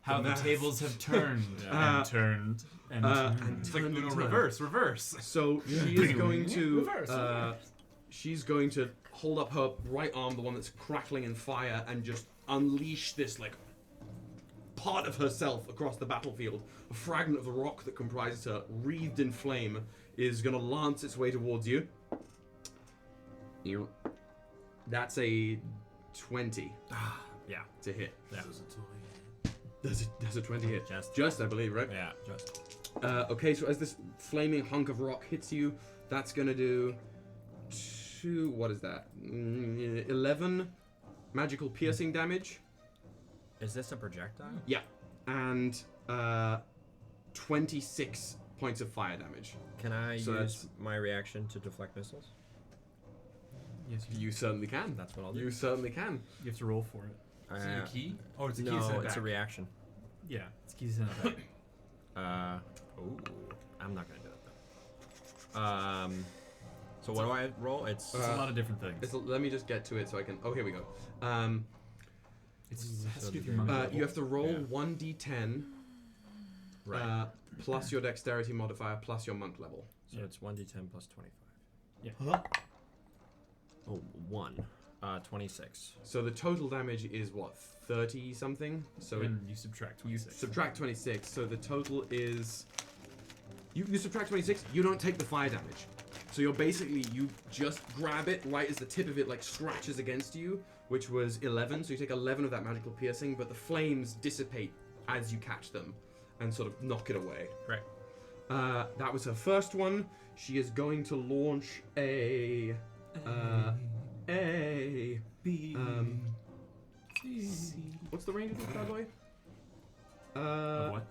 How the math. tables have turned and turned and turned. It's like Uno reverse. So she is going to she's going to hold up her right arm, the one that's crackling in fire, and just unleash this like part of herself across the battlefield. A fragment of the rock that comprises her, wreathed in flame, is going to lance its way towards you. That's a 20. Yeah. To hit. Yeah. Does a 20 hit? Just, I believe, right? Yeah, just. Okay, so as this flaming hunk of rock hits you, that's gonna do what is that? 11 magical piercing damage. Is this a projectile? Yeah. And 26 points of fire damage. Can I So use my reaction to deflect missiles? Yes, you certainly can. That's what I'll do. You certainly can. You have to roll for it. Is it a key? Oh, it's a key to send No, it it's a back. reaction. Yeah, it's a key to send it back. I'm not gonna do that though. So what do I roll? It's a lot of different things. Let me just get to it so I can. Oh, here we go. It has to do with your monk you have to roll Yeah. 1d10 right. plus your dexterity modifier plus your monk level. So it's 1d10 plus 25. Yeah. Oh, 26. So the total damage is what, 30 something? So And you subtract 26. You subtract 26, so the total is. You subtract 26, you don't take the fire damage. So you're basically, you just grab it right as the tip of it like scratches against you, which was 11. So you take 11 of that magical piercing, but the flames dissipate as you catch them and sort of knock it away. Right. That was her first one. She is going to launch a. What's the range of this bad boy? Of what?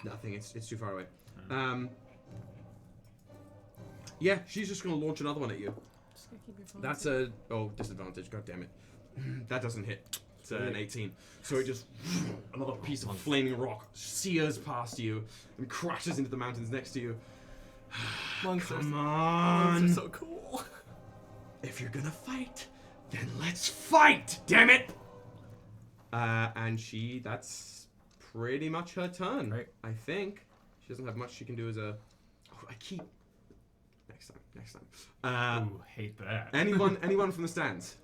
Nothing. It's too far away. Yeah, she's just going to launch another one at you. Just gonna keep your phone That's safe. disadvantage. God damn it. That doesn't hit. It's an 18. So it just another piece of flaming rock sears past you and crashes into the mountains next to you. Come on. Monks are so cool. If you're gonna fight, then let's fight. Damn it. And that's pretty much her turn. Right. I think she doesn't have much she can do as a. Oh, I keep. Next time. Ooh, hate that. Anyone from the stands?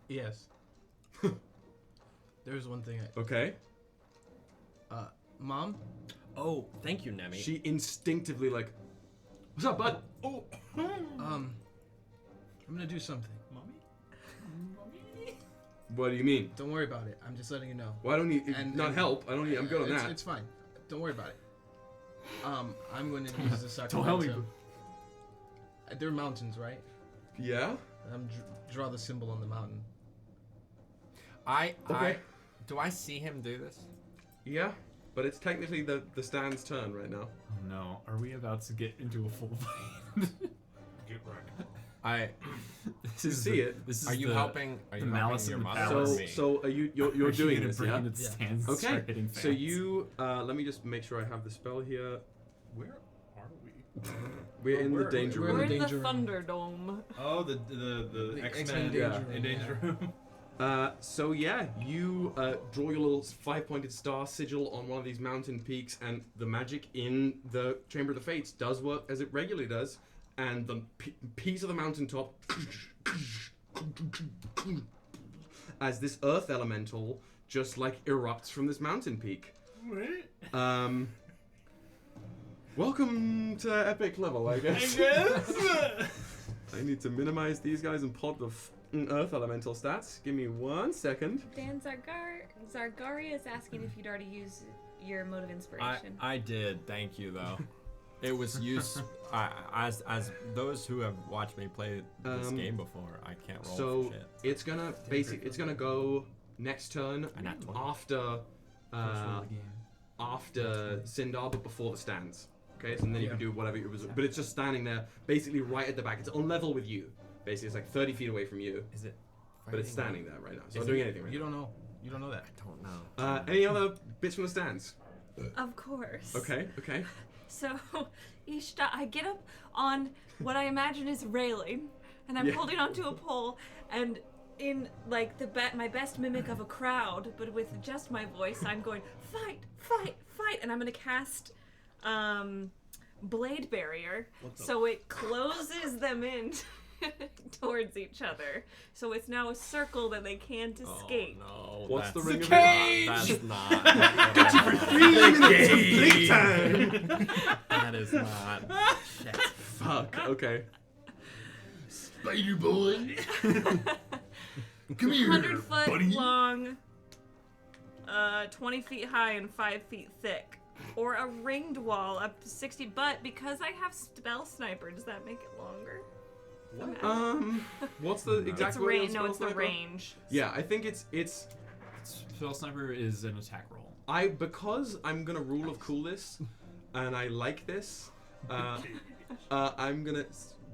Yes. There's one thing. Okay. Mom. Oh, thank you, Nemi. She instinctively like, what's up, bud? Oh. I'm gonna do something. What do you mean? Don't worry about it. I'm just letting you know. Well, I don't need help. I don't need. I'm good on that. It's fine. Don't worry about it. I'm going to use the Don't help me. sacramentum. There are mountains, right? Yeah. I'm draw the symbol on the mountain. Do I see him do this? Yeah, but it's technically the stand's turn right now. Oh no, are we about to get into a full fight? Get right. This You is see it. This is Are you the, helping? Are the you malice helping your of the mother or palace. me? So are you're doing this, yeah? It stands and Okay. start hitting So fans. you let me just make sure I have the spell here. Where are we? We're in the danger we're room. We're in the danger room. Thunderdome. Oh, the X-Men X-Men danger in danger room. So yeah, you draw your little 5-pointed star sigil on one of these mountain peaks, and the magic in the Chamber of the Fates does work as it regularly does, and the piece of the mountaintop, as this earth elemental just like erupts from this mountain peak. Welcome to epic level, I guess. I need to minimize these guys and plot the earth elemental stats. Give me 1 second. Dan Zargaria is asking if you'd already used your mode of inspiration. I did. Thank you, though. It was as those who have watched me play this game before, I can't roll So for shit. it's gonna go next turn A nat 20. after Sindar, but before the stands. Okay, so then you can do whatever it was, but it's just standing there, basically right at the back. It's on level with you. Basically, it's like 30 feet away from you, Is it? but it's fighting? standing there right now. So I'm doing anything right You now. don't know. You don't know that. I don't know. Any other bits from the stands? Of course. Okay. So, I get up on what I imagine is railing, and I'm holding onto a pole, and in like my best mimic of a crowd, but with just my voice, I'm going fight, fight, fight, and I'm gonna cast Blade Barrier, so it closes them in towards each other. So it's now a circle that they can't escape. Oh, no. What's the that's ring of not- That's not. Big time. That is not. Shit. Fuck. Okay. Spider boy. Come here, 100 foot buddy. long, 20 feet high and 5 feet thick, or a ringed wall up to 60. But because I have spell sniper, does that make it longer? What's the exact It's word? range. No, it's the range. Yeah, I think it's. Spell sniper is an attack roll. Because I'm gonna rule of cool this, and I like this. I'm gonna.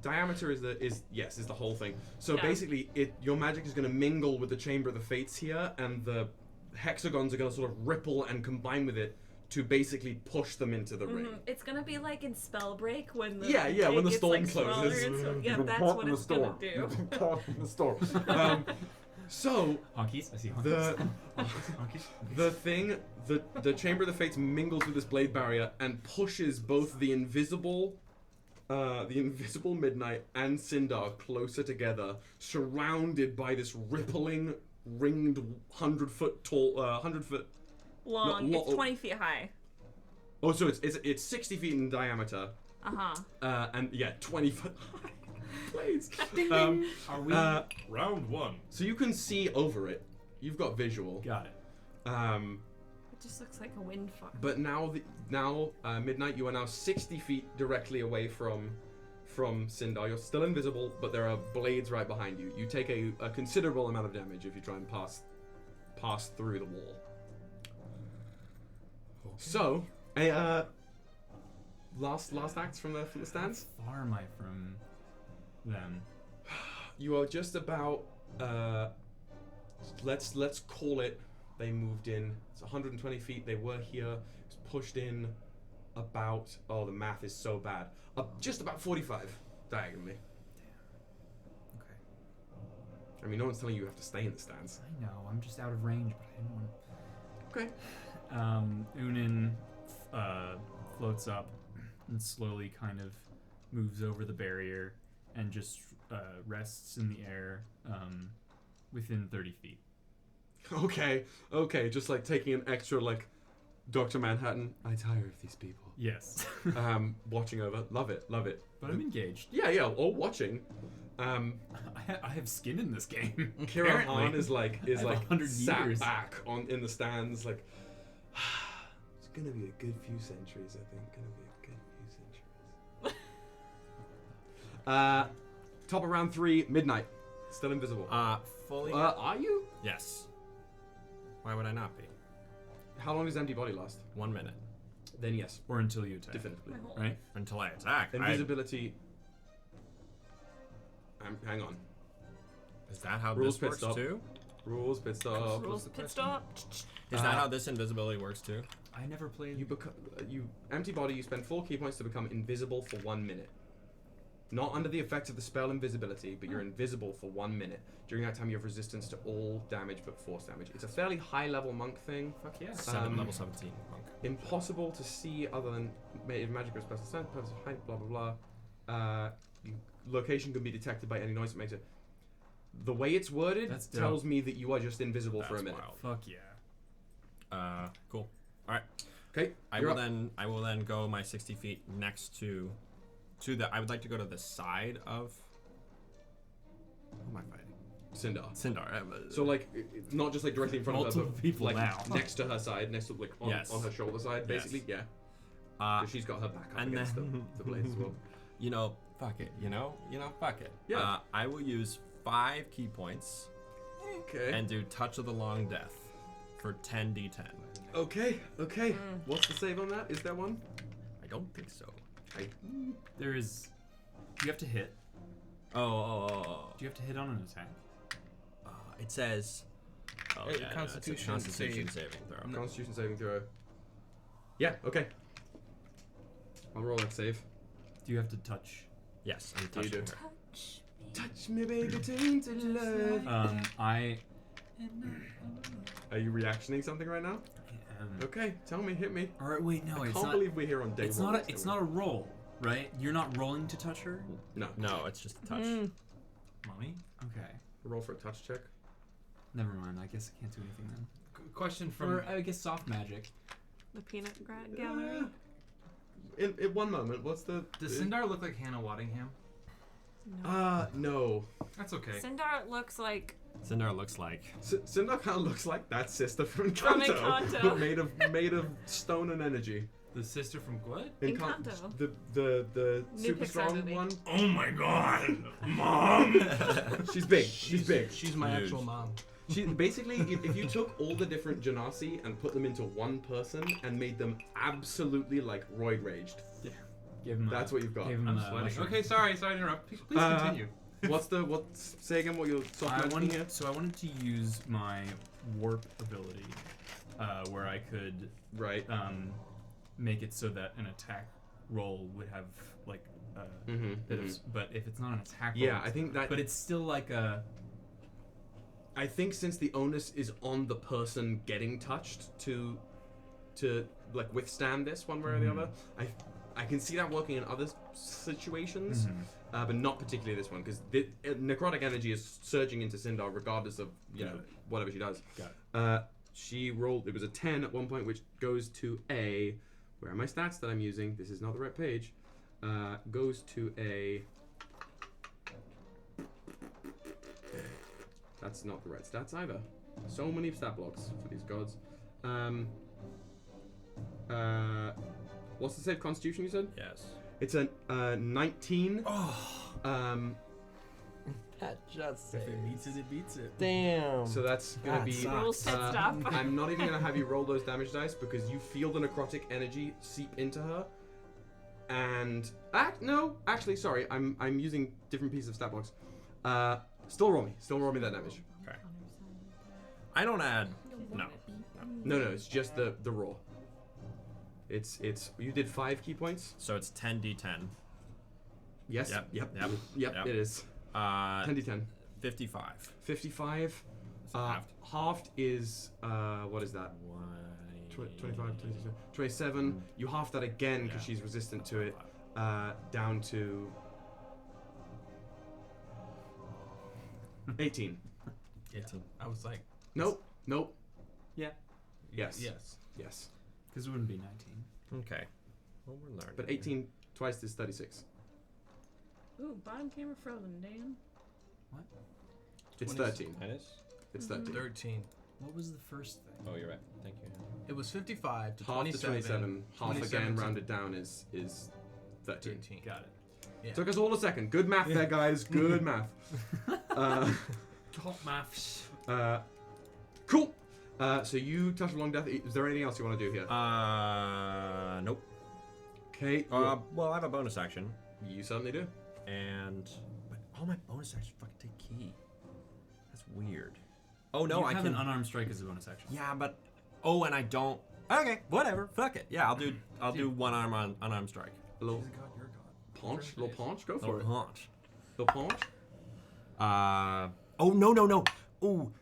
Diameter is the whole thing. So basically, your magic is gonna mingle with the Chamber of the Fates here, and the hexagons are gonna sort of ripple and combine with it to basically push them into the ring. It's gonna be like in Spellbreak when the when the gets, storm like, smaller closes. and so, yeah, that's what it's gonna do. The storm. So Honkies, I see honkies. the Chamber of the Fates mingles with this blade barrier and pushes both the invisible Midnight and Sindar closer together, surrounded by this rippling, ringed 100-foot tall, 100-foot long. It's 20 feet high. Oh, so it's 60 feet in diameter. And 20 foot high blades. Are we round one? So you can see over it. You've got visual. Got it. It just looks like a wind farm. But now Midnight, you are now 60 feet directly away from Sindar. You're still invisible, but there are blades right behind you. You take a considerable amount of damage if you try and pass through the wall. So, last acts from the stands? How far am I from them? You are just about. Let's call it. They moved in. It's 120 feet. They were here. It's pushed in about. Oh, the math is so bad. Just about 45 diagonally. Damn. Okay. I mean, no one's telling you have to stay in the stands. I know. I'm just out of range, but I didn't want to. Okay. Ünen floats up and slowly kind of moves over the barrier and just rests in the air within 30 feet. Okay, just like taking an extra like Dr. Manhattan. I tire of these people. Yes. Watching over. Love it. But I'm engaged. Yeah, or watching. I have skin in this game. Kira Han is like 100 sat years. back in the stands like it's gonna be a good few centuries, I think. Top of round 3, midnight. Still invisible. Fully. Are you? Yes. Why would I not be? How long does empty body last? 1 minute. Then yes. Or until you attack. Definitively. Right? Until I attack. Invisibility. Hang on. Is that how Rules this pit works stop. too? Rules pit stop. Rules pit stop. Is that how this invisibility works too? I never played. You empty body. You spend 4 key points to become invisible for 1 minute. Not under the effect of the spell invisibility, but you're invisible for 1 minute. During that time, you have resistance to all damage but force damage. It's a fairly high-level monk thing. Fuck yeah. Level 17 monk. Impossible to see other than magic or special sense, purpose of height, blah blah blah. Location can be detected by any noise it makes. The way it's worded tells me that you are just invisible for a minute. Wild. Fuck yeah. Cool. All right. Okay. I will then go my 60 feet next to the. I would like to go to the side of. Who am I fighting? Sindar. So like, not just like directly in front of her, Multiple but people like now. next to her side, next to like on her shoulder side, basically. Yes. Yeah. She's got her back up and against then, the blades as well. Fuck it. Fuck it. Yeah. I will use 5 key points. Okay. And do Touch of the Long Death for 10d10. Okay. What's the save on that? Is there one? I don't think so. There is. You have to hit. Oh. Do you have to hit on an attack? It says. Constitution Constitution saving throw. Constitution saving throw. Yeah. Okay. I'll roll that save. Do you have to touch? Yes, I'm touching her. Touch me, baby, tainted love. Are you reactioning something right now? Okay, tell me, hit me. All right, wait, no, I it's can't not. believe we're here on day it's one. Not it's not a roll, right? You're not rolling to touch her. No, it's just a touch. Mommy. Okay. Roll for a touch check. Never mind. I guess I can't do anything then. Question from. Or I guess soft magic. The peanut gallery. In one moment, what's the? Does Sindar look like Hannah Waddingham? No. That's okay. Sindar looks like. Sindar kind of looks like that sister from From Encanto, Encanto. but made of stone and energy. The sister from what? Encanto. The New super Pixar strong movie. one. Oh my god, Mom! She's big. She's big. She's my actual mom. She basically, if you took all the different Genasi and put them into one person and made them absolutely like roid raged. Yeah. Give him. That's what you've got. Give him Okay, sorry to interrupt. Please continue. Say again what you're talking here? So I wanted to use my warp ability, where I could make it so that an attack roll would have like but if it's not an attack roll, I think that. But it's still like a. I think since the onus is on the person getting touched to like withstand this one way or the other, I can see that working in other situations, but not particularly this one because necrotic energy is surging into Sindar regardless of whatever she does. Got it. She rolled. It was a 10 at one point, which goes to a. Where are my stats that I'm using? This is not the right page. Goes to a. That's not the right stats either. So many stat blocks for these gods. What's the save? Constitution, you said? Yes. It's a 19. That just If it beats it, it beats it. Damn. So that's gonna be. Rules pit stop. I'm not even gonna have you roll those damage dice because you feel the necrotic energy seep into her, And no, actually, sorry, I'm using different pieces of stat blocks. Still roll me that damage. Okay. I don't add. No. No, it's just the raw. It's you did 5 key points. So it's 10d10. Yes. Yep. It is. 10d10. 55. 55. Halved is what is that? 25, 26, 27. You half that again because she's resistant to it. Down to 18. 18. I was like, Nope. Yeah. Yes. Yes. Because it wouldn't be 19. Okay. Well, we're learning. But 18 twice is 36. Ooh, bottom camera frozen, Dan. What? It's 13. Minus? It's 13. 13. What was the first thing? Oh, you're right. Thank you. It was 55 to Half 27. to 27. Half 27 again to rounded down is 13. 13. Got it. Yeah. Took us all a second. Good math there, guys. Good math. Top maths. Cool. So you touch along death. Is there anything else you want to do here? Nope. Okay. Well, I have a bonus action. You certainly do. And but all my bonus actions fucking take key. That's weird. Oh no, You I have can an unarmed strike as a bonus action. Yeah, but and I don't. Okay, whatever. Fuck it. Yeah, I'll do one arm on unarmed strike. A little He's a god, you're a god. paunch. Little paunch. Go for it. Punch. Little paunch. Oh no. Ooh,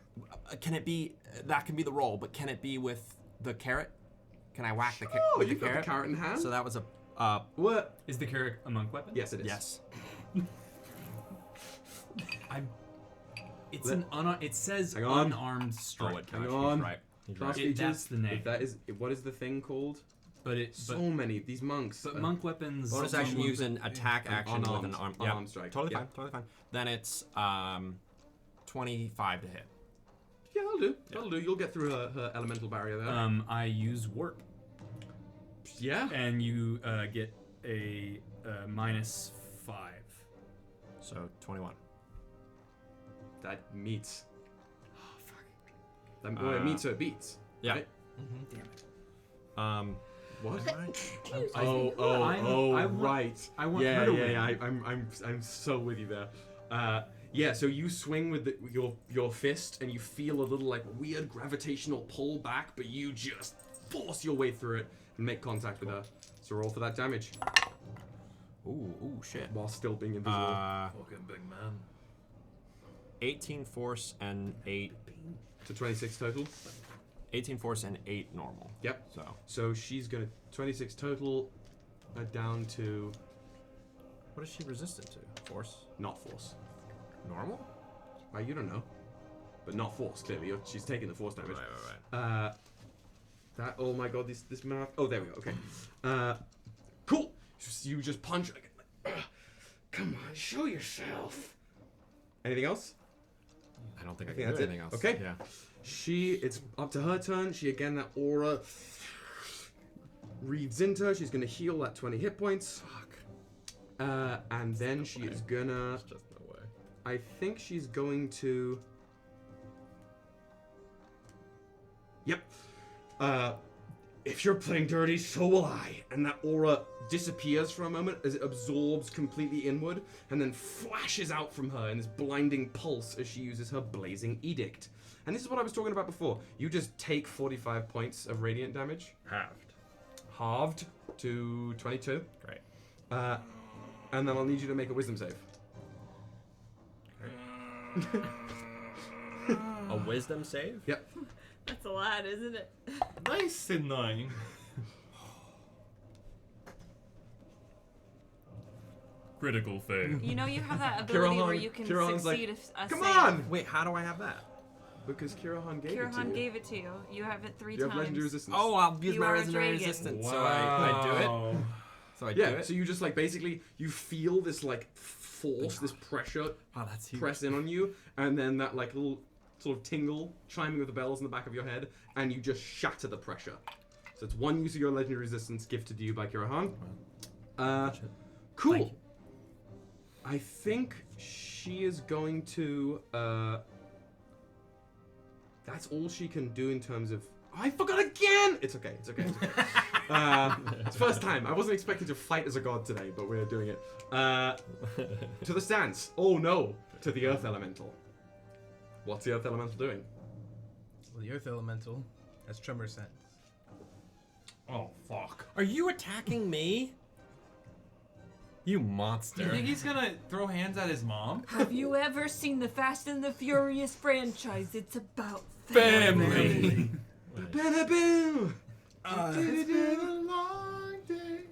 can it be? That can be the roll, but can it be with the carrot? Can I whack the carrot? Oh, you've got the carrot in hand. So that was a. What? Is the carrot a monk weapon? Yes, it is. Yes. It's an it says Hang on. unarmed strike. Hang on. Right. Class It- features. that's the name. If that is, what is the thing called? But it So many. These monks. but monk weapons. Bonus some action monk use an attack action with an arm. Yeah, unarmed strike. Totally Yeah. fine. Totally fine. Then it's 25 to hit. Yeah, that'll do. That'll do. You'll get through her elemental barrier there. I use warp, yeah. and you get a -5. So 21. That meets. Oh fuck. Well, it meets or it beats. Yeah. Right? Damn it. What? I want- right. I want yeah, her to yeah, win. yeah. I'm so with you there. Yeah. So you swing with your fist, and you feel a little like weird gravitational pull back, but you just force your way through it and make contact with her. So roll for that damage Ooh, shit. while still being invisible. Fucking big man. 18 force and 8. To 26 total. 18 force and 8 normal. Yep. So So she's gonna 26 total, down to what is she resistant to? Force? not force. Normal? You don't know, but not force. Clearly, she's taking the force damage. Right. That. Oh my god, this math. Oh, there we go. Okay. Cool. You just punch. Come on, show yourself. Anything else? I don't think I think can do that's it. anything else. Okay. Yeah. It's up to her turn. She again, that aura reads into her. She's gonna heal that 20 hit points. Fuck. And then she is gonna. There's just no way. I think she's going to. Yep. If you're playing dirty, so will I. And that aura disappears for a moment as it absorbs completely inward and then flashes out from her in this blinding pulse as she uses her blazing edict. And this is what I was talking about before. You just take 45 points of radiant damage. Halved to 22. Great. And then I'll need you to make a wisdom save. A wisdom save? Yep. That's a lot, isn't it? Nice and 9. Critical fail. You know you have that ability where Kirahan- you can Kirahan's like, succeed a Come save. on! Wait, how do I have that? Because Kirahan gave it to Kirahan you. gave it to you. You have it 3 You have times. legendary resistance. Oh, I'll use You my are a legendary dragon. resistance. So I do it. So I do Yeah, it. so you just like basically you feel this like force, this pressure Oh, that's huge. press in on you, and then that like little sort of tingle chiming with the bells in the back of your head, and you just shatter the pressure. So it's one use of your legendary resistance gifted to you by Kirahan. Cool. Thank you. I think she is going to. That's all she can do in terms of. Oh, I forgot again. It's okay. It's okay. It's okay. It's first time. I wasn't expecting to fight as a god today, but we're doing it. To the stance. Oh no. To the earth elemental. What's the earth elemental doing? Well, the earth elemental has tremor sense. Oh, fuck. Are you attacking me? You monster. You think he's gonna throw hands at his mom? Have you ever seen the Fast and the Furious franchise? It's about Family.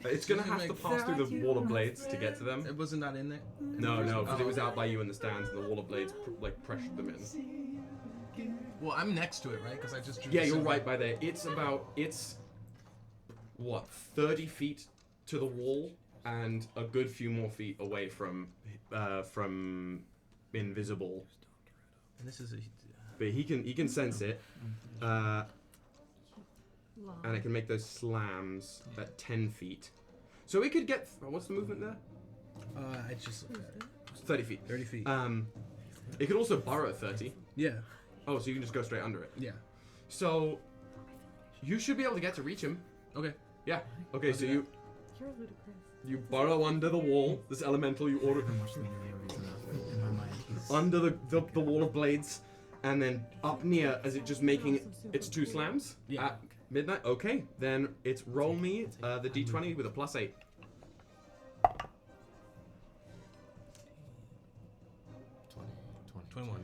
It's gonna have to pass through the wall of blades to get to them. It wasn't not in there? No, because it was out by you in the stands, and the wall of blades pressured them in. Well, I'm next to it, right? Because I just drew Yeah, the you're symbol. right by there. It's what, 30 feet to the wall, and a good few more feet away from invisible. And this is a... But he can sense it, and it can make those slams at 10 feet. So it could get. What's the movement there? I just looked at it. 30 feet. 30 feet. It could also burrow at 30. Yeah. Oh, so you can just go straight under it. Yeah. So you should be able to get to reach him. Okay. Yeah. Okay, so You're ludicrous. you burrow under the wall. This elemental you order under the wall of blades, and then up near as it just making its 2 slams at midnight. Okay, then it's roll me the d20 with a +8. 21.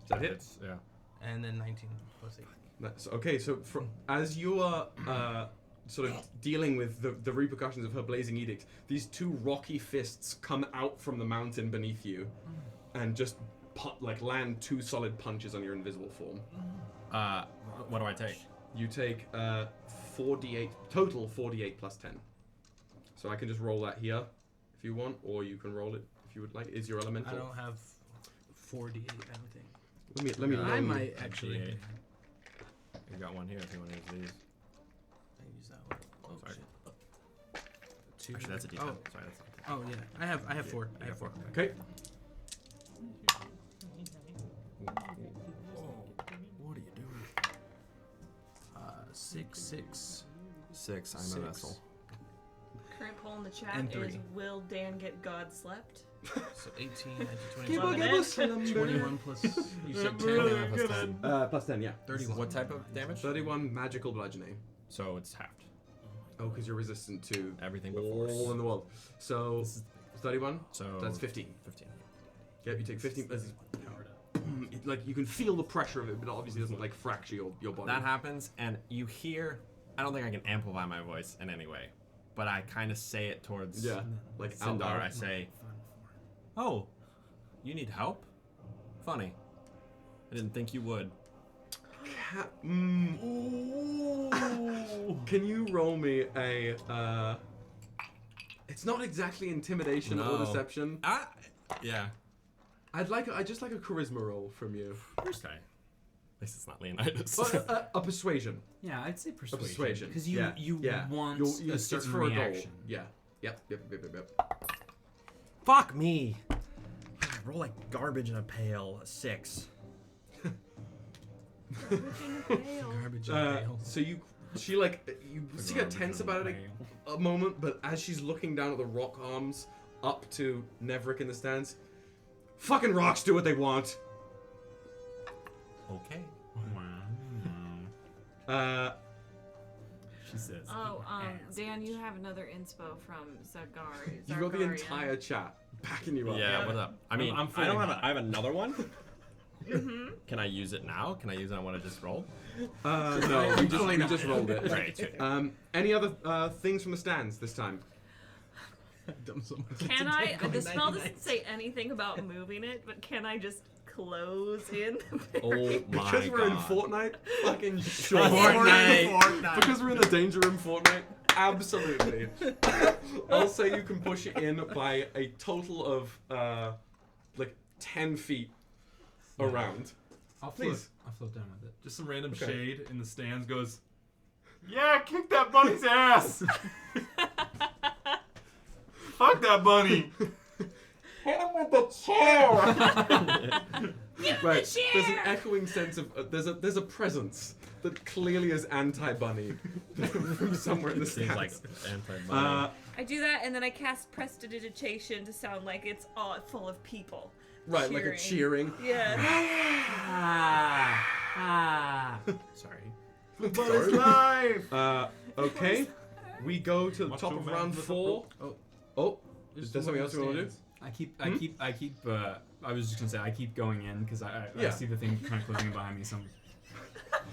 Is that hit? Yeah. And then 19 plus 8. That's okay. So as you are sort of dealing with the repercussions of her blazing edict, these 2 rocky fists come out from the mountain beneath you, and just land 2 solid punches on your invisible form. What do I take? You take 4d8 total, 4d8 plus 10. So I can just roll that here if you want, or you can roll it if you would like. Is your elemental? I don't have 4d8, I don't think. Let me. I might actually. You got one here if you want to use these. I use that one. Oh, sorry. Shit. 2. Actually, that's a D10. Oh. Sorry, that's Oh yeah, I have 4. I have 4. Okay. What are you doing? 6, 6. 6. I'm a vessel. Current poll in the chat And 3. is: will Dan get God slept? So 18, 19, Give 21. us a number. 21 plus. You said 10. Plus 10. Plus 10, yeah. 31. What type of damage? 31 magical bludgeoning. So it's halved. Oh, because you're resistant to Everything but all force. in the world. So 31. So That's 15. 15. Yep, you take 15. Like you can feel the pressure of it, but it obviously doesn't like fracture your body. That happens, and you hear. I don't think I can amplify my voice in any way, but I kind of say it towards like out Sindar. loud. I say, "Oh, you need help? Funny. I didn't think you would." Can you roll me a? It's not exactly intimidation or deception. Yeah. I'd just like a charisma roll from you. Okay. At least it's not Leonidas. A persuasion. Yeah, I'd say persuasion. A persuasion. Because you want a it's certain for reaction. A goal. Yeah. Yep. Fuck me. Roll like garbage in a pail. A 6. Garbage in a pail. So you see her tense about it a moment, but as she's looking down at the rock arms up to Nevrik in the stands, fucking rocks do what they want. Okay. She says. Dan, you have another inspo from Zagari. You got the entire chat backing you up. Yeah, what up? I mean, I'm I don't have. I have another one. Can I use it now? Can I use it on what I just rolled? No, you just rolled it. Great. Any other things from the stands this time? Can I? The spell doesn't say anything about moving it, but can I just close in? Oh my Because we're in God. Fortnite? Fucking sure. Fortnite. Because we're in the danger room Fortnite? Absolutely. I'll say you can push it in by a total of 10 feet around. I'll Please. float down with it. Just some random Okay. shade in the stands goes, yeah, kick that bunny's ass! Fuck that bunny! Hit him with the chair! Right. There's an echoing sense of there's a presence that clearly is anti-bunny from somewhere in the Seems stands. like anti-bunny. I do that, and then I cast prestidigitation to sound like it's all full of people. Right, like a cheering. Yeah. Sorry. Football is life! Okay. We go to the top Macho of man round with a 4. Oh. Is there something else you want to do? I was just gonna say I keep going in because I Yeah. see the thing kind of closing behind me. So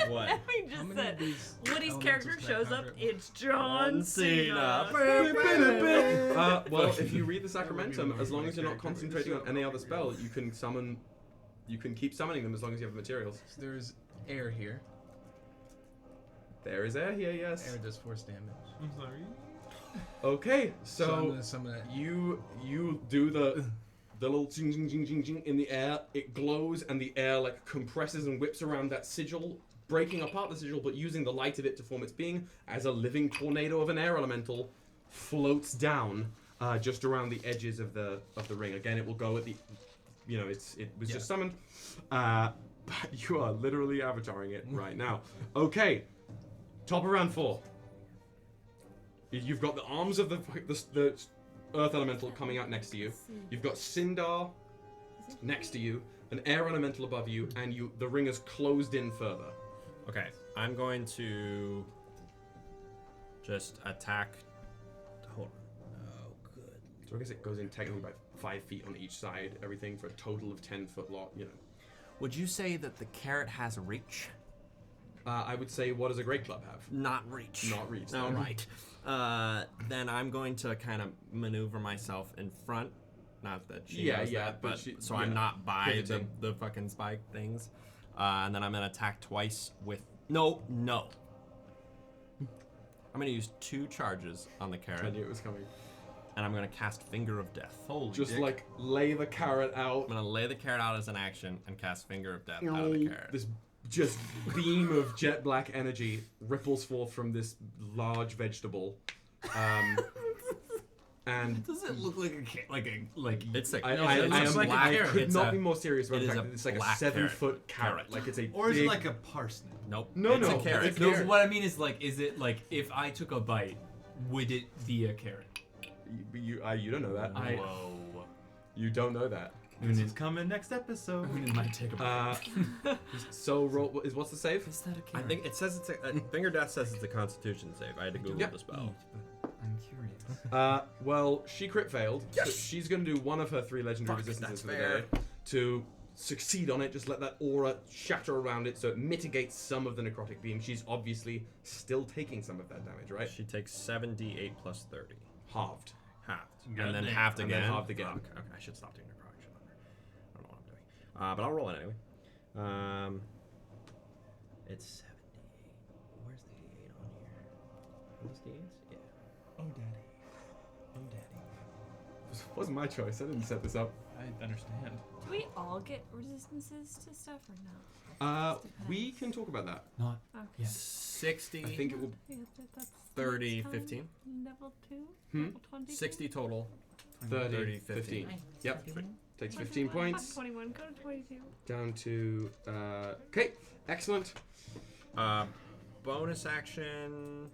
What? We just many said of these Woody's elementals character can I shows up. conjure? It's John Cena. Well, if you read the Sacramentum, as long as you're not concentrating on any other spell, you can summon. You can keep summoning them as long as you have the materials. So there's air here. There is air here, yes. Air does force damage. I'm sorry. Okay, I'm so gonna summon it. you do the little ching ching ching ching ching in the air. It glows and the air like compresses and whips around that sigil, breaking apart the sigil, but using the light of it to form its being as a living tornado of an air elemental floats down just around the edges of the ring. Again, it will go at the, it was just summoned, but you are literally avataring it right now. Okay, top of round 4. You've got the arms of the earth elemental coming out next to you. You've got Sindar next to you, an air elemental above you, and the ring is closed in further. Okay, I'm going to just attack. Hold on. Oh, good. So I guess it goes in technically by 5 feet on each side, everything for a total of 10-foot lot. Would you say that the carrot has reach? I would say, what does a great club have? Not reach. Not reach. All right. Then I'm going to kind of maneuver myself in front. Not that she knows that, but so I'm not by the fucking spike things. And then I'm gonna attack twice with no. I'm gonna use 2 charges on the carrot. I knew it was coming. And I'm gonna cast Finger of Death. Holy Just dick. like lay the carrot out. I'm gonna lay the carrot out as an action and cast Finger of Death out of the carrot. This just beam of jet black energy ripples forth from this large vegetable. And does it look like it's like I could not be more serious about the fact a that it's like a black 7-foot carrot. Like it's a Or is big... it like a parsnip? Nope. No, it's a carrot. It's No, what I mean is is it like if I took a bite, would it be a carrot? You don't know that. Whoa. You don't know that. This is coming next episode. Ünen might take a bite. So what's the save? Is that a I carrot? think it says it's a Finger of Death says it's a Constitution save. I had to Google the spell. I'm curious. Well, she crit failed. Yes! So she's going to do one of her 3 legendary resistances for the day to succeed on it. Just let that aura shatter around it so it mitigates some of the necrotic beam. She's obviously still taking some of that damage, right? She takes 7d8 plus 30. Halved. And then halved And again. then halved again. Fuck. Okay, I should stop doing necrotic. I don't know what I'm doing. But I'll roll it anyway. It's 7d8. Where's the d8 on here? Are those d8s? Yeah. Oh, daddy. It wasn't my choice. I didn't set this up. I understand. Do we all get resistances to stuff or no? We can talk about that. Not. Okay. 60. I think it will. Yeah, that's 30, next time. 15? Level 2? Hmm? Level 20? 60 total. 30, 15. 15. Yep. Takes 15 points. 21, go to 22. Down to. Okay, excellent. Bonus action.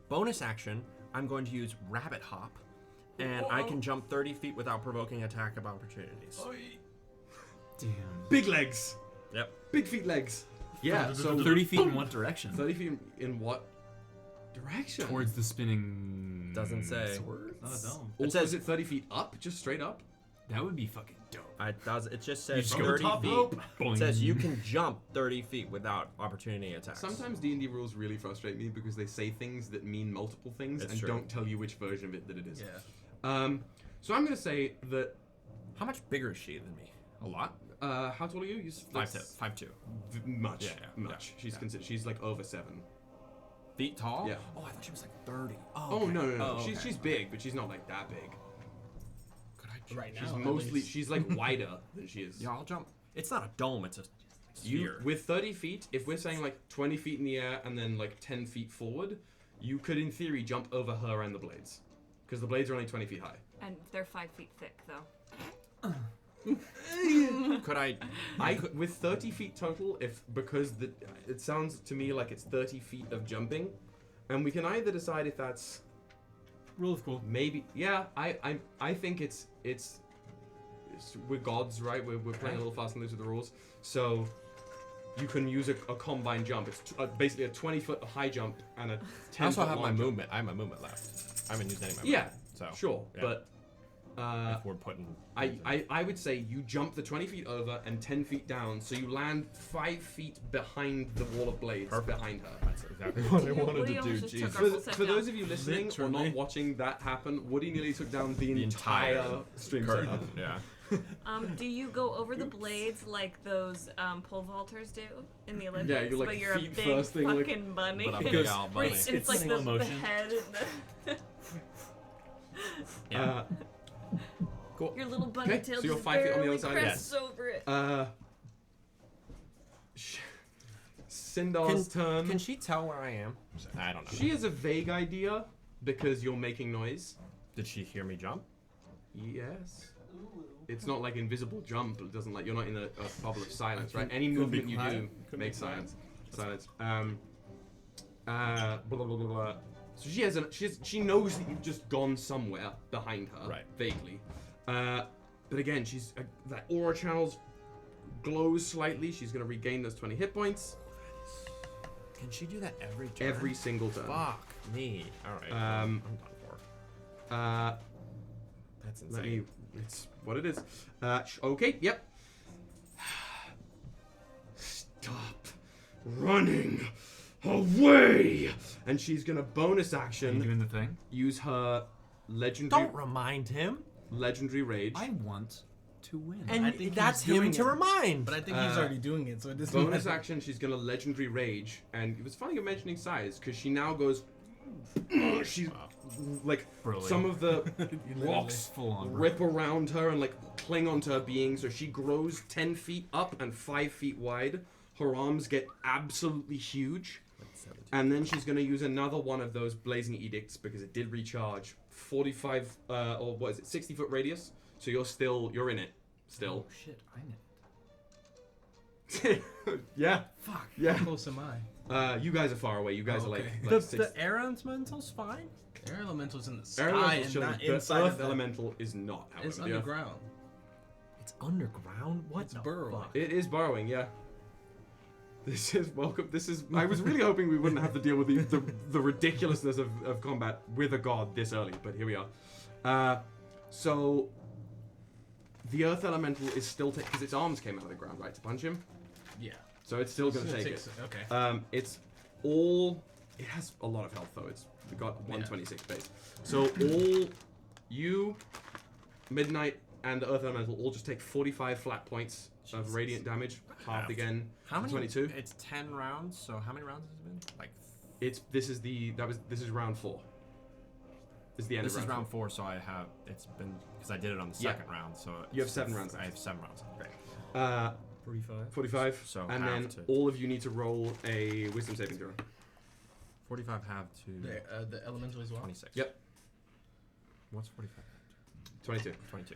Bonus action, I'm going to use Rabbit Hop, and I can jump 30 feet without provoking attack of opportunities. Damn. Big legs. Yep. Big feet legs. Yeah, so 30 feet in what direction? 30 feet in what direction? Towards the spinning. Doesn't say. Swords? No, it don't. Also, says- is it 30 feet up? Just straight up? That would be fucking dope. It just You says just go 30 top feet. rope. It says you can jump 30 feet without opportunity attacks. Sometimes D&D rules really frustrate me because they say things that mean multiple things It's and true. don't tell you which version of it that it is. Yeah. So I'm going to say that... How much bigger is she than me? A lot? how tall are you? 5'2". Much. Yeah, much. yeah. She's like over 7. Feet tall? Yeah. Oh, I thought she was like 30. Oh, okay. no. Oh, okay. She's big, but she's not like that big. Could I Right now, She's at mostly... least. She's like wider than she is. Yeah, I'll jump. It's not a dome, it's a You, sphere. with 30 feet, if we're saying like 20 feet in the air and then like 10 feet forward, you could in theory jump over her and the blades. because the blades are only 20 feet high. And they're 5 feet thick, though. Could I with 30 feet total, it sounds to me like it's 30 feet of jumping, and we can either decide if that's rule of cool. Maybe, yeah. I think it's we're gods, right? We're playing a little fast and loose with the rules, so you can use a combined jump. It's basically a 20-foot high jump and a 10-foot I also have my long movement. I have my movement left. I haven't used any of my movement. Yeah, so sure, yeah. but. If we're putting, I would say you jump the 20 feet over and 10 feet down, so you land 5 feet behind the wall of blades behind her. That's exactly what I wanted to do. Jesus. For those of you listening or not watching that happen, Woody nearly took down the entire stream setup. Yeah. Do you go over the blades like those pole vaulters do in the Olympics? Yeah, you're like but you're feet a big first thing, fucking bunny. But I'm a big owl bunny. It's like the head and Yeah. Cool. Your little bunny Okay, tail so you're just 5 feet on the barely other side. crests over it. Sindar's turn. Can she tell where I am? I don't know. She has a vague idea because you're making noise. Did she hear me jump? Yes. It's not like invisible jump. It doesn't you're not in a bubble of silence, right? Any movement you do makes silence. Silence. Blah blah blah blah. So she knows that you've just gone somewhere behind her, right? Vaguely. But again, she's that aura channels glows slightly. She's gonna regain those 20 hit points. Can she do that every turn? Every single turn. Fuck me. All right. I'm done for. That's insane. It's what it is. Okay. Yep. Stop running away. And she's gonna bonus action. Doing the thing. Use her legendary. Don't remind him. Legendary rage. I want to win. And that's him to remind. But I think he's already doing it, so it doesn't bonus matter. action. She's gonna legendary rage, and it was funny you're mentioning size because she now goes. She's like Brilliant. some of the rocks Full on, bro. rip around her and like cling onto her being, so she grows 10 feet up and 5 feet wide. Her arms get absolutely huge. And then she's going to use another one of those blazing edicts because it did recharge 45 or what is it, 60-foot radius. So you're in it still. Oh shit, I'm in it. Yeah. Fuck. Yeah. How close am I? You guys are far away. You guys are like The air elemental's fine. Air elemental's in the Air sky elemental's and chilling. not The inside earth of that. elemental is not. However, It's the earth- underground. It's underground. What It's the burrowing. fuck? It is burrowing, yeah. This is welcome. This is. I was really hoping we wouldn't have to deal with the ridiculousness of combat with a god this early, but here we are. So the earth elemental is still because its arms came out of the ground, right, to punch him. Yeah. So it's still gonna take it. Okay. It's all. It has a lot of health though. We got 126 base. So all you, Midnight, and the earth elemental all just take 45 flat points of radiant damage, halved again. How many? 22. It's 10 rounds. So how many rounds has it been? Like. This is round 4. This is the end This of is round round 4, so I have. It's been because I did it on the second round. So you have 7 rounds. I have 7 rounds. Great. 45. 45. So and half then to- all of you need to roll a wisdom saving throw. 45 half to. The elemental as well. 26. Yep. What's 45 half to? 22. 22.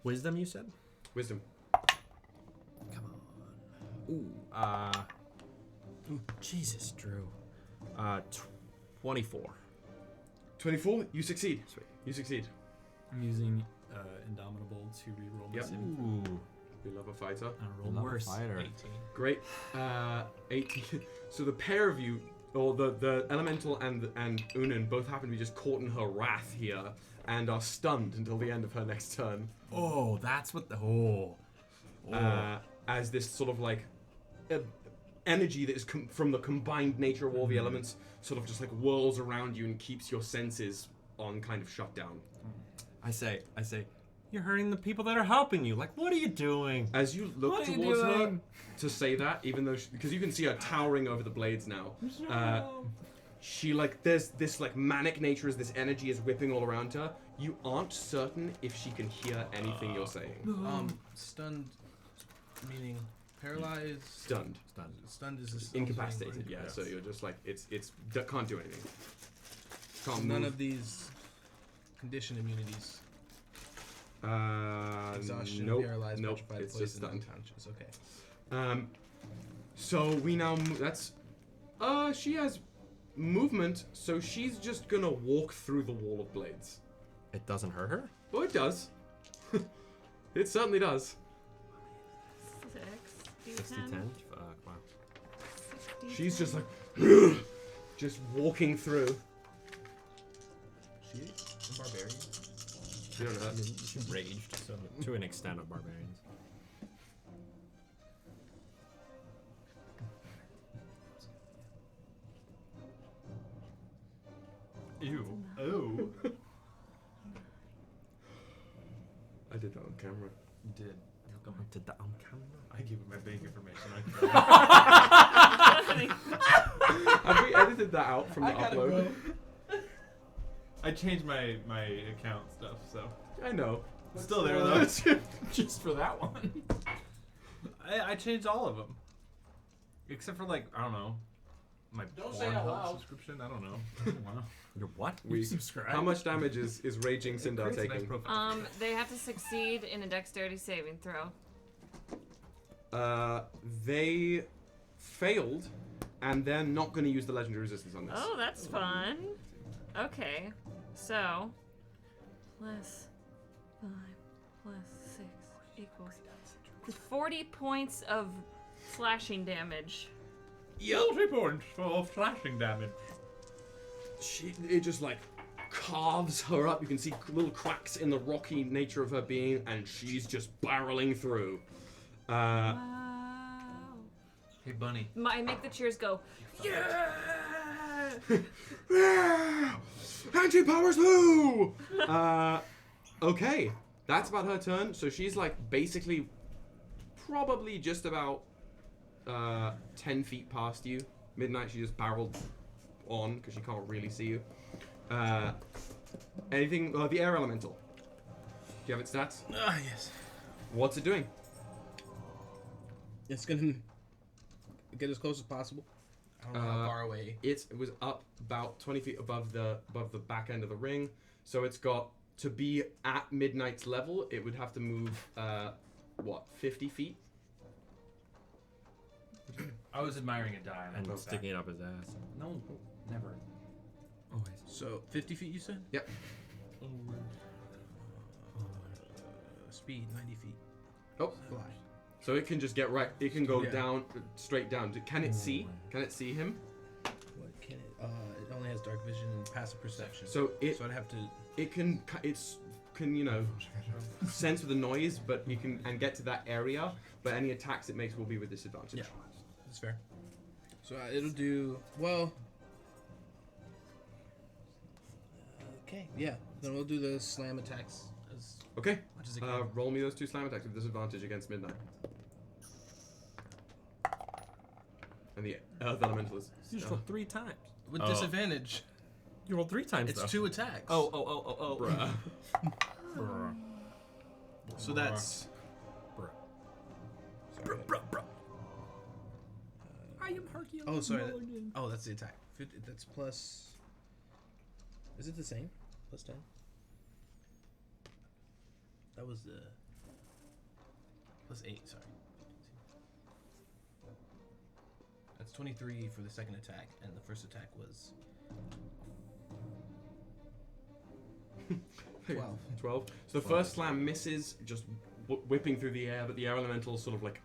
Wisdom, you said? Wisdom. Come on. Ooh, Jesus, Drew. 24. 24. You succeed. Sweet. You succeed. I'm using Indomitable to reroll my Yep. saving throw. Ooh. We love a fighter. I rolled worse. Fighter. 18. Great. 18. So the pair of you, or the elemental and Ünen, both happen to be just caught in her wrath here and are stunned until the end of her next turn. Oh, that's what the. Oh. As this sort of like energy that is from the combined nature of all the elements sort of just like whirls around you and keeps your senses on kind of shut down. I say, you're hurting the people that are helping you. Like, what are you doing? As you look towards her to say that, even though because you can see her towering over the blades now, she like there's this like manic nature as this energy is whipping all around her. You aren't certain if she can hear anything you're saying. Stunned, meaning Paralyzed. Stunned. Stunned is this Incapacitated. Yeah. So you're just like it's can't do anything. Can't None move. of these condition immunities. Exhaustion, nope, paralyzed, nope. petrified, It's just poisoned, stunned. unconscious. Okay. So we now that's. She has movement, so she's just gonna walk through the wall of blades. It doesn't hurt her? Oh, it does. It certainly does. 60-10? Fuck, wow. She's just like, just walking through. She a barbarian? You don't know that. She raged, so to an extent of barbarians. Ew. Oh. I did that on camera. You did. I did that on camera. I gave you my bank information. Have we edited that out from the upload? I changed my account stuff, so. I know. It's still there though. Just for that one. I changed all of them. Except for like, I don't know. My Pornhub subscription? I don't know. Wow. Your what? We subscribe. How much damage is Raging Sindar taking? They have to succeed in a dexterity saving throw. They failed, and they're not going to use the legendary resistance on this. Oh, that's fun. Okay, so plus 5 plus 6 equals 40 points of slashing damage. Yep. 40 points for slashing damage. It just like carves her up. You can see little cracks in the rocky nature of her being, and she's just barreling through. Wow. Hey, Bunny. I make the cheers go. Yeah! Anti-powers through! Okay. That's about her turn. So she's like basically probably just about 10 feet past you. Midnight, she just barreled on because she can't really see you. Anything? The air elemental. Do you have its stats? Yes. What's it doing? It's gonna get as close as possible. I don't know how far away. It was up about 20 feet above the back end of the ring. So it's got to be at Midnight's level. It would have to move 50 feet. I was admiring a die. And sticking it up his ass. No, never. Always. So 50 feet, you said? Yep. Speed 90 feet. Oh. Fly. So it can just get right. It can go down, straight down. Can it see? Can it see him? What can it? It only has dark vision and passive perception. So I'd have to. It can. Can sense with the noise, but you can get to that area. But any attacks it makes will be with disadvantage. Yeah, that's fair. So it'll do well. Okay. Yeah. Then we'll do the slam attacks. Okay. Much as it can. Roll me those 2 slam attacks with disadvantage against Midnight. And the Earth Elemental is. You just rolled 3 times. With disadvantage. You rolled 3 times. It's though. 2 attacks. Oh. Bruh. Bruh. So that's. Bruh. I am Hercules. Oh, sorry. That's the attack. That's plus. Is it the same? Plus 10. That was the. Plus 8. Sorry. That's 23 for the second attack, and the first attack was 12. 12. So the first slam misses, just whipping through the air, but the air elemental sort of like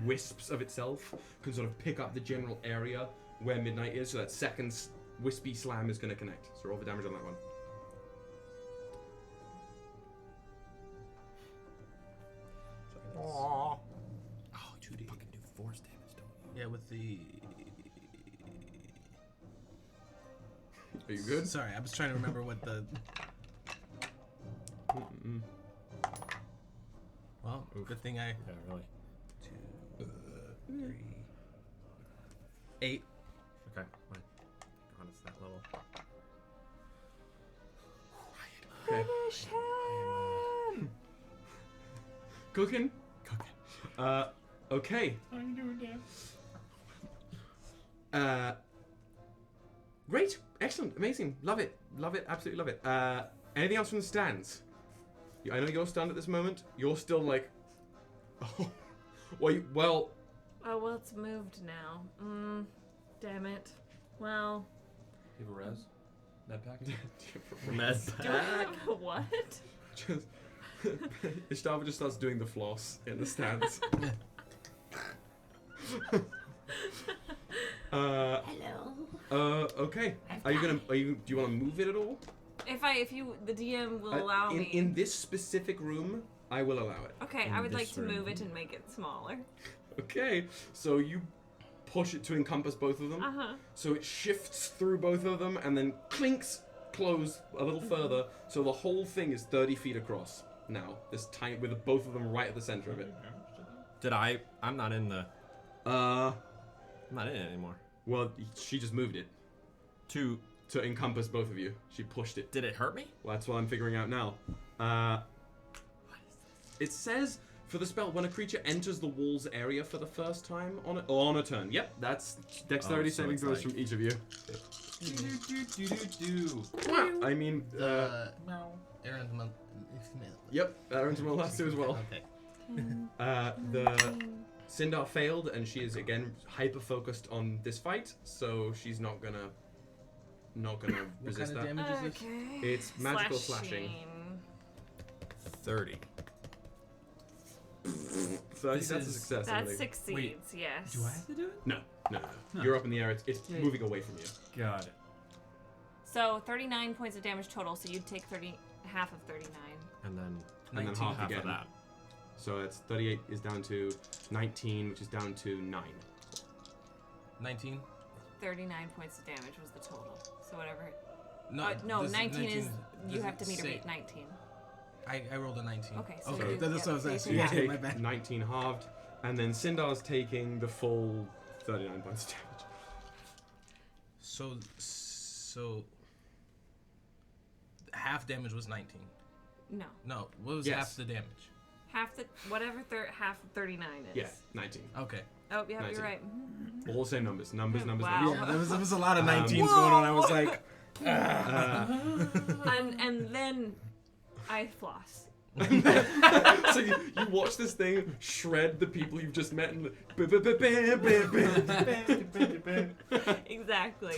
wisps of itself, can sort of pick up the general area where Midnight is, so that second wispy slam is going to connect. So roll the damage on that one. Oh, 2d. You fucking do force damage, don't you? Yeah, with the. Are you good? Sorry, I was trying to remember what the. Well, good thing I. Yeah, really. 2, 3, 8. Okay, fine. God, it's that level. Okay. Finish him! Cooking. Okay. How you doing, Dan? Great. Excellent. Amazing. Love it. Love it. Absolutely love it. Anything else from the stands? I know you're stunned at this moment. You're still like... Oh. Well... Oh, well, it's moved now. Damn it. Well... You have a res? Med pack? Med Do I have a what? Just... Ystävä just starts doing the floss in the stands. Hello. Okay. Do you want to move it at all? The DM will allow me. In this specific room, I will allow it. Okay, I would like to move it and make it smaller. Okay, so you push it to encompass both of them. Uh-huh. So it shifts through both of them and then clinks close a little further. So the whole thing is 30 feet across now. This tiny, with both of them right at the center of it. I'm not in the... I'm not in it anymore. Well, she just moved it. To encompass both of you. She pushed it. Did it hurt me? Well, that's what I'm figuring out now. It says for the spell, when a creature enters the wall's area for the first time on a turn. Yep, that's dexterity saving throws from each of you. I mean, Aaron's month. Yep, Aaron's my last two as well. Okay. The Sindar failed, and she is again hyper focused on this fight, so she's not gonna resist What kind of damage is this? It's magical slashing. 30. 30, that's a success. That succeeds, yes. Do I have to do it? No. You're up in the air. It's moving away from you. Got it. So 39 points of damage total. So you'd take half of 39. And then 19 half again. of that. So it's 38 is down to 19, which is down to 9. 19. 39 points of damage was the total. So whatever. No, 19 is you does have to it meet or say- beat 19. I rolled a 19. Okay, so Okay, you- that's what I was yeah, asking. You Yeah, take my bad. 19 halved, and then Sindar's taking the full 39 points of damage. So half damage was 19. No. No, what was Yes. half the damage? Half half of 39 is. Yeah, 19. Okay. Oh, yeah, 19. you're right. All the same numbers. Numbers. Wow. Yeah, there was a lot of 19s going on. I was like, and then I floss. So you watch this thing shred the people you've just met and Exactly.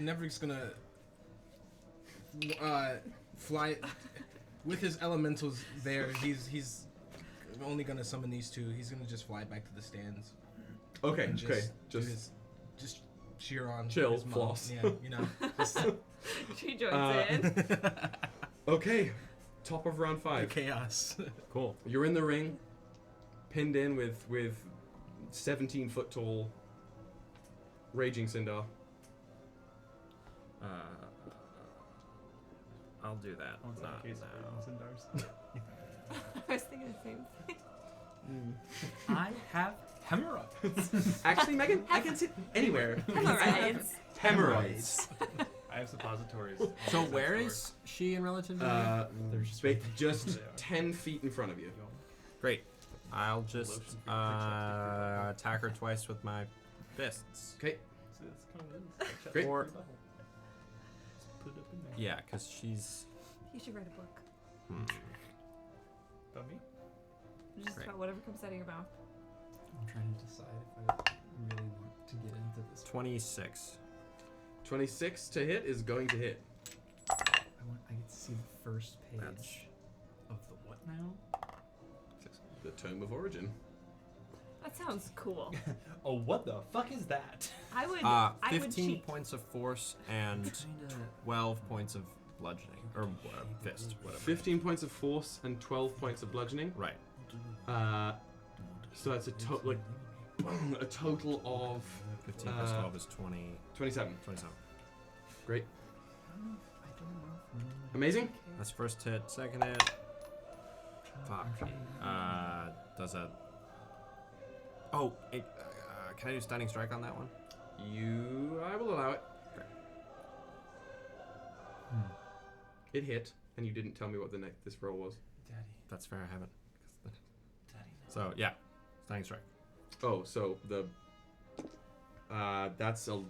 Nevrik's gonna fly with his elementals there. He's only gonna summon these two. He's gonna just fly back to the stands. Okay, and okay. Just cheer on. Chill, his mom. floss. Yeah, you know. Just, She joins in. Okay, top of round 5. Chaos. Cool. You're in the ring, pinned in with 17-foot tall raging Sindar. I'll do that. Not now. I was thinking the same thing. I have hemorrhoids. Actually, Megan, I can sit anywhere. Hemorrhoids. Hemorrhoids. I have suppositories. So where is she in relative to me? Just 10 feet in front of you. Great. I'll just attack her twice with my fists. Okay. Great. Or, yeah, because she's... You should write a book. About me? Just Great. about whatever comes out of your mouth. I'm trying to decide if I really want to get into this. 26. 26 to hit is going to hit. I get to see the first page of the what now? The Tome of Origin. That sounds cool. Oh, what the fuck is that? I would 15 cheat. points of force and 12 points of bludgeoning. Or fist, whatever. 15 points of force and 12 points of bludgeoning. Right. So that's a total of 15 plus 12 is 20. 27. 27. Great. Amazing. That's first hit. Second hit. Fuck. Does a... Oh, can I do stunning strike on that one? I will allow it. Okay. It hit, and you didn't tell me what this roll was. Daddy. That's fair, I haven't. So yeah, stunning strike. Oh, so the that's a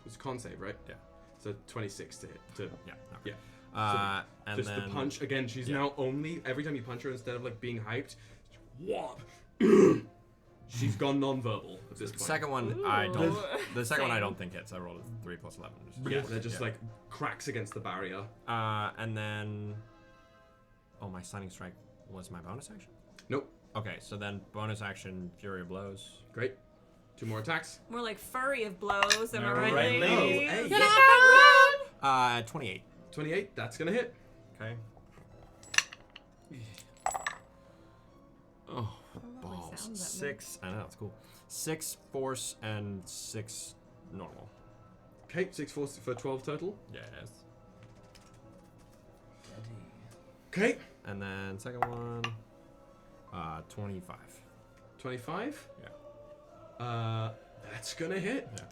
it's con save, right? Yeah. So 26 to hit. Yeah. Yeah. And just then the punch again. She's now only every time you punch her, instead of like being hyped, whop. She's gone non-verbal at this point. Second one, I don't. The second one I don't think hits. I rolled a 3 + 11. They're just like cracks against the barrier. And then, my stunning strike was my bonus action. Nope. Okay, so then bonus action, Fury of Blows. Great. 2 more attacks. More like furry of blows. Am I right, Right, ladies? hey. 28. 28. That's gonna hit. Okay. Oh, balls. 6. I know, it's cool. 6 force and 6 normal. Okay, 6 force for 12 total. Yes. Okay. And then second one, 25. 25? Yeah. That's gonna hit. Yeah.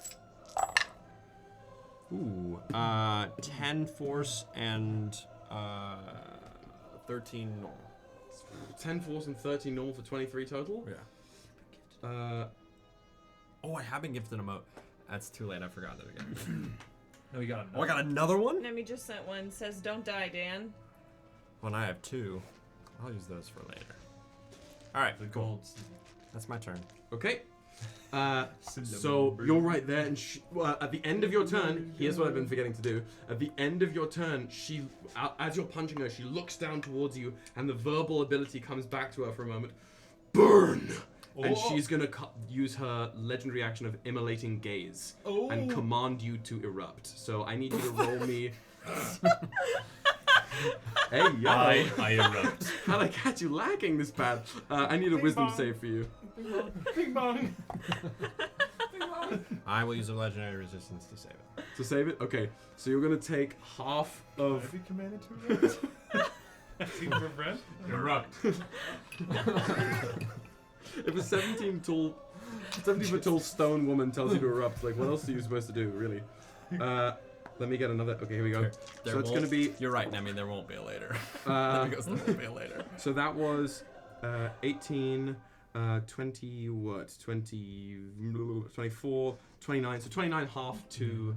Ooh, 10 force and 13 normal. 10 force and 13 normal for 23 total? Yeah. I have been gifted a moat. That's too late, I forgot it again. No, you got another. I got another one? Nemi just sent one. Says, don't die, Dan. Well, I have 2. I'll use those for later. Alright, The cool. gold. That's my turn. Okay. So you're right there, and at the end of your turn, here's what I've been forgetting to do. At the end of your turn, as you're punching her, she looks down towards you, and the verbal ability comes back to her for a moment. Burn! And she's gonna use her legendary action of immolating gaze and command you to erupt. So I need you to roll me. Hey, yo! I erupt. How'd I catch you lacking this bad? I need a wisdom save for you. Bing bong. I will use a legendary resistance to save it. To save it? Okay. So you're gonna take half of. Have you commanded to erupt? Asking for breath? Erupt. If a 70-foot tall stone woman tells you to erupt, like what else are you supposed to do, really? Let me get another. Okay, here we go. So it's gonna be. You're right, Nemi. There won't be a later. There won't be a later. So that was 18, 20, what? 20, 24, 29. So 29 half to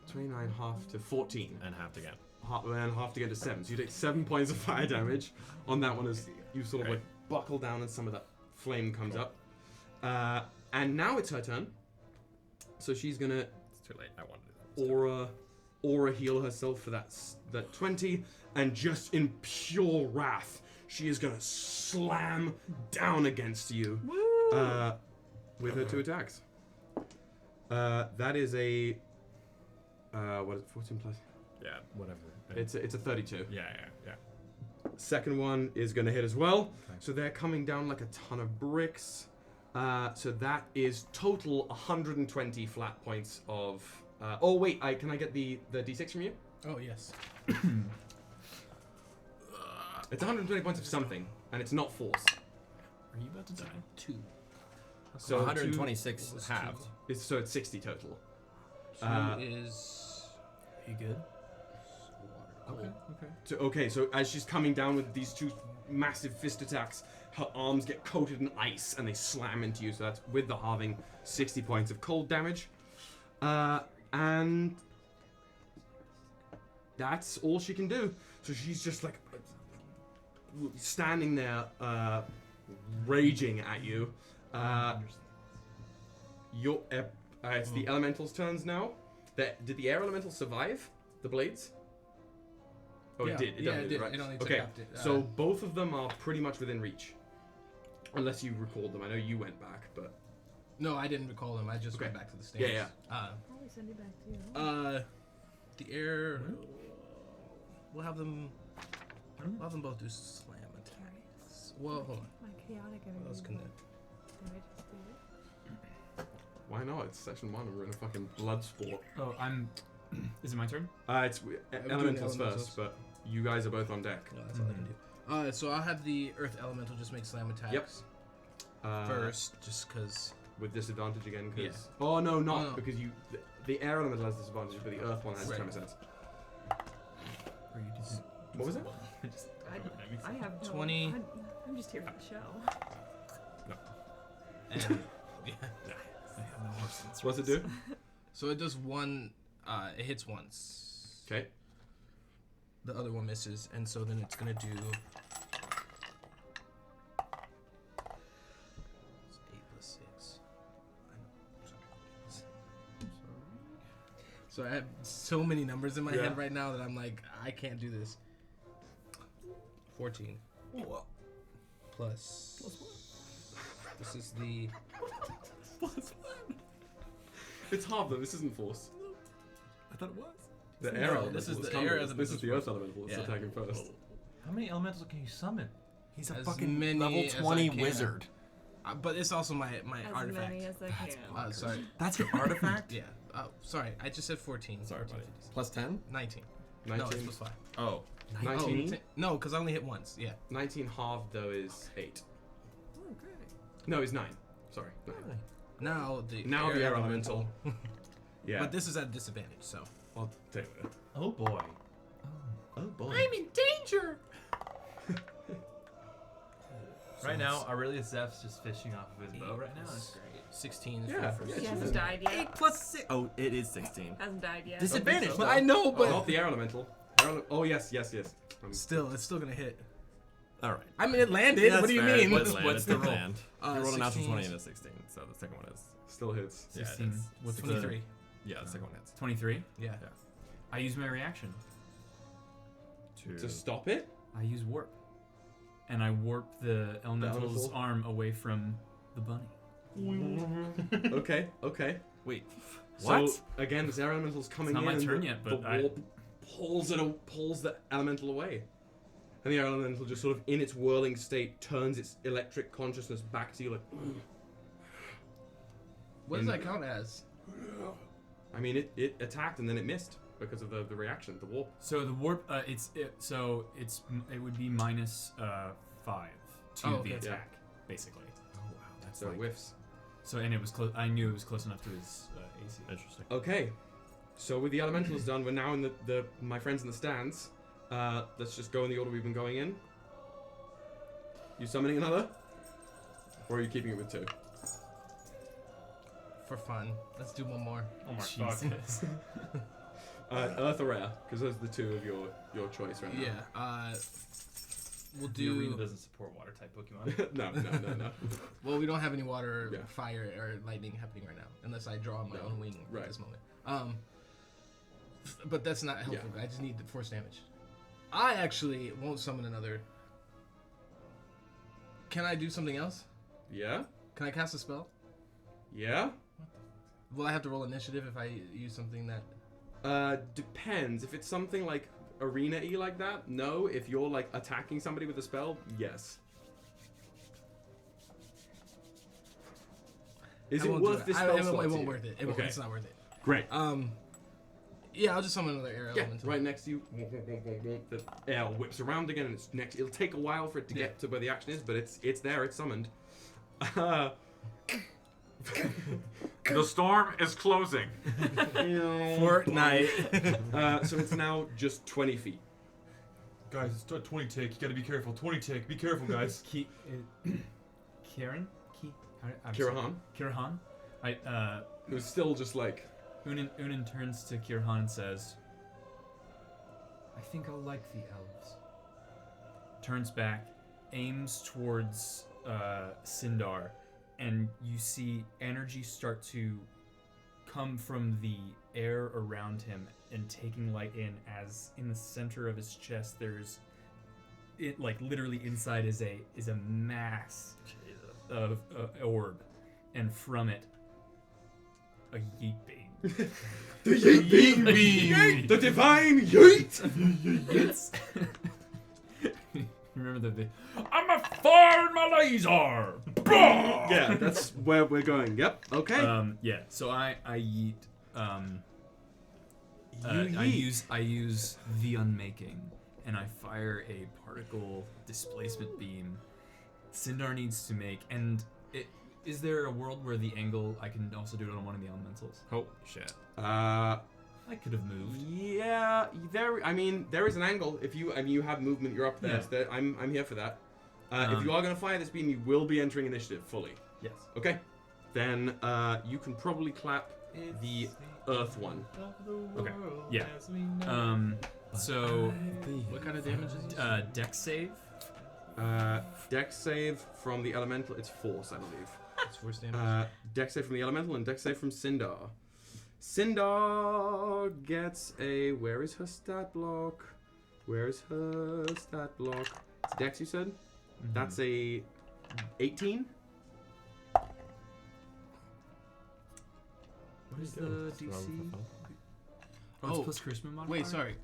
29 half to 14. And half again. And half to get to 7. So you take 7 points of fire damage on that one as you sort of like buckle down and some of that flame comes up. And now it's her turn. So she's gonna. It's too late. I wanted it. Aura heal herself for that 20, and just in pure wrath, she is gonna slam down against you with her 2 attacks. That is a what is it? 14 plus? Yeah, whatever. It's a 32. Yeah. Second one is gonna hit as well. Okay. So they're coming down like a ton of bricks. So that is total 120 flat points of. Oh wait, can I get the d6 from you? Oh yes. It's 120 points of something, and it's not force. Are you about to die? 2. So 126 halved. So it's 60 total. 2 is. Are you good? Okay. So as she's coming down with these 2 massive fist attacks, her arms get coated in ice and they slam into you. So that's with the halving, 60 points of cold damage. And that's all she can do. So she's just like standing there, raging at you. It's the elementals' turns now. Did the air elemental survive the blades? Oh, yeah. It did. It did. Right? It only okay. tapped it. So both of them are pretty much within reach, unless you recalled them. I know you went back, but no, I didn't recall them. I just went back to the stage. Yeah. Probably send it back to you. The air. We'll have them. We'll have them both do slam attacks. Well, hold on. My chaotic energy. What else can they? Did I just do it? Why not? It's session 1 and we're in a fucking blood sport. Oh, Is it my turn? It's elementals first, but you guys are both on deck. No, that's all I can do. So I'll have the earth elemental just make slam attacks. Yep. First, just because. With disadvantage again, because. Yeah. Oh no, not because you. The air elemental has disadvantage, but the earth one has tremor sense. Or you didn't. What was it? I have no, 20. I'm just here for the show. And yeah. What's it do? So it does one. It hits once. Okay. The other one misses, and so then it's gonna do. It's 8 plus 6. So I have so many numbers in my head right now that I'm like, I can't do this. 14. Plus. This is the. It's half though. This isn't force. I thought it was. The air elemental. This is the coming. air elemental. This is the earth elemental. It's attacking first. How many elementals can you summon? He's a As fucking many level as I 20 can. wizard. But it's also my As artifact. many as I can. Sorry. That's your artifact? Yeah. Sorry. I just said 14. Sorry, buddy. Plus 10? 19. 19. No, it's plus 5. Oh. 19. No, because I only hit once. Yeah. 19 halved though is 8. Oh, great. No, it's 9. Sorry. 9. Now the air elemental. Yeah. But this is at a disadvantage, so. I'll take it. Oh boy. Oh boy. I'm in danger. Right now, Aurelius Zeff's just fishing off of his bow right now. That's great. 16 is Yeah, for the first. He hasn't died yet. 8 plus 6. Oh, it is 16. Hasn't died yet. Disadvantage, though. I know, but Not the air elemental. Oh yes. still, it's still gonna hit. All right. I mean, it landed. That's What do you fair. mean? What's the roll? land. You rolled a natural 16. 20 and a 16, so the second one is. Still hits. Yeah, it 16. is. What's the 23. Yeah, the second one hits. 23? Yeah. I use my reaction. To stop it? I use warp. And I warp the elemental's elemental? arm away from the bunny. Okay. Wait. So What? again, this air elemental's coming It's not in. my turn and yet, the but I- warp pulls the elemental away, and the air elemental just sort of in its whirling state turns its electric consciousness back to you, like. What does that count as? I mean, it attacked and then it missed because of the reaction, the warp. So the warp, it would be minus 5 to Oh, okay. the attack, basically. Oh, wow. That's So it whiffs. So and it was close. I knew it was close enough to his AC. Interesting. Okay, so with the elementals done, we're now in the my friends in the stands. Let's just go in the order we've been going in. You summoning another? Or are you keeping it with 2? For fun. Let's do one more. Oh my Jesus. Earth or air? Because those are the 2 of your choice right now. Yeah. We'll The arena do. doesn't support water type Pokemon. No. Well, we don't have any water, Yeah. fire, or lightning happening right now, unless I draw my own wing right. at this moment. But that's not helpful. I just need the force damage. I actually won't summon another. Can I do something else? Yeah? Can I cast a spell? Yeah? Will I have to roll initiative if I use something that? Depends. If it's something like arena-y like that, no. If you're like attacking somebody with a spell, yes. Is I it won't worth do this it. spell It slot to won't you? worth it. Okay. It's not worth it. Great. Yeah, I'll just summon another air Yeah, elemental. right next to you. The air whips around again, and it's next. It'll take a while for it to get to where the action is, but it's there. It's summoned. The storm is closing. Fortnite. So it's now just 20 feet. Guys, it's 20 tick. You gotta be careful. 20 tick. Be careful, guys. Kieran? Kirahan, Kirahan? it was still just like. Ünen turns to Kirahan and says, I think I'll like the elves. Turns back, aims towards Sindar, and you see energy start to come from the air around him and taking light in, as in the center of his chest there's it, like literally inside is a mass of orb, and from it a yeet beam. The yeet beam! The divine yeet! Yeets. Remember the I'm a fire in my laser. Yeah, that's where we're going. Yep. Okay. Yeah. So I yeet. I use the unmaking, and I fire a particle displacement beam. Sindar needs to make, and is there a world where the angle I can also do it on one of the elementals? Oh shit. I could have moved. Yeah, there. I mean, there is an angle. If you, you have movement. You're up there. Yeah. So I'm here for that. If you are going to fire this beam, you will be entering initiative fully. Yes. Okay. Then you can probably clap the Earth one. Okay. Yeah. So what kind of damage is it? Dex save. Dex save from the elemental. It's force, I believe. It's force damage. Dex save from the elemental and Dex save from Sindar. Sindar gets a. Where is her stat block? Where's her stat block? It's Dex, you said? Mm-hmm. That's a 18. What is the DC? Oh, it's plus charisma modifier? Wait, sorry.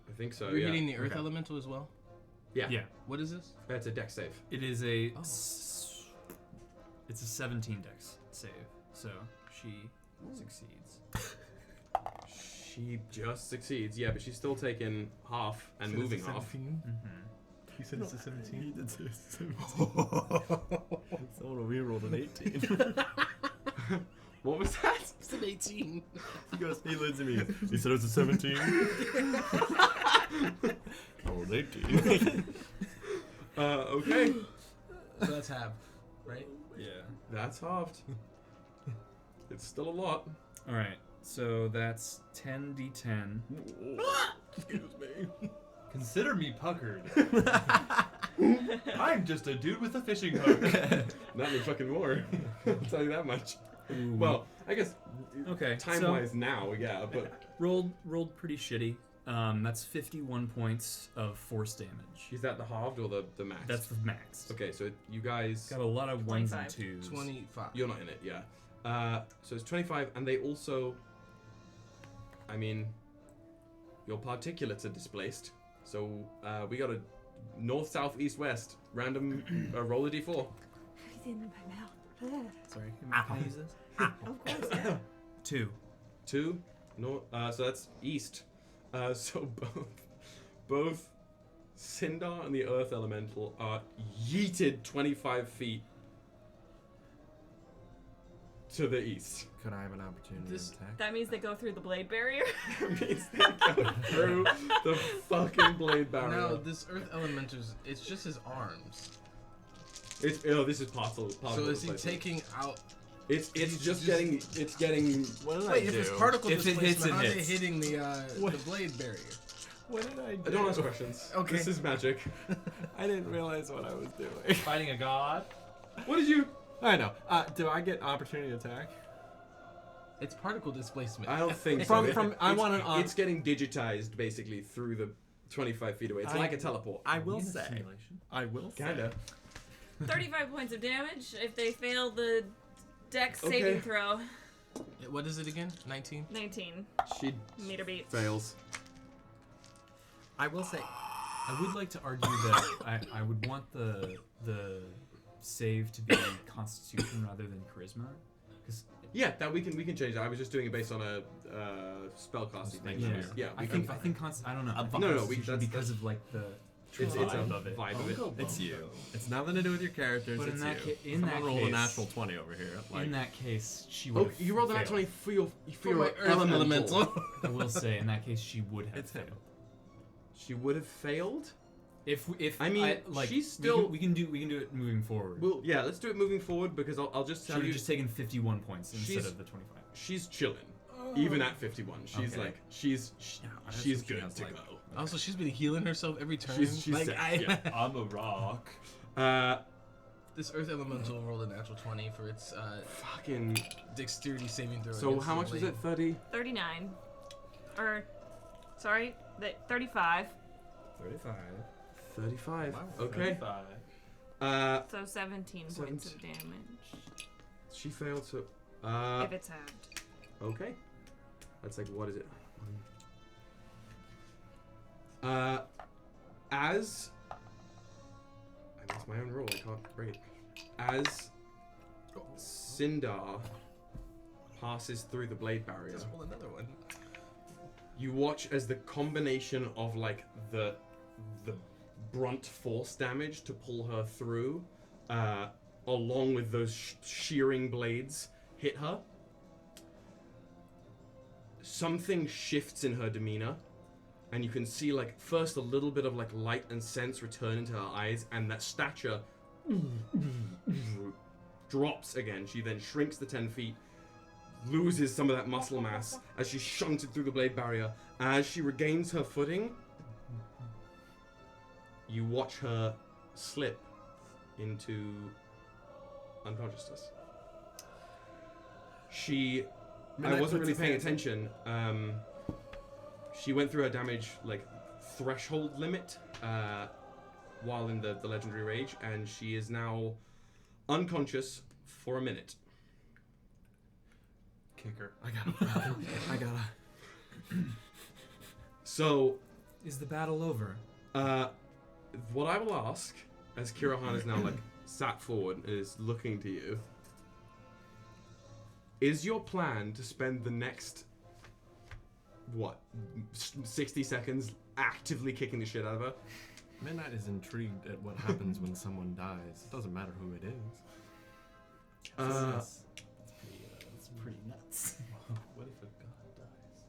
I think so. You're hitting the Earth Elemental as well? Yeah. Yeah. What is this? That's a Dex save. It is a. It's a 17 Dex save, so she succeeds. She just succeeds, yeah, but she's still taking half and moving half. He said it's a 17. He did say 17. Someone rerolled an 18. What was that? It's an 18. He goes, he looks at me. He said it was a 17. I rolled 18. Okay. So that's half, right? Yeah. That's halved. It's still a lot. Alright, so that's 10d10. Excuse me. Consider me puckered. I'm just a dude with a fishing hook. Not any fucking more. I'll tell you that much. Ooh. Well, I guess okay, time-wise now, yeah, but rolled pretty shitty. That's 51 points of force damage. Is that the halved or the max? That's the max. Okay, so you guys got a lot of ones 25. and twos. 25. You're not in it, yeah. So it's 25, and they also, I mean, your particulates are displaced. So we got a north, south, east, west random roll a d4. It's in my mouth. Sorry, can I use this? Of course, yeah. 2. 2, no, so that's east. So both Sindar and the Earth Elemental are yeeted 25 feet to the east. Could I have an opportunity to attack? That means they go through the blade barrier. That means they go through the fucking blade barrier. No, this Earth Elemental, it's just his arms. This is partial. So is he taking out? It's just getting. What did Wait, I if do? it's particle If it hits, displacement, how it is it hits. hitting the blade barrier? What did I do? Don't ask questions. Okay. This is magic. I didn't realize what I was doing. Fighting a god. What did you? I know. Do I get opportunity attack? It's particle displacement. I don't think From- so. from- I want an It's getting digitized basically through the 25 feet away. It's like a teleport. I will In a say. simulation. I will say. Kinda. 35 points of damage if they fail the dex Okay. saving throw. What is it again? 19? 19. She Meter beat. fails. I will say. I would like to argue that I would want the save to be Constitution rather than Charisma, because Yeah, that we can change that. I was just doing it based on a spellcasting thing. yeah, Yeah, I think I don't know. I think No, no, Constitution because of like the it's a vibe of it. vibe of it. It's you. It's nothing to do with your characters. But it's in that you. in that roll a case- natural 20 over here. In that case, she would. Oh, you rolled an actually for your my Earth Elemental. I will say, in that case, she would have It's him. failed. She would have failed. If I mean, like, she's still. we can do it moving forward. Well, yeah, let's do it moving forward because I'll just She tell would you. have just taken 51 points instead She's- of the 25. She's chilling, even at 51. She's Okay. like she's that's she's what she good has, to like- go. Also, she's been healing herself every turn. She's like, set, yeah. I'm a rock. This Earth Elemental rolled a natural 20 for its Fucking. dexterity saving throw. So against how the much was blade. it? 30. 39. Or, sorry, 35. 35. 35. Wow, Okay. 35. So 17 points of damage. She failed. So. If it's halved. Okay. That's like, what is it? As I missed my own roll, I can't bring it. As Sindar passes through the blade barrier, Just roll another one. you watch as the combination of like the brunt force damage to pull her through, along with those shearing blades, hit her. something shifts in her demeanor, and you can see like first a little bit of like light and sense return into her eyes, and that stature drops again. She then shrinks to 10 feet, loses some of that muscle mass as she's shunted through the blade barrier. As she regains her footing, you watch her slip into unconsciousness. I wasn't really paying attention. She went through her damage like threshold limit while in the legendary rage, and she is now unconscious for a minute. Kicker. I gotta. So, is the battle over? What I will ask, as Kirahan is now like sat forward and is looking to you, is your plan to spend the next 60 seconds actively kicking the shit out of her? Midnight is intrigued at what happens when someone dies. It doesn't matter who it is. That's pretty nuts. What if a god dies?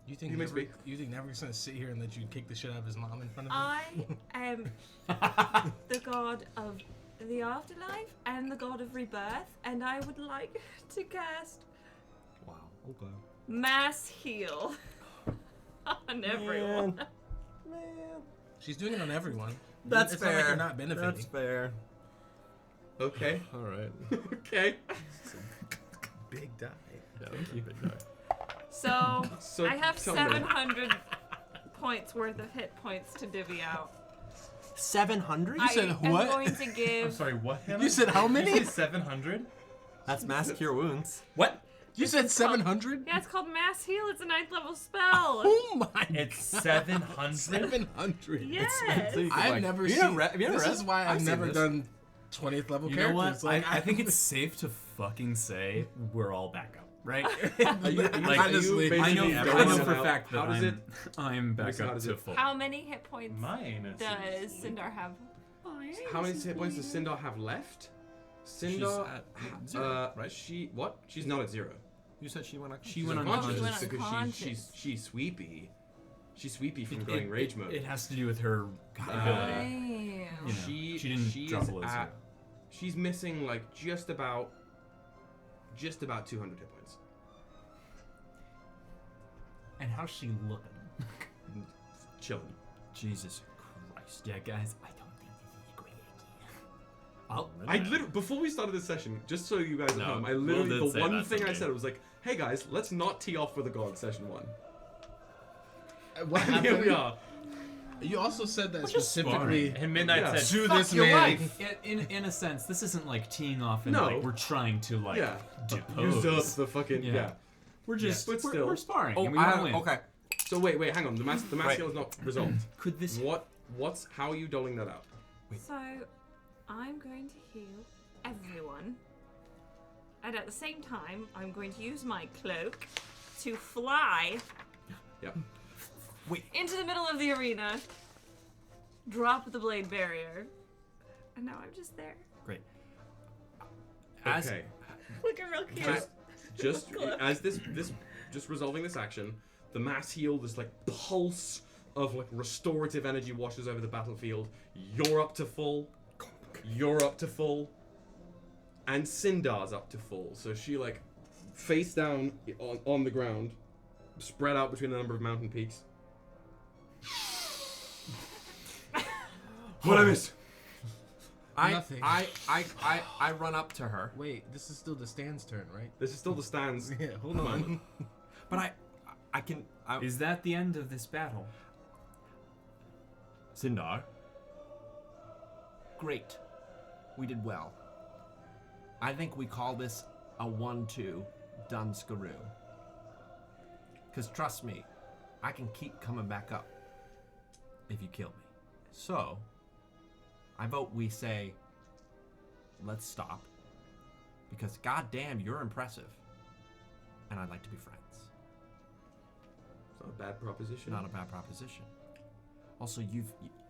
You think Nevrik's gonna sit here and let you kick the shit out of his mom in front of him? I am the god of the afterlife and the god of rebirth, and I would like to cast mass heal on everyone. Man. She's doing it on everyone. That's it's fair. Not like you're not benefiting. That's fair. Okay. All right. Okay. Big die. Yeah, big die. So I have 700 points worth of hit points to divvy out. 700? You said what? I'm going to give. I'm sorry, what? Hannah? You said how many? You said 700? That's mass cure wounds. What? You said 700? Yeah, it's called mass heal. It's a 9th level spell. Oh my! It's 700. 700. Yes. I've never seen. This is why I've never done 20th level you characters. Know what? I think it's safe to fucking say we're all back up, right? Honestly, I know for a fact that I'm back up to full. How many hit points Mine does Sindar have? How many hit points does Sindar have left? Sindar, right? She's not at 0. You said she went unconscious. She went unconscious because she's sweepy. She's sweepy from going rage mode. It has to do with her ability. She didn't drop below 0. She's missing like just about 200 hit points. And how's she looking? Chilling. Jesus Christ. Yeah, guys, I don't think this is a great idea. I literally, before we started this session, just so you guys at home, I literally, the one thing I said was like, hey guys, let's not tee off with a god session 1. What happened? Here we are. You also said that specifically. And Midnight said, to this man. In a sense, this isn't like teeing off and like we're trying to like depose. Usurp the fucking We're just but we're, still. we're sparring. Oh, and we want to win. okay. So wait, hang on. The mass heal is not resolved. Could this? How are you doling that out? So I'm going to heal everyone, and at the same time, I'm going to use my cloak to fly. Yep. Into the middle of the arena, drop the blade barrier, and now I'm just there. Great. Okay. Looking real cute. Just as this just resolving this action, the mass heal, this like pulse of like restorative energy washes over the battlefield. You're up to full. You're up to full. And Sindar's up to full. So she like face down on the ground, spread out between a number of mountain peaks. What I missed? Nothing. I run up to her. Wait, this is still the stand's turn, right? This is still the stands. Yeah, hold on. But I can. Is that the end of this battle? Sindar. Great. We did well. I think we call this a 1-2 done skaroo. Because trust me, I can keep coming back up if you kill me. So, I vote we say, let's stop. Because goddamn, you're impressive. And I'd like to be friends. It's not a bad proposition. Not a bad proposition. Also,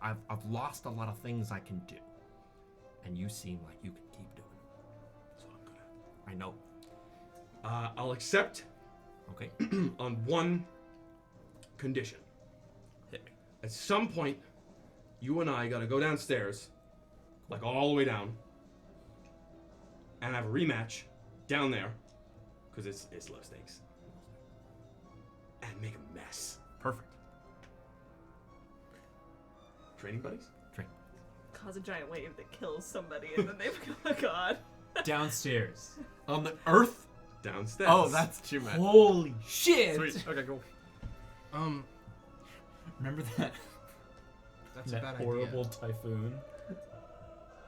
I've lost a lot of things I can do. And you seem like you can keep doing it. So I'm gonna. I know. I'll accept Okay. On one condition. Hit me. At some point, you and I gotta go downstairs, like all the way down, and have a rematch down there, because it's low stakes, and make a mess. Perfect. Training buddies? Cause a giant wave that kills somebody and then they become a god. Downstairs. On the earth? Downstairs. Oh, that's too much. Holy shit! Sweet. Okay, cool. Remember that? That's a that bad horrible idea. typhoon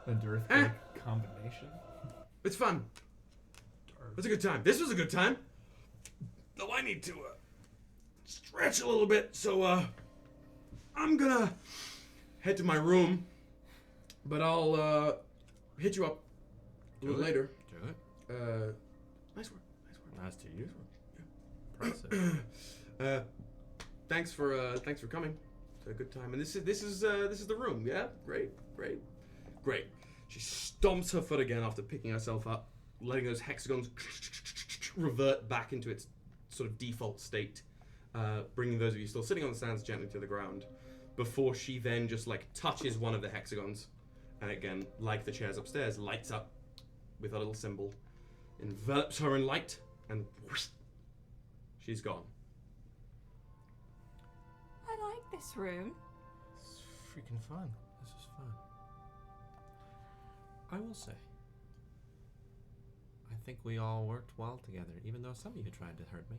and earthquake combination. It's fun. It's a good time. This was a good time. Though I need to stretch a little bit, so I'm gonna head to my room, but I'll hit you up a little later. Do it. Nice work. Nice to you. Impressive. Thanks for coming. It's a good time, and this is the room. Yeah, great. She stomps her foot again after picking herself up, letting those hexagons revert back into its sort of default state, bringing those of you still sitting on the sands gently to the ground, before she then just like touches one of the hexagons, and again, like the chairs upstairs, lights up with a little symbol, envelops her in light, and whoosh, she's gone. I like this room. It's freaking fun. This is fun. I will say, I think we all worked well together, even though some of you tried to hurt me.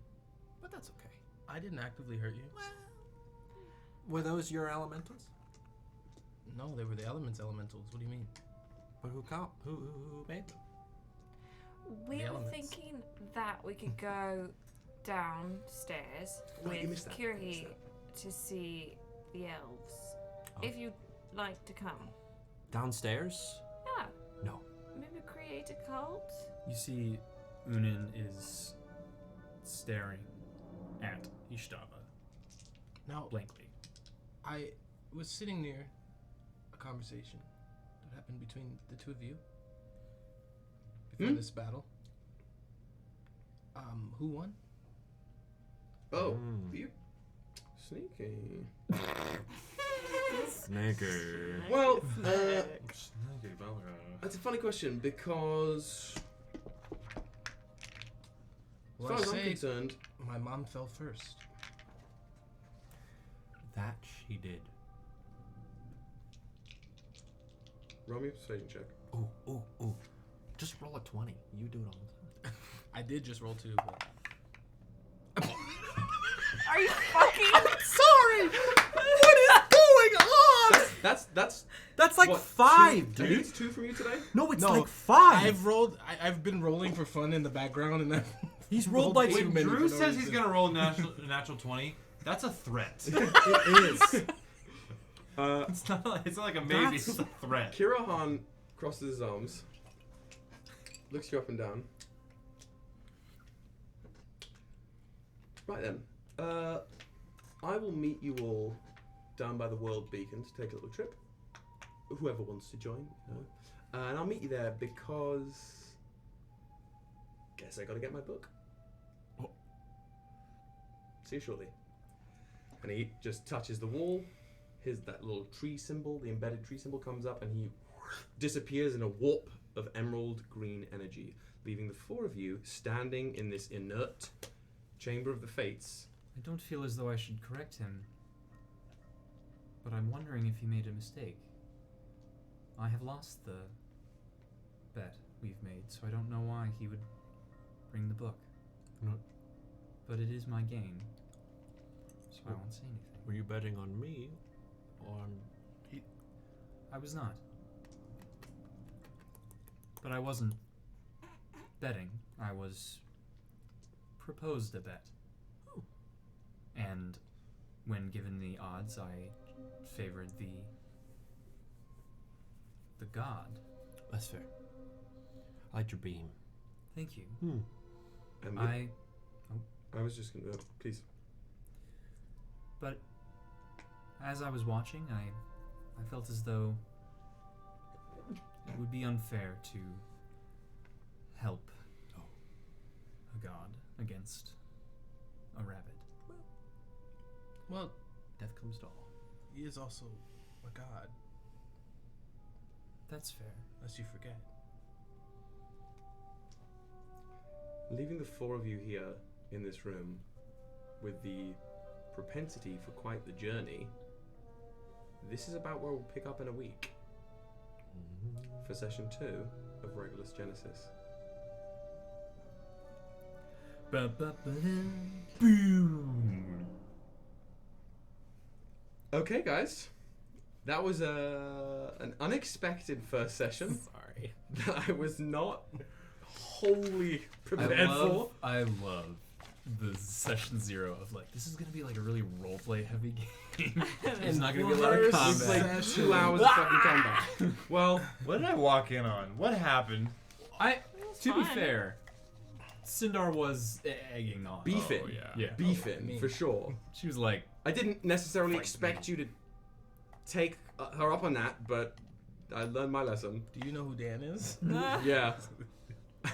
But that's okay. I didn't actively hurt you. Were those your elementals? No, they were the elementals. What do you mean? But who made them? We The were elements. thinking that we could go downstairs Oh, you with missed that. Kiri to see the elves. Oh. If you'd like to come. Downstairs? Yeah. No. Maybe create a cult? You see, Ünen is staring at Ishtava Now, blankly. I was sitting near a conversation that happened between the two of you before this battle. Who won? Oh, you sneaky. Sneaky. Well, Sneaky bugger. that's a funny question because, Well, as far as I I'm say concerned, my mom fell first. That she did. roll me a persuasion check. Ooh. Just roll a 20. You do it all the time. I did just roll 2. But Are you fucking Sorry! What is going on? That's like what, 5, two, I think dude. it's 2 from you today. No, it's No, like 5. I've been rolling for fun in the background, and He's rolled by too two. many Drew for no says he's reason. gonna roll a natural 20. That's a threat. It is. It's not like a maybe. That's- It's a threat. Kirahan crosses his arms, looks you up and down. Right then, I will meet you all down by the World Beacon to take a little trip. Whoever wants to join, you know. And I'll meet you there because guess I gotta get my book. Oh. See you shortly. And he just touches the wall. That little tree symbol, the embedded tree symbol, comes up and he disappears in a warp of emerald green energy, leaving the 4 of you standing in this inert chamber of the fates. I don't feel as though I should correct him, but I'm wondering if he made a mistake. I have lost the bet we've made, so I don't know why he would bring the book. No. But it is my game, so I won't say anything. Were you betting on me? Or on... I was not. But I wasn't betting. I was proposed a bet. Oh. And when given the odds, I favored the god. That's fair. I like your beam. Thank you. And I was just gonna please. But as I was watching, I felt as though it would be unfair to help a god against a rabbit. Well, Death comes to all. he is also a god, That's fair. unless you forget. Leaving the four of you here in this room with the propensity for quite the journey, this is about where we'll pick up in a week for session 2 of Regolus Genesis. Boom. Okay, guys. That was an unexpected first session. Sorry. That I was not wholly prepared for. I love the session 0 of like, this is gonna be like a really roleplay heavy game. There's not gonna be a lot of We combat. played 2 hours of fucking combat. Well, What did I walk in on? What happened? To be fair, Sindar was egging on. beefing. Oh, yeah. Beefing, for sure. She was like, I didn't necessarily expect you to take her up on that, but I learned my lesson. Do you know who Dan is? Yeah.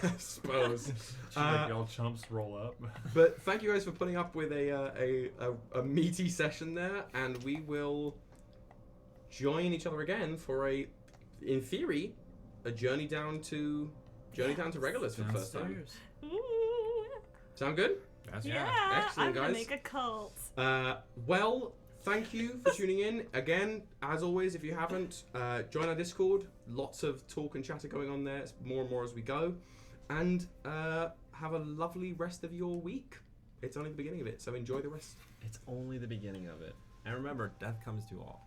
I suppose. Should like y'all chumps roll up? But thank you guys for putting up with a meaty session there, and we will join each other again for in theory, a journey down to Regolus for the first time. Sound good? Yeah, Excellent, I'm gonna guys. make a cult. Well, thank you for tuning in. Again, as always, if you haven't, join our Discord. Lots of talk and chatter going on there. It's more and more as we go. And have a lovely rest of your week. It's only the beginning of it, so enjoy the rest. It's only the beginning of it. And remember, death comes to all.